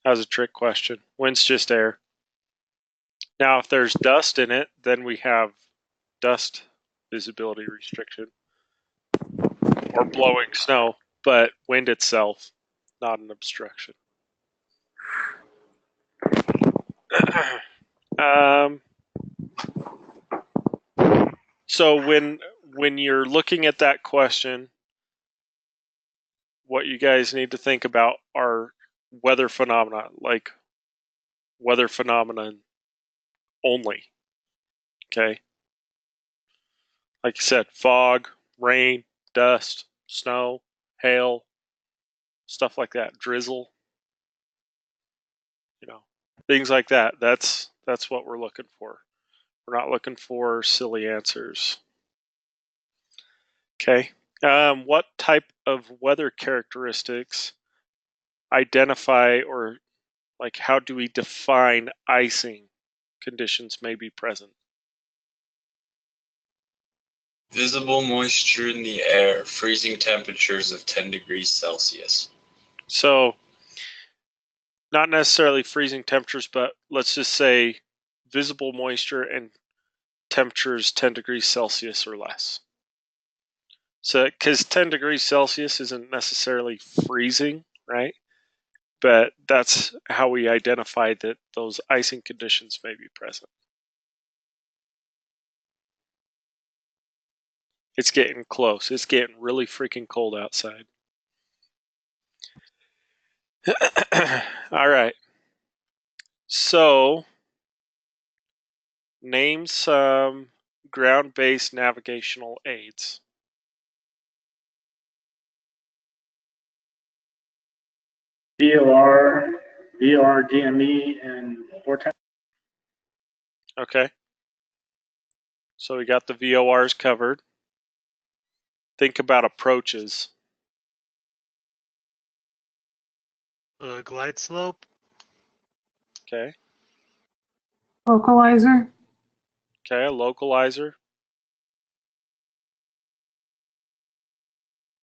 Speaker 1: That was a trick question. Wind's just air. Now, if there's dust in it, then we have dust visibility restriction or blowing snow, but wind itself, not an obstruction. So when you're looking at that question, what you guys need to think about are weather phenomena, like weather phenomenon only. Okay. Like you said, fog, rain, dust, snow, hail, stuff like that, drizzle, things like that. That's what we're looking for. We're not looking for silly answers. Okay. What type of weather characteristics identify, or like how do we define icing conditions may be present?
Speaker 7: Visible moisture in the air, freezing temperatures of 10 degrees Celsius.
Speaker 1: So, not necessarily freezing temperatures, but let's just say visible moisture and temperatures 10 degrees Celsius or less. So, because 10 degrees Celsius isn't necessarily freezing, right? But that's how we identify that those icing conditions may be present. It's getting close. It's getting really freaking cold outside. All right. So, name some ground-based navigational aids.
Speaker 5: VOR, DME, and vortex.
Speaker 1: Okay. So we got the VORs covered. Think about approaches.
Speaker 9: Glide slope.
Speaker 1: Okay.
Speaker 6: Localizer.
Speaker 1: Okay, a localizer.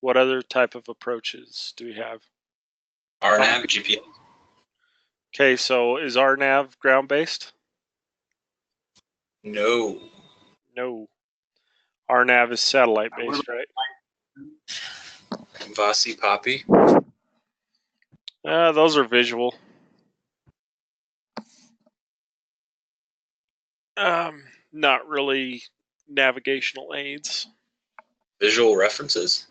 Speaker 1: What other type of approaches do we have?
Speaker 7: RNAV, GPS.
Speaker 1: Okay, so is RNAV ground-based?
Speaker 7: No.
Speaker 1: No. RNAV is satellite-based, right?
Speaker 7: Vasi Poppy.
Speaker 1: Those are visual. Not really navigational aids.
Speaker 7: Visual references?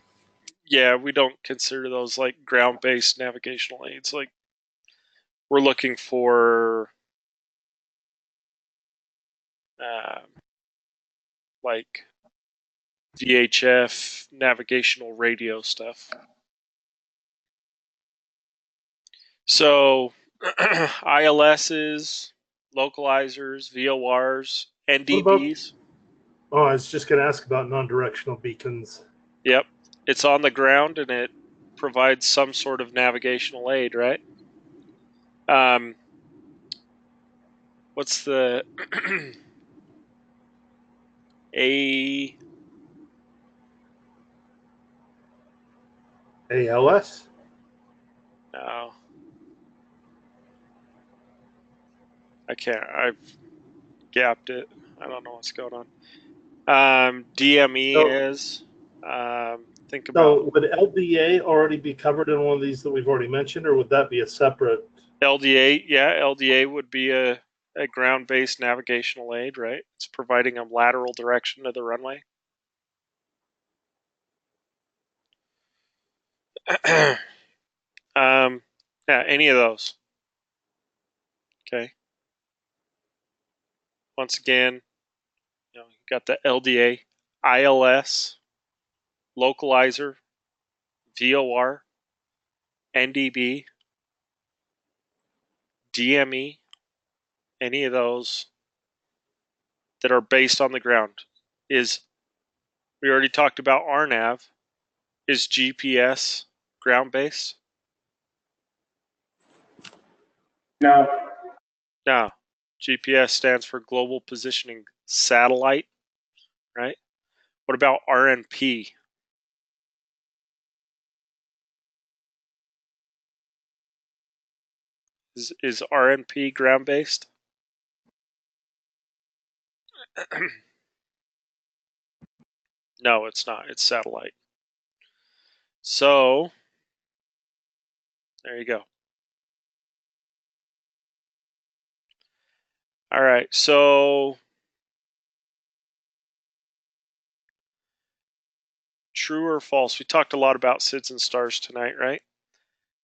Speaker 1: Yeah, we don't consider those like ground-based navigational aids. Like, we're looking for like VHF navigational radio stuff. So ILSs, localizers, VORs, NDBs.
Speaker 2: Oh, I was just going to ask about non-directional beacons.
Speaker 1: Yep. It's on the ground and it provides some sort of navigational aid, right? What's the
Speaker 2: ALS?
Speaker 1: No. I can't. I've gapped it. I don't know what's going on. DME is. Think about
Speaker 2: So would LDA already be covered in one of these that we've already mentioned, or would that be a separate?
Speaker 1: LDA. Yeah, LDA would be a ground-based navigational aid, right? It's providing a lateral direction to the runway. Yeah, any of those. Okay. Once again, you got the LDA, ILS, localizer, VOR, NDB, DME, any of those that are based on the ground. We already talked about RNAV. Is GPS ground based?
Speaker 5: No.
Speaker 1: No. GPS stands for Global Positioning Satellite, right? What about RNP? Is RNP ground based? No, it's not. It's satellite. So, there you go. All right. So, true or false? We talked a lot about SIDS and stars tonight, right?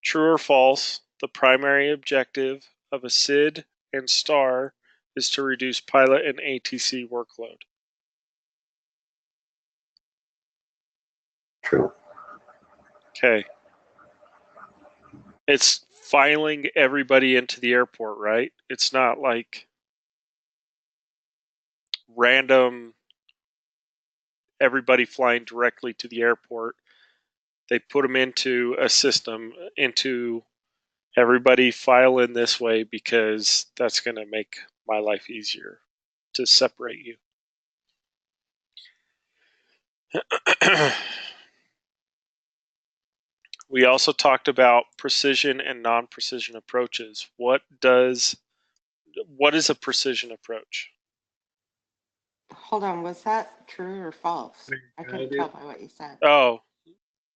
Speaker 1: True or false? The primary objective of a SID and star is to reduce pilot and ATC workload.
Speaker 10: True.
Speaker 1: Okay. It's filing everybody into the airport, right? It's not like random everybody flying directly to the airport. They put them into a system, into everybody file in this way because that's going to make my life easier to separate you. We also talked about precision and non-precision approaches. What is a precision approach?
Speaker 3: Hold on, was that true or false? I couldn't tell by what you said.
Speaker 1: Oh,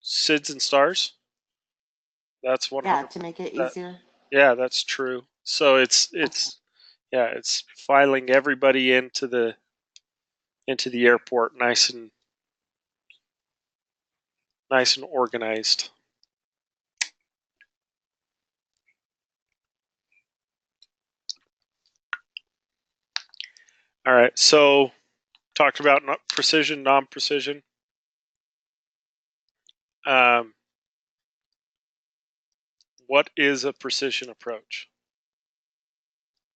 Speaker 1: SIDS and stars? That's 100%.
Speaker 3: Yeah, to make it easier.
Speaker 1: Yeah, that's true. So it's filing everybody into the airport nice and organized. All right, so talked about precision, non-precision. What is a precision approach?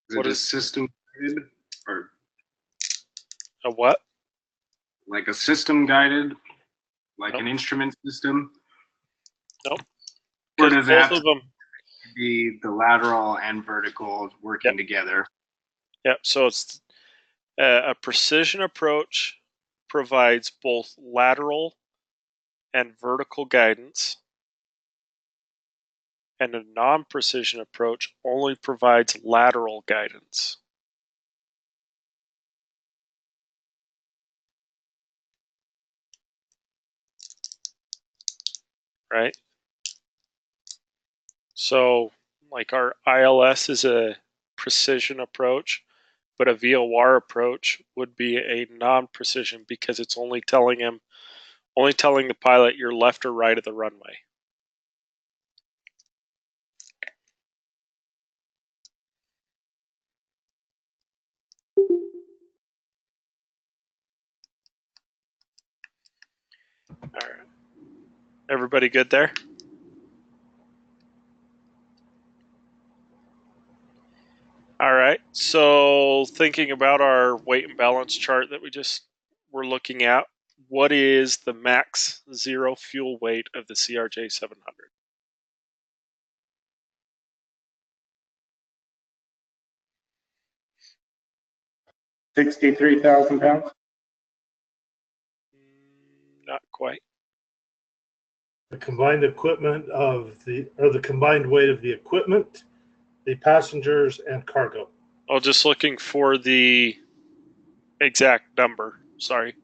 Speaker 8: Is it a system guided or
Speaker 1: a what?
Speaker 8: Like a system guided, like an instrument system?
Speaker 1: Nope.
Speaker 8: Or does it have
Speaker 1: both of them
Speaker 8: be the lateral and vertical working together?
Speaker 1: Yep. So it's a precision approach provides both lateral and vertical guidance, and a non-precision approach only provides lateral guidance. Right? So, like our ILS is a precision approach, but a VOR approach would be a non-precision because it's only telling the pilot you're left or right of the runway. All right. Everybody good there? All right. So thinking about our weight and balance chart that we just were looking at, what is the max zero fuel weight of the CRJ 700?
Speaker 5: 63,000 pounds.
Speaker 1: Not quite.
Speaker 2: The combined equipment the combined weight of the equipment, the passengers, and cargo.
Speaker 1: Oh, just looking for the exact number. Sorry.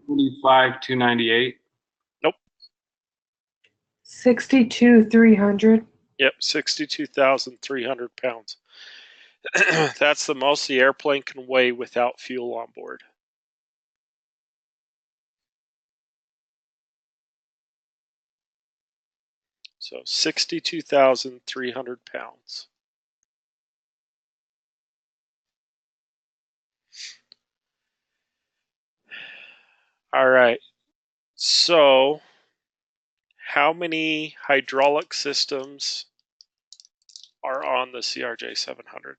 Speaker 8: 45,298.
Speaker 1: Nope.
Speaker 6: 62,300.
Speaker 1: Yep, 62,300 pounds. That's the most the airplane can weigh without fuel on board. So 62,300 pounds. All right. So how many hydraulic systems are on the CRJ 700?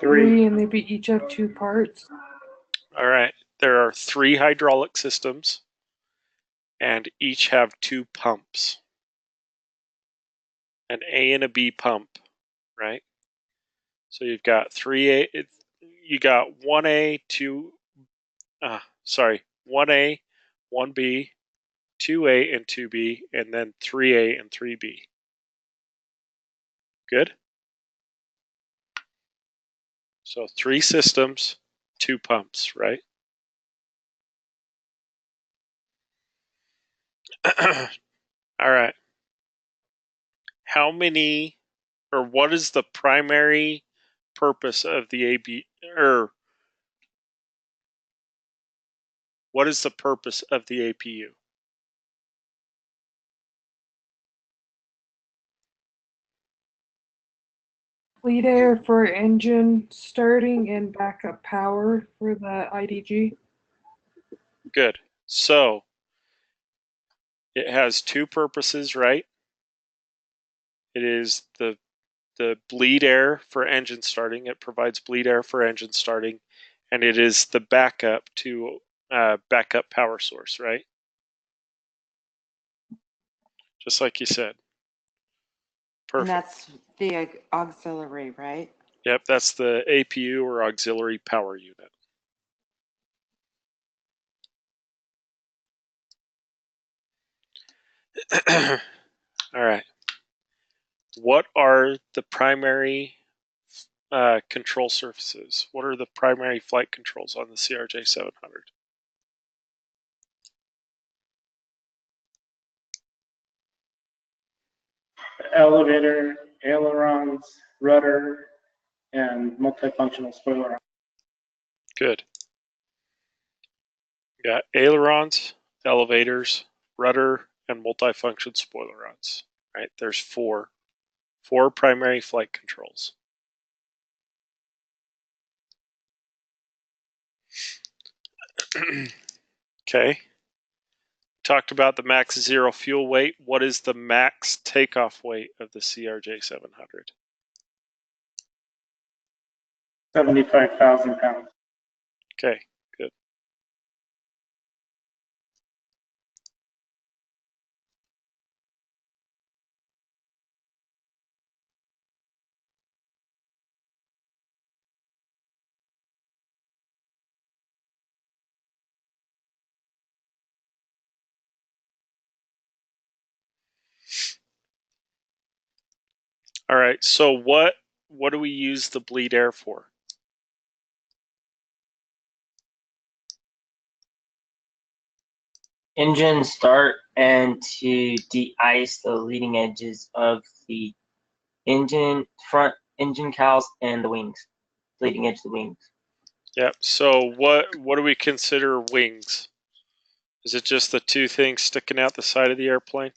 Speaker 6: 3, and they each have 2 parts.
Speaker 1: All right. There are 3 hydraulic systems, and each have 2 pumps. An A and a B pump, right? So you've got 3A, you got 1A, 1A, 1B, 2A and 2B, and then 3A and 3B. Good? So 3 systems, 2 pumps, right? All right. How many, or what is the primary purpose of the AB, or what is the purpose of the APU?
Speaker 6: Bleed air for engine starting and backup power for the IDG.
Speaker 1: Good. So it has 2 purposes, right? It is the bleed air for engine starting. It provides bleed air for engine starting, and it is the backup to backup power source, right? Just like you said. Perfect.
Speaker 3: And that's the auxiliary, right?
Speaker 1: Yep, that's the APU or auxiliary power unit. All right. What are the primary control surfaces? What are the primary flight controls on the CRJ 700?
Speaker 5: Elevator, ailerons, rudder, and multifunctional spoiler.
Speaker 1: Good. You got ailerons, elevators, rudder, and multifunction spoilerons. Right? There's four primary flight controls. Okay. Talked about the max zero fuel weight. What is the max takeoff weight of the CRJ 700?
Speaker 5: 75,000 pounds.
Speaker 1: Okay, good. All right, so what do we use the bleed air for?
Speaker 10: Engine start and to de-ice the leading edges of the front engine cowls and the wings, leading edge of the wings.
Speaker 1: Yep. So what do we consider wings? Is it just the 2 things sticking out the side of the airplane?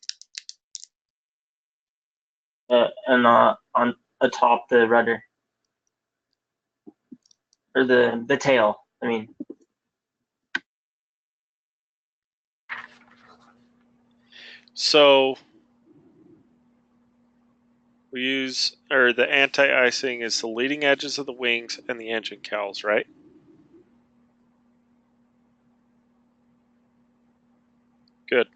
Speaker 10: And on atop the rudder, or the tail. I mean.
Speaker 1: So we use, or the anti-icing is the leading edges of the wings and the engine cowls, right? Good.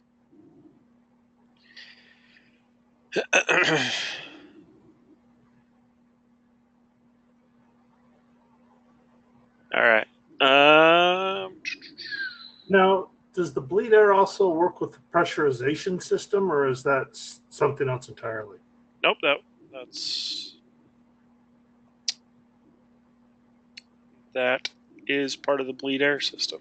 Speaker 2: Now, does the bleed air also work with the pressurization system, or is that something else entirely?
Speaker 1: Nope, that is part of the bleed air system.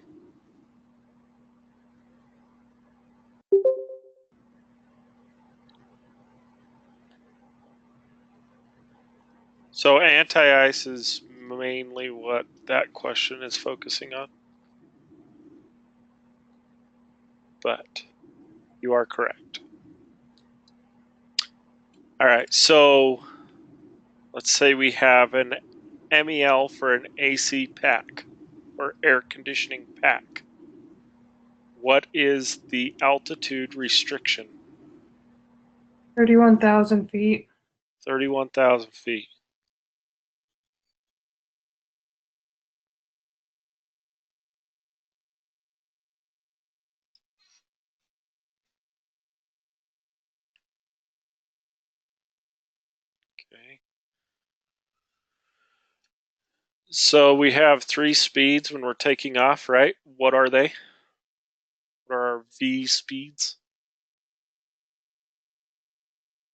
Speaker 1: So anti-ice is mainly what that question is focusing on. But you are correct. All right, so let's say we have an MEL for an AC pack or air conditioning pack. What is the altitude restriction?
Speaker 6: 31,000 feet.
Speaker 1: 31,000 feet. Okay. So we have 3 speeds when we're taking off, right? What are they? What are our V speeds?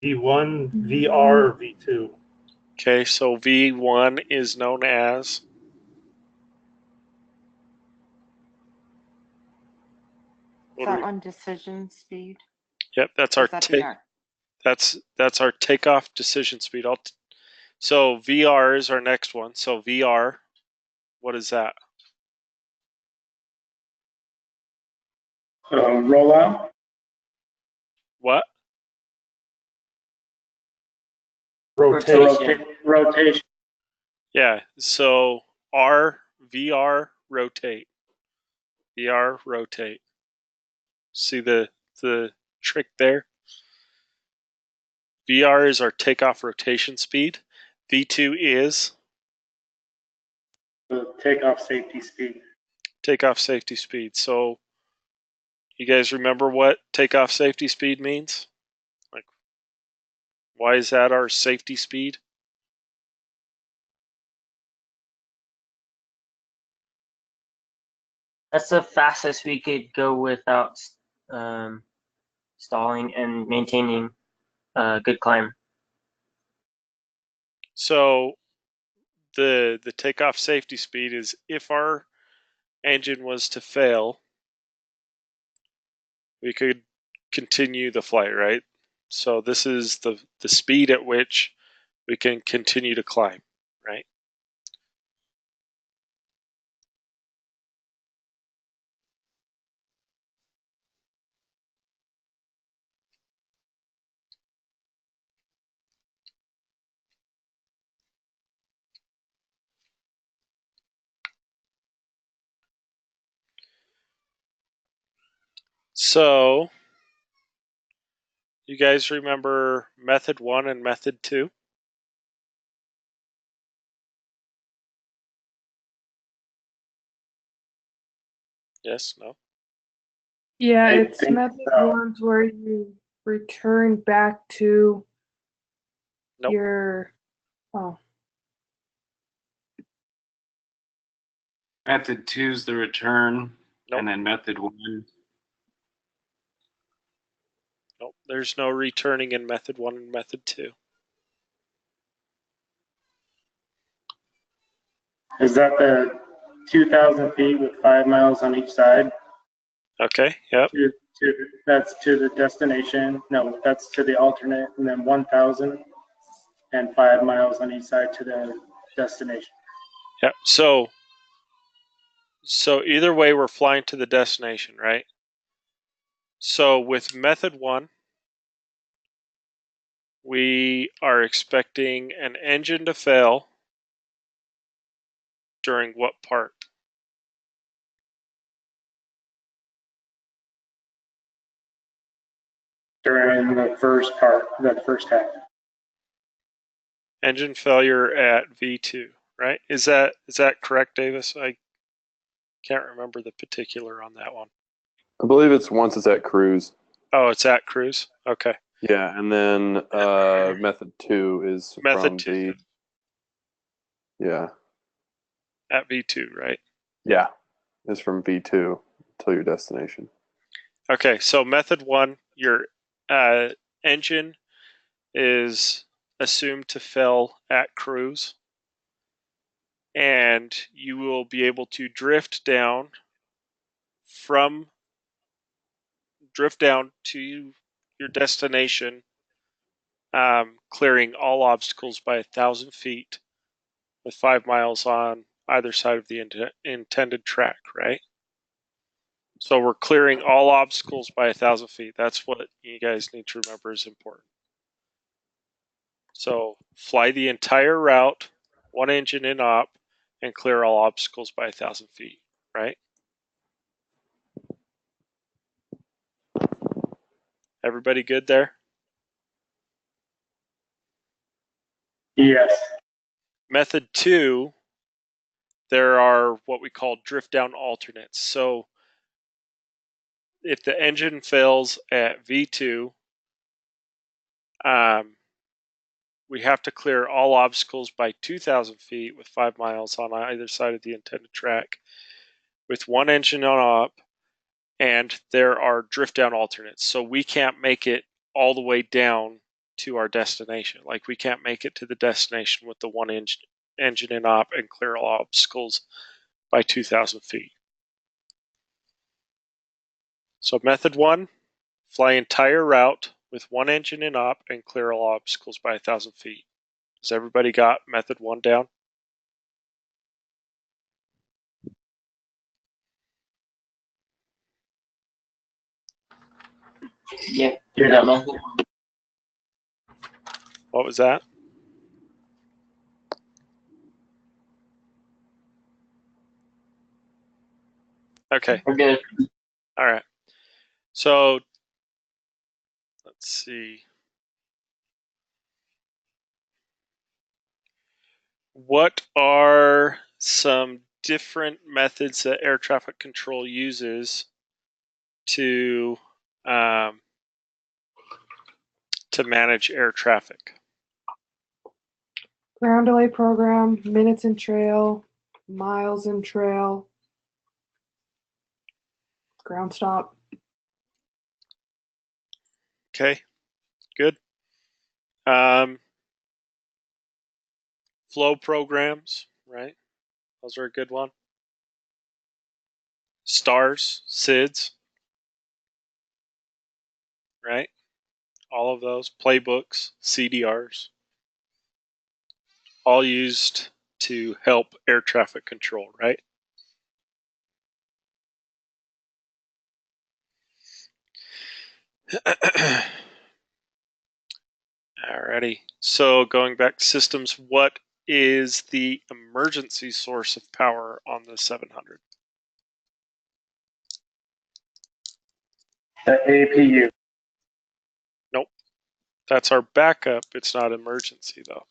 Speaker 2: V1, VR, V2.
Speaker 1: Okay, so V1 is known as
Speaker 3: Is that one decision speed?
Speaker 1: Yep, that's our that's our takeoff decision speed. So VR is our next one. So VR, what is that?
Speaker 5: Rollout.
Speaker 1: What?
Speaker 5: Rotation.
Speaker 1: Yeah. So R VR rotate. VR rotate. See the trick there? VR is our takeoff rotation speed. V2 is
Speaker 5: The takeoff safety speed.
Speaker 1: takeoff safety speed. So you guys remember what takeoff safety speed means? Like, why is that our safety speed?
Speaker 10: That's the fastest we could go without stalling and maintaining a good climb.
Speaker 1: So the takeoff safety speed is if our engine was to fail, we could continue the flight, right? So this is the speed at which we can continue to climb, right? So you guys remember method 1 and method 2? Yes, no?
Speaker 6: Yeah, it's method 1's where you return back to your
Speaker 8: Method 2 is the return, and then method 1.
Speaker 1: Nope, there's no returning in method 1 and method 2.
Speaker 5: Is that the 2,000 feet with 5 miles on each side?
Speaker 1: Okay, yep.
Speaker 5: That's to the destination. No, that's to the alternate, and then 1,000 and 5 miles on each side to the destination.
Speaker 1: Yep. So either way, we're flying to the destination, right? So with method 1, we are expecting an engine to fail during what part?
Speaker 5: During the first part, the first half.
Speaker 1: Engine failure at V2, right? Is that correct, Davis? I can't remember the particular on that one.
Speaker 4: I believe it's once it's at cruise.
Speaker 1: Oh, it's at cruise. Okay.
Speaker 4: Yeah, and then method 2 is
Speaker 1: method
Speaker 4: from
Speaker 1: 2.
Speaker 4: Yeah.
Speaker 1: At V2, right?
Speaker 4: Yeah, it's from V2 till your destination.
Speaker 1: Okay, so method one, your engine is assumed to fail at cruise, and you will be able to drift down to your destination, clearing all obstacles by 1,000 feet with 5 miles on either side of the intended track, right? So we're clearing all obstacles by 1,000 feet. That's what you guys need to remember is important. So fly the entire route, one engine in op, and clear all obstacles by 1,000 feet, right? Everybody good there?
Speaker 5: Yes.
Speaker 1: Method two, there are what we call drift down alternates. So if the engine fails at V2, we have to clear all obstacles by 2,000 feet with 5 miles on either side of the intended track with one engine on op, and there are drift down alternates. So we can't make it all the way down to our destination. Like we can't make it to the destination with the one engine in op and clear all obstacles by 2,000 feet. So method one, fly entire route with one engine in op and clear all obstacles by 1,000 feet. Has everybody got method one down?
Speaker 10: Yeah, that method.
Speaker 1: What was that? Okay.
Speaker 10: We're good.
Speaker 1: All right. So let's see. What are some different methods that air traffic control uses to manage air traffic?
Speaker 6: Ground delay program, minutes in trail, miles in trail, ground stop.
Speaker 1: Okay, good. Flow programs, right? Those are a good one. Stars, SIDS, right? All of those. Playbooks, CDRs, all used to help air traffic control, right? Alrighty. So going back to systems, what is the emergency source of power on the 700?
Speaker 5: The APU.
Speaker 1: Nope. That's our backup. It's not emergency though.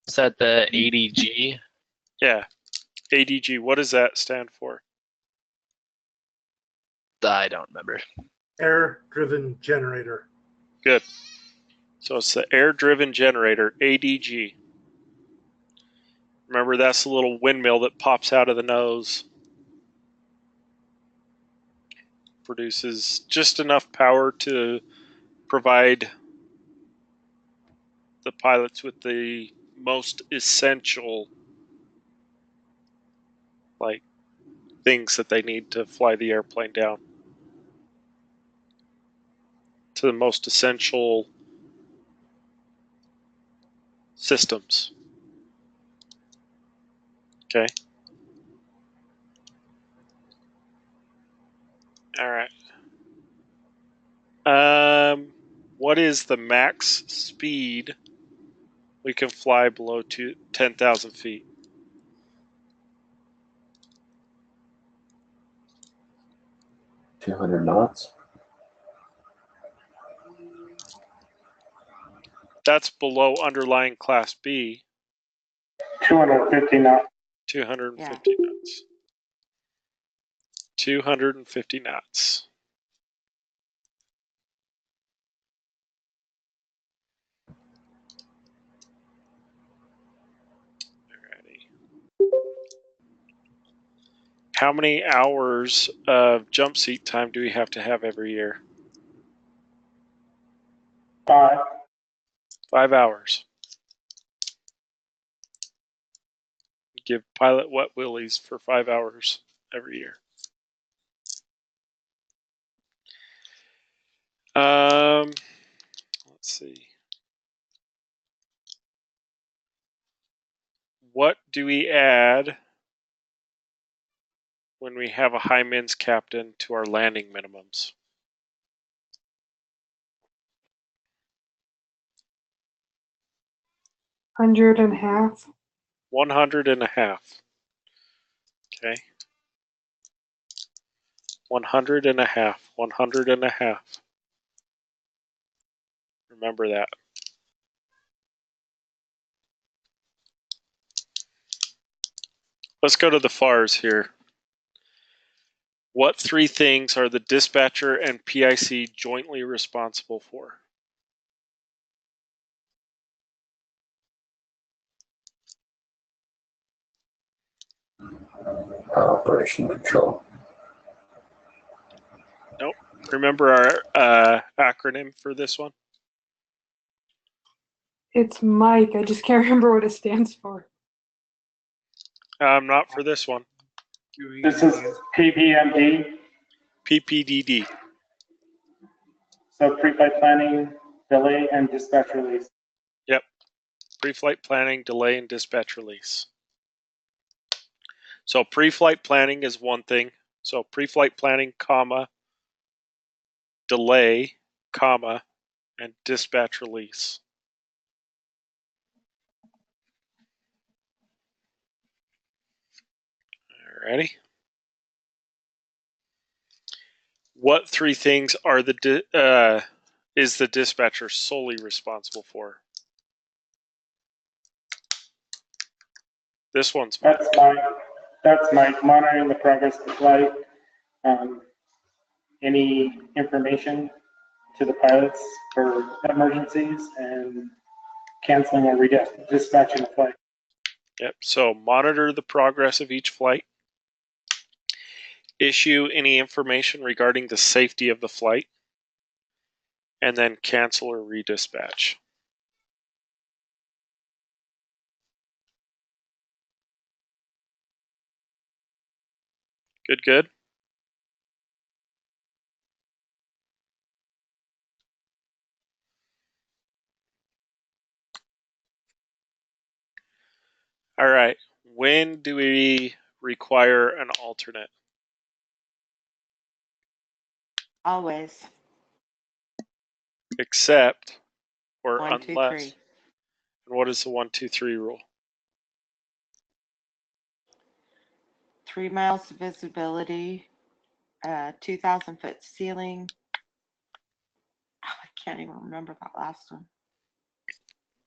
Speaker 9: Is that the ADG?
Speaker 1: Yeah. ADG. What does that stand for?
Speaker 9: I don't remember.
Speaker 2: Air-driven generator.
Speaker 1: Good. So it's the air-driven generator, ADG. Remember, that's the little windmill that pops out of the nose. Produces just enough power to provide the pilots with the most essential things that they need to fly the airplane down to the most essential systems. Okay. All right. What is the max speed we can fly below 10,000 feet?
Speaker 4: $200 knots.
Speaker 1: That's below underlying Class B.
Speaker 5: 250 knots.
Speaker 1: 250 knots. 250 knots. Alrighty. How many hours of jump seat time do we have to have every year?
Speaker 5: 5.
Speaker 1: 5 hours. Give pilot wet willies for 5 hours every year. Let's see. What do we add when we have a high mins captain to our landing minimums?
Speaker 6: 100 and a half.
Speaker 1: 100 and a half. Okay. 100 and a half. 100 and a half. Remember that. Let's go to the FARs here. What 3 things are the dispatcher and PIC jointly responsible for?
Speaker 11: Operation control.
Speaker 1: Nope. Remember our acronym for this one?
Speaker 6: It's Mike. I just can't remember what it stands for.
Speaker 1: Not for this one.
Speaker 5: This is PPMD.
Speaker 1: PPDD.
Speaker 5: So pre-flight planning, delay, and dispatch release.
Speaker 1: Yep. Pre-flight planning, delay, and dispatch release. So pre-flight planning is one thing. So pre-flight planning, comma, delay, comma, and dispatch release. Alrighty. What 3 things are is the dispatcher solely responsible for? This one's Mike.
Speaker 5: That's Mike. Monitoring the progress of the flight. Any information to the pilots for emergencies and canceling or dispatching a flight.
Speaker 1: Yep. So monitor the progress of each flight. Issue any information regarding the safety of the flight. And then cancel or redispatch. Good, good. All right. When do we require an alternate?
Speaker 3: Always.
Speaker 1: Except or
Speaker 3: 1, 2,
Speaker 1: unless.
Speaker 3: 3.
Speaker 1: And what is the 1, 2, 3 rule?
Speaker 3: 3 miles of visibility, 2,000 foot ceiling. Oh, I can't even remember that last one.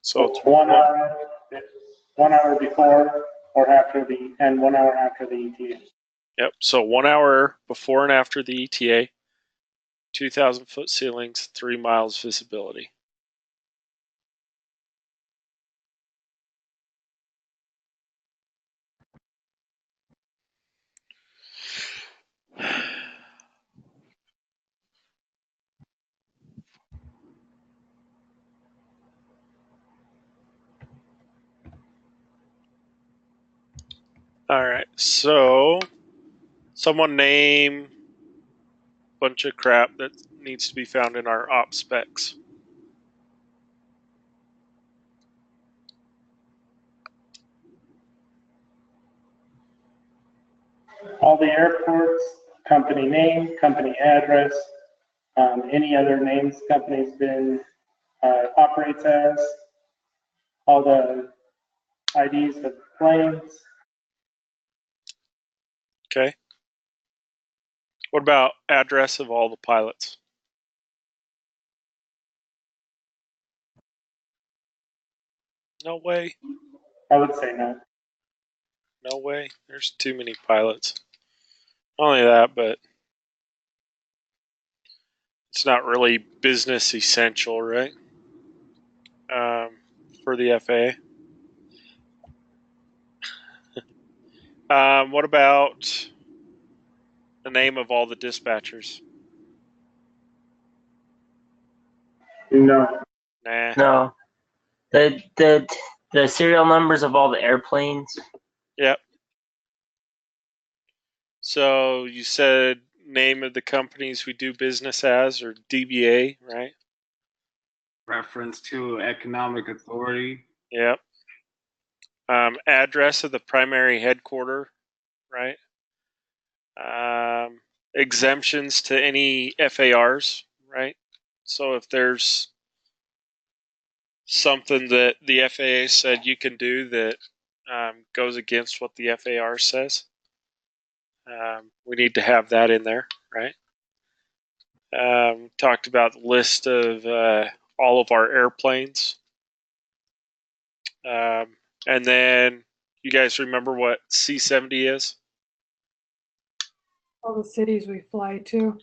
Speaker 1: So it's
Speaker 5: 1 hour before or after and 1 hour after the ETA.
Speaker 1: Yep. So 1 hour before and after the ETA, 2,000 foot ceilings, 3 miles visibility. All right. So someone name a bunch of crap that needs to be found in our op specs.
Speaker 5: All the airports, company name, company address, any other names company's been operates as, all the IDs of planes.
Speaker 1: Okay. What about address of all the pilots? No way.
Speaker 5: I would say no.
Speaker 1: No way. There's too many pilots. Not only that, but it's not really business essential, right? For the FAA. What about The name of all the dispatchers.
Speaker 5: No.
Speaker 1: Nah.
Speaker 10: No. The serial numbers of all the airplanes.
Speaker 1: Yep. So you said name of the companies we do business as, or DBA, right?
Speaker 8: Reference to economic authority.
Speaker 1: Yep. Address of the primary headquarter, right? Exemptions to any FARs, right? So if there's something that the FAA said you can do that goes against what the FAR says, we need to have that in there, right? Talked about the list of all of our airplanes. And then you guys remember what C-70 is?
Speaker 6: All the cities we fly to.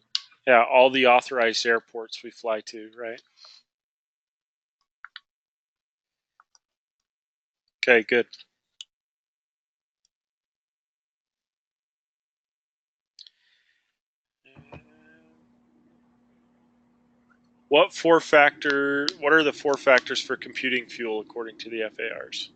Speaker 1: Yeah, all the authorized airports we fly to, right? Okay, good. What are the 4 factors for computing fuel according to the FARs?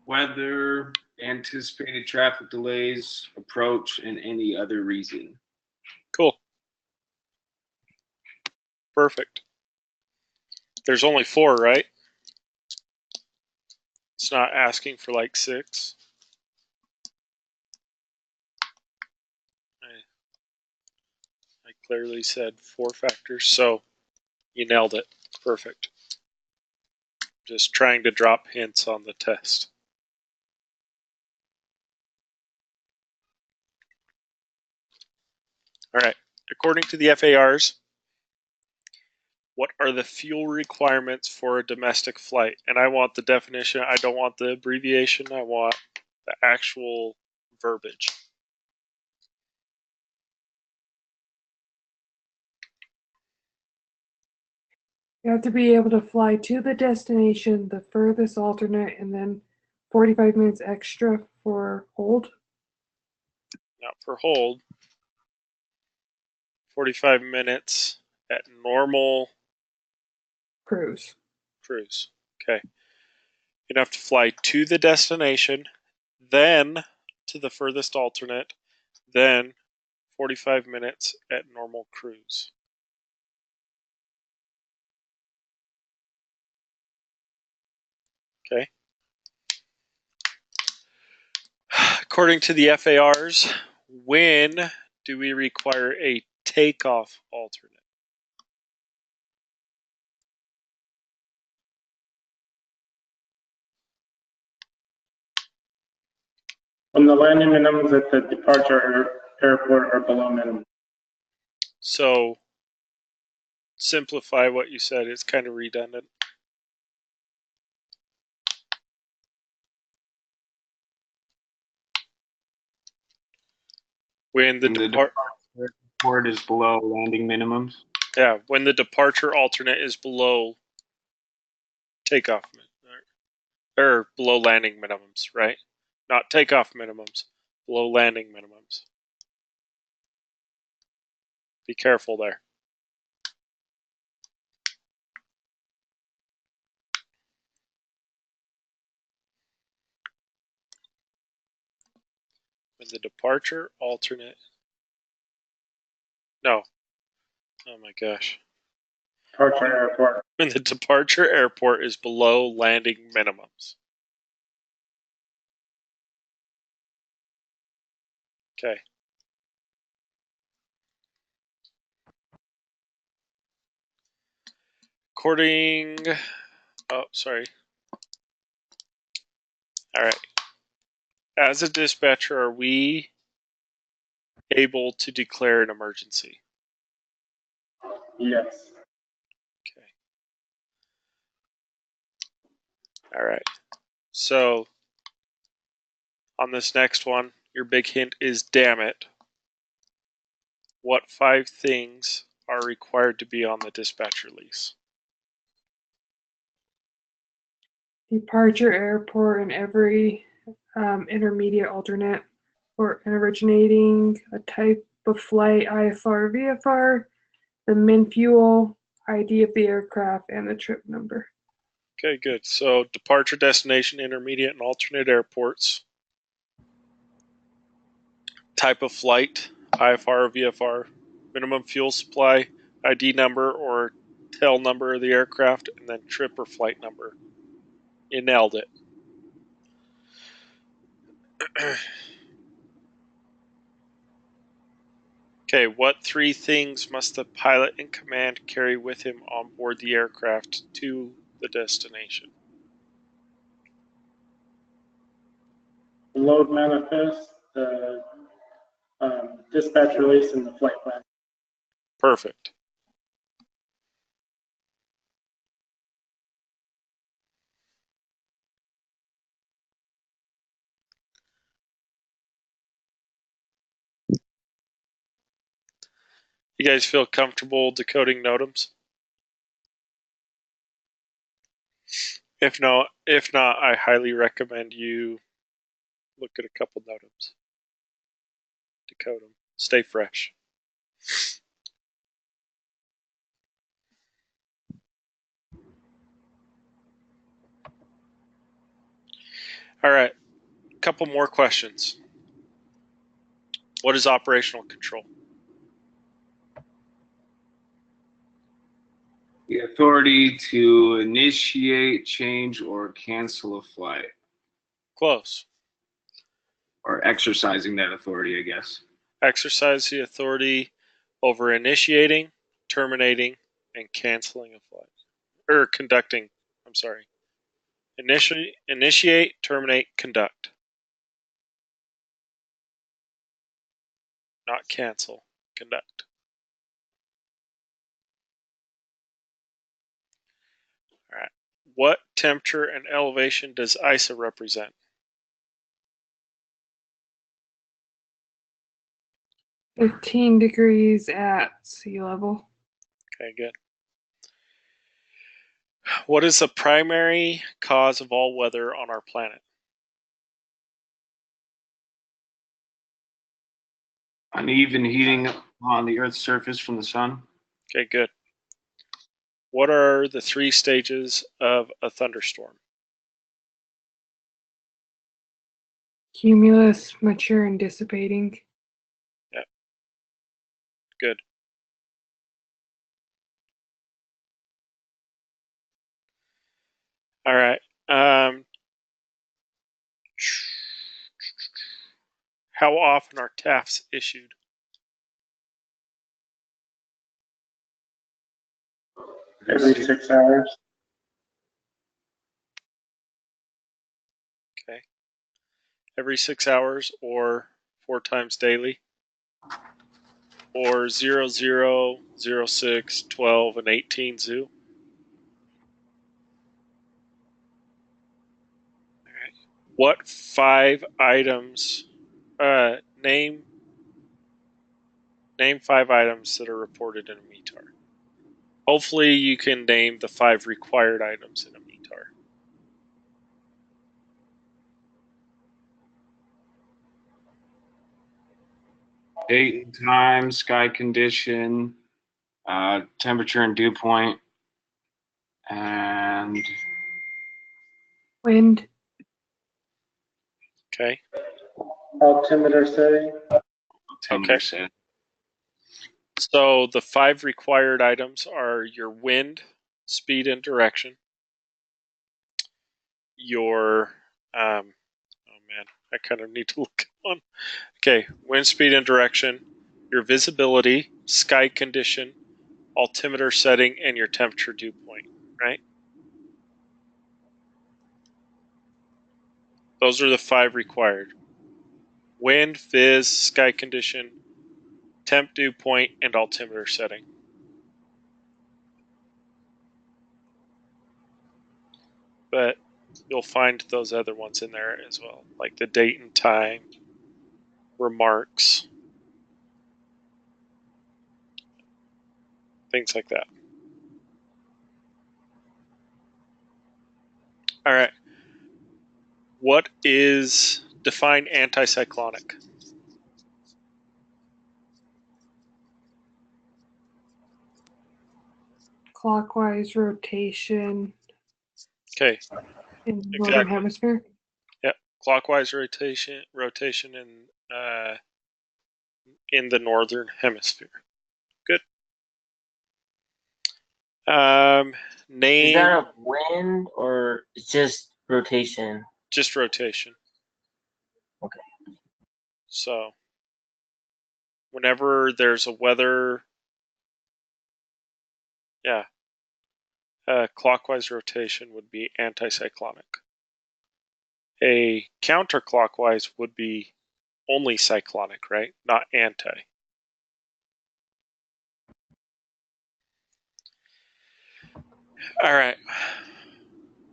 Speaker 8: Weather, anticipated traffic delays, approach, and any other reason.
Speaker 1: Cool. Perfect. There's only 4, right? It's not asking for like 6. I clearly said 4 factors, so you nailed it. Perfect. Just trying to drop hints on the test. All right. According to the FARs, what are the fuel requirements for a domestic flight? And I want the definition. I don't want the abbreviation. I want the actual verbiage.
Speaker 6: You have to be able to fly to the destination, the furthest alternate, and then 45 minutes extra for hold.
Speaker 1: Not for hold. 45 minutes at normal
Speaker 6: Cruise.
Speaker 1: Okay. You have to fly to the destination, then to the furthest alternate, then 45 minutes at normal cruise. Okay. According to the FARs, when do we require a takeoff alternate?
Speaker 5: When the landing minimums at the departure airport are below minimum.
Speaker 1: So, simplify what you said. It's kind of redundant. When the
Speaker 8: airport is below landing minimums.
Speaker 1: Yeah, when the departure alternate is below takeoff or below landing minimums, right? Not takeoff minimums, below landing minimums. Be careful there. When the departure alternate. No. Oh my gosh.
Speaker 5: Departure airport.
Speaker 1: When the departure airport is below landing minimums. Okay. Oh, sorry. All right. As a dispatcher, are we able to declare an emergency?
Speaker 5: Yes.
Speaker 1: Okay. All right. So, on this next one, your big hint is damn it. What 5 things are required to be on the dispatcher lease?
Speaker 6: departure airport and every intermediate alternate or originating, a type of flight, IFR, VFR, the min fuel, ID of the aircraft, and the trip number.
Speaker 1: Okay, good. So departure, destination, intermediate, and alternate airports. Type of flight, IFR or VFR. Minimum fuel supply, ID number or tail number of the aircraft, and then trip or flight number. You nailed it. Okay, what three things must the pilot in command carry with him on board the aircraft to the destination?
Speaker 5: The load manifest, the dispatch release, and the flight plan.
Speaker 1: Perfect. You guys feel comfortable decoding NOTAMs? If not, I highly recommend you look at a couple NOTAMs. Decode them. Stay fresh. All right, a couple more questions. What is operational control?
Speaker 8: The authority to initiate, change, or cancel a flight.
Speaker 1: Close.
Speaker 8: Or exercising that authority, I guess.
Speaker 1: Exercise the authority over initiating, terminating, and canceling a flight. Or conducting, I'm sorry. Initiate, terminate, conduct. Not cancel, conduct. All right. What temperature and elevation does ISA represent?
Speaker 6: 15 degrees at sea level.
Speaker 1: Okay, good. What is the primary cause of all weather on our planet?
Speaker 8: Uneven heating on the Earth's surface from the sun.
Speaker 1: Okay, good. What are the three stages of a thunderstorm?
Speaker 6: Cumulus, mature, and dissipating.
Speaker 1: Yeah. Good. All right. How often are TAFs issued?
Speaker 5: Every 6 hours.
Speaker 1: Okay. Every 6 hours or 4 times daily? Or 0, 0, 0, 6, 12, and 18 zoo? All right. What 5 items, name 5 items that are reported in a METAR. Hopefully you can name the 5 required items in a METAR.
Speaker 8: Date and time, sky condition, temperature and dew point, and
Speaker 6: Wind.
Speaker 1: Okay.
Speaker 5: Altimeter setting.
Speaker 8: altimeter setting.
Speaker 1: So the 5 required items are your wind, speed, and direction. Your, oh man, I kind of need to look at one. Okay, wind, speed, and direction. Your visibility, sky condition, altimeter setting, and your temperature dew point, right? Those are the 5 required. Wind, viz, sky condition, temp dew point, and altimeter setting. But you'll find those other ones in there as well, like the date and time, remarks, things like that. All right. What is define anticyclonic?
Speaker 6: Clockwise rotation
Speaker 1: Okay.
Speaker 6: in the northern hemisphere.
Speaker 1: Yep. Clockwise rotation in the northern hemisphere. Good. Name.
Speaker 10: Is that a wind or it's just rotation?
Speaker 1: Just rotation.
Speaker 10: Okay.
Speaker 1: So, whenever there's a weather, clockwise rotation would be anticyclonic. A counterclockwise would be only cyclonic, right? Not anti. All right.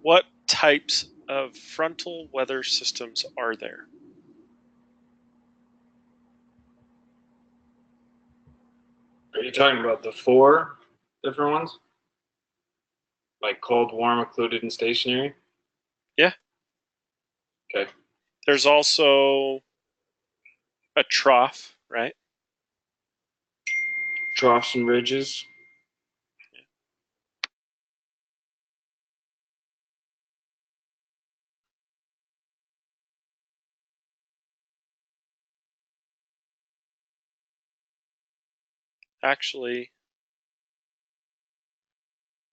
Speaker 1: What types of frontal weather systems are there?
Speaker 8: Are you talking about the 4 different ones? Like cold, warm, occluded, and stationary?
Speaker 1: Yeah.
Speaker 8: Okay.
Speaker 1: There's also a trough, right?
Speaker 8: Troughs and ridges.
Speaker 1: Actually,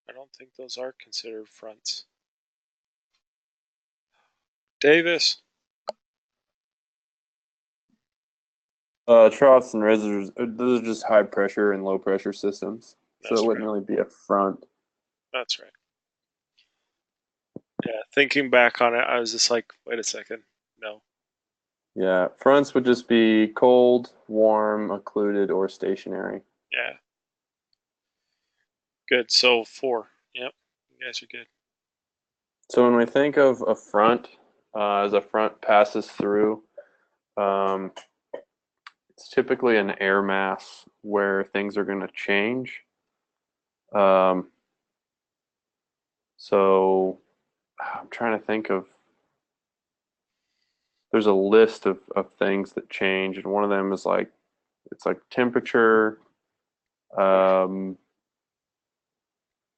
Speaker 1: I don't think those are considered fronts. Davis.
Speaker 4: Troughs and ridges, those are just high pressure and low pressure systems. So
Speaker 1: That's
Speaker 4: it wouldn't
Speaker 1: right.
Speaker 4: really be a front.
Speaker 1: That's right. Yeah, thinking back on it, I was just like, wait a second. No.
Speaker 4: Yeah, fronts would just be cold, warm, occluded, or stationary.
Speaker 1: Yeah. Good. So 4. Yep. You guys are good.
Speaker 4: So when we think of a front, as a front passes through, it's typically an air mass where things are going to change. So I'm trying to think of, there's a list of things that change, and one of them is like, it's like temperature,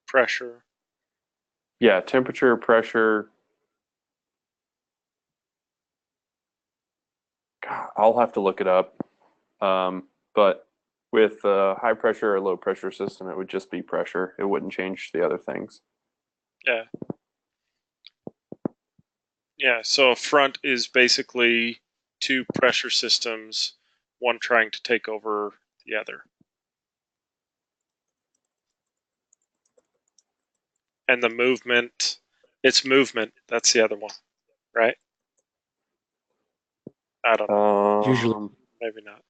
Speaker 1: Pressure.
Speaker 4: yeah, temperature, pressure. God, I'll have to look it up. But with a high pressure or low pressure system, it would just be pressure. It wouldn't change the other things.
Speaker 1: Yeah. Yeah, so a front is basically 2 pressure systems, one trying to take over the other. And the movement, it's movement. That's the other one, right? I don't know.
Speaker 12: Usually,
Speaker 1: Maybe not.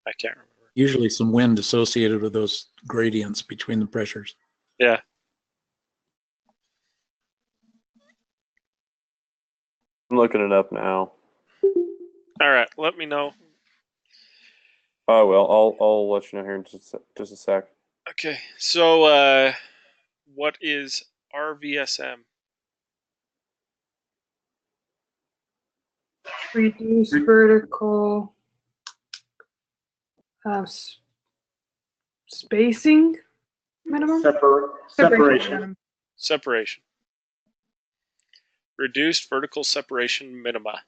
Speaker 1: I can't remember.
Speaker 12: usually some wind associated with those gradients between the pressures.
Speaker 1: Yeah.
Speaker 4: I'm looking it up now.
Speaker 1: All right. Let me know.
Speaker 4: Oh well, I'll let you know here in just a sec.
Speaker 1: Okay. So, what is RVSM?
Speaker 6: Reduce vertical spacing minimum?
Speaker 5: Separation.
Speaker 1: Separation. Reduced vertical separation minima.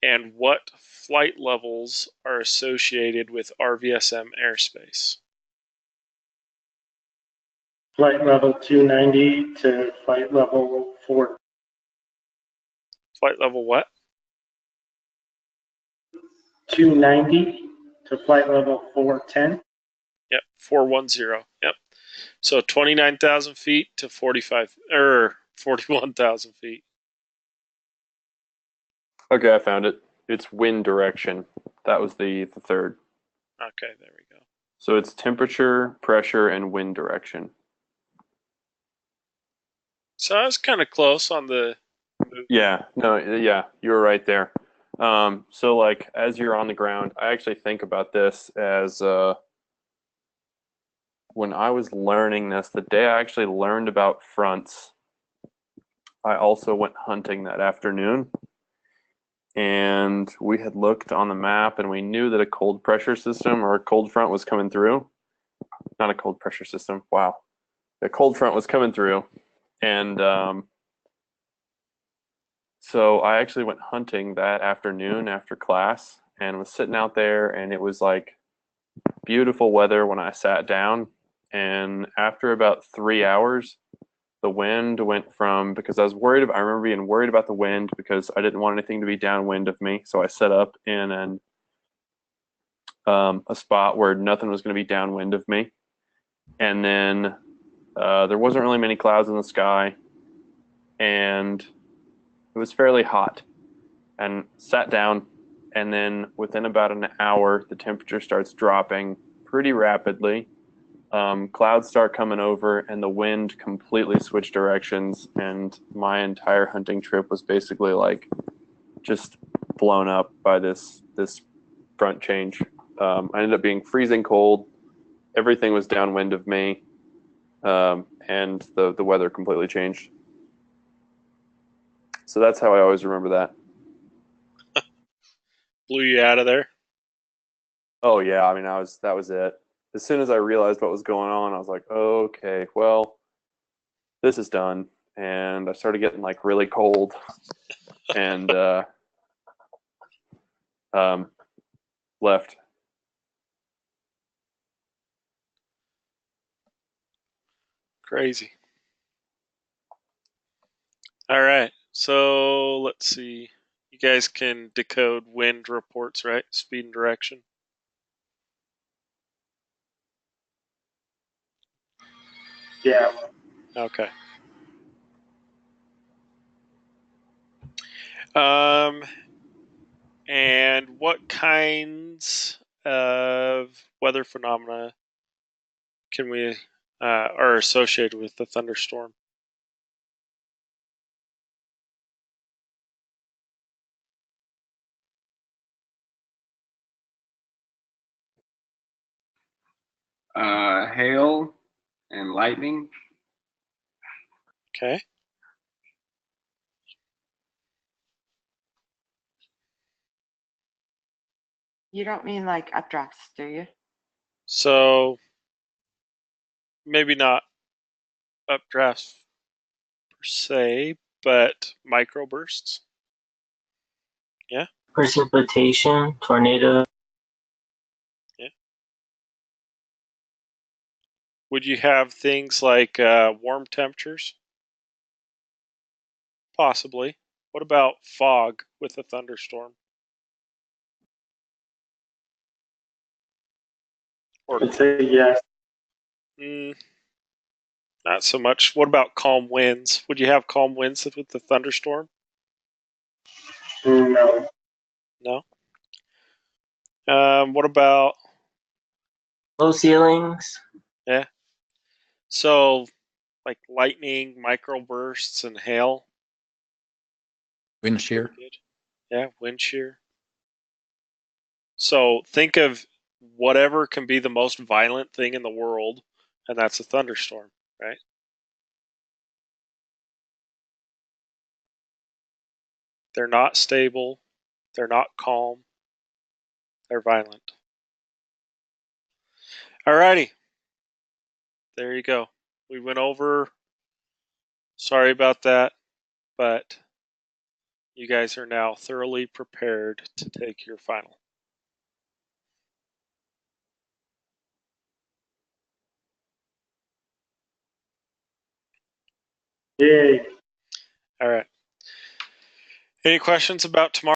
Speaker 1: And what flight levels are associated with RVSM airspace?
Speaker 5: Flight level 290 to flight level 4.
Speaker 1: Flight level what?
Speaker 5: 290 to flight level 410.
Speaker 1: Yep, 410. Yep. So 29,000 feet to 41,000 feet.
Speaker 4: Okay, I found it. It's wind direction. That was the third.
Speaker 1: Okay, there we go.
Speaker 4: So it's temperature, pressure, and wind direction.
Speaker 1: So I was kind of close on the.
Speaker 4: Yeah, no, yeah, you were right there. So like as you're on the ground, I actually think about this as when I was learning this, the day I actually learned about fronts, I also went hunting that afternoon. And we had looked on the map and we knew that a cold pressure system or a cold front was coming through. Not a cold pressure system. Wow. A cold front was coming through. And so I actually went hunting that afternoon after class and was sitting out there, and it was like beautiful weather when I sat down. And after about 3 hours, the wind went from, because I remember being worried about the wind because I didn't want anything to be downwind of me. So I set up in a spot where nothing was going to be downwind of me. And then there wasn't really many clouds in the sky, and it was fairly hot. And sat down, and then within about an hour, the temperature starts dropping pretty rapidly. Clouds start coming over, and the wind completely switched directions, and my entire hunting trip was basically like just blown up by this front change. I ended up being freezing cold. Everything was downwind of me, and the weather completely changed. So that's how I always remember that.
Speaker 1: Blew you out of there.
Speaker 4: Oh yeah, I mean, that was it. As soon as I realized what was going on, I was like, okay, well, this is done. And I started getting like really cold, and left.
Speaker 1: Crazy. All right. So let's see. You guys can decode wind reports, right? Speed and direction.
Speaker 5: Yeah.
Speaker 1: Okay. And what kinds of weather phenomena can we are associated with the thunderstorm?
Speaker 13: Hail and lightning.
Speaker 1: Okay.
Speaker 3: You don't mean like updrafts, do you?
Speaker 1: So maybe not updrafts per se, but microbursts. Yeah.
Speaker 10: Precipitation, tornado.
Speaker 1: Yeah. Would you have things like warm temperatures? Possibly. What about fog with a thunderstorm? Or
Speaker 5: I'd say yes.
Speaker 1: Not so much. What about calm winds? Would you have calm winds with the thunderstorm?
Speaker 5: No.
Speaker 1: No. What about
Speaker 10: Low ceilings.
Speaker 1: yeah? So like lightning, microbursts, and hail.
Speaker 12: Wind shear.
Speaker 1: Yeah, wind shear. So think of whatever can be the most violent thing in the world, and that's a thunderstorm, right? They're not stable. They're not calm. They're violent. Alrighty. There you go. We went over. Sorry about that, but you guys are now thoroughly prepared to take your final.
Speaker 5: Yay.
Speaker 1: All right. Any questions about tomorrow?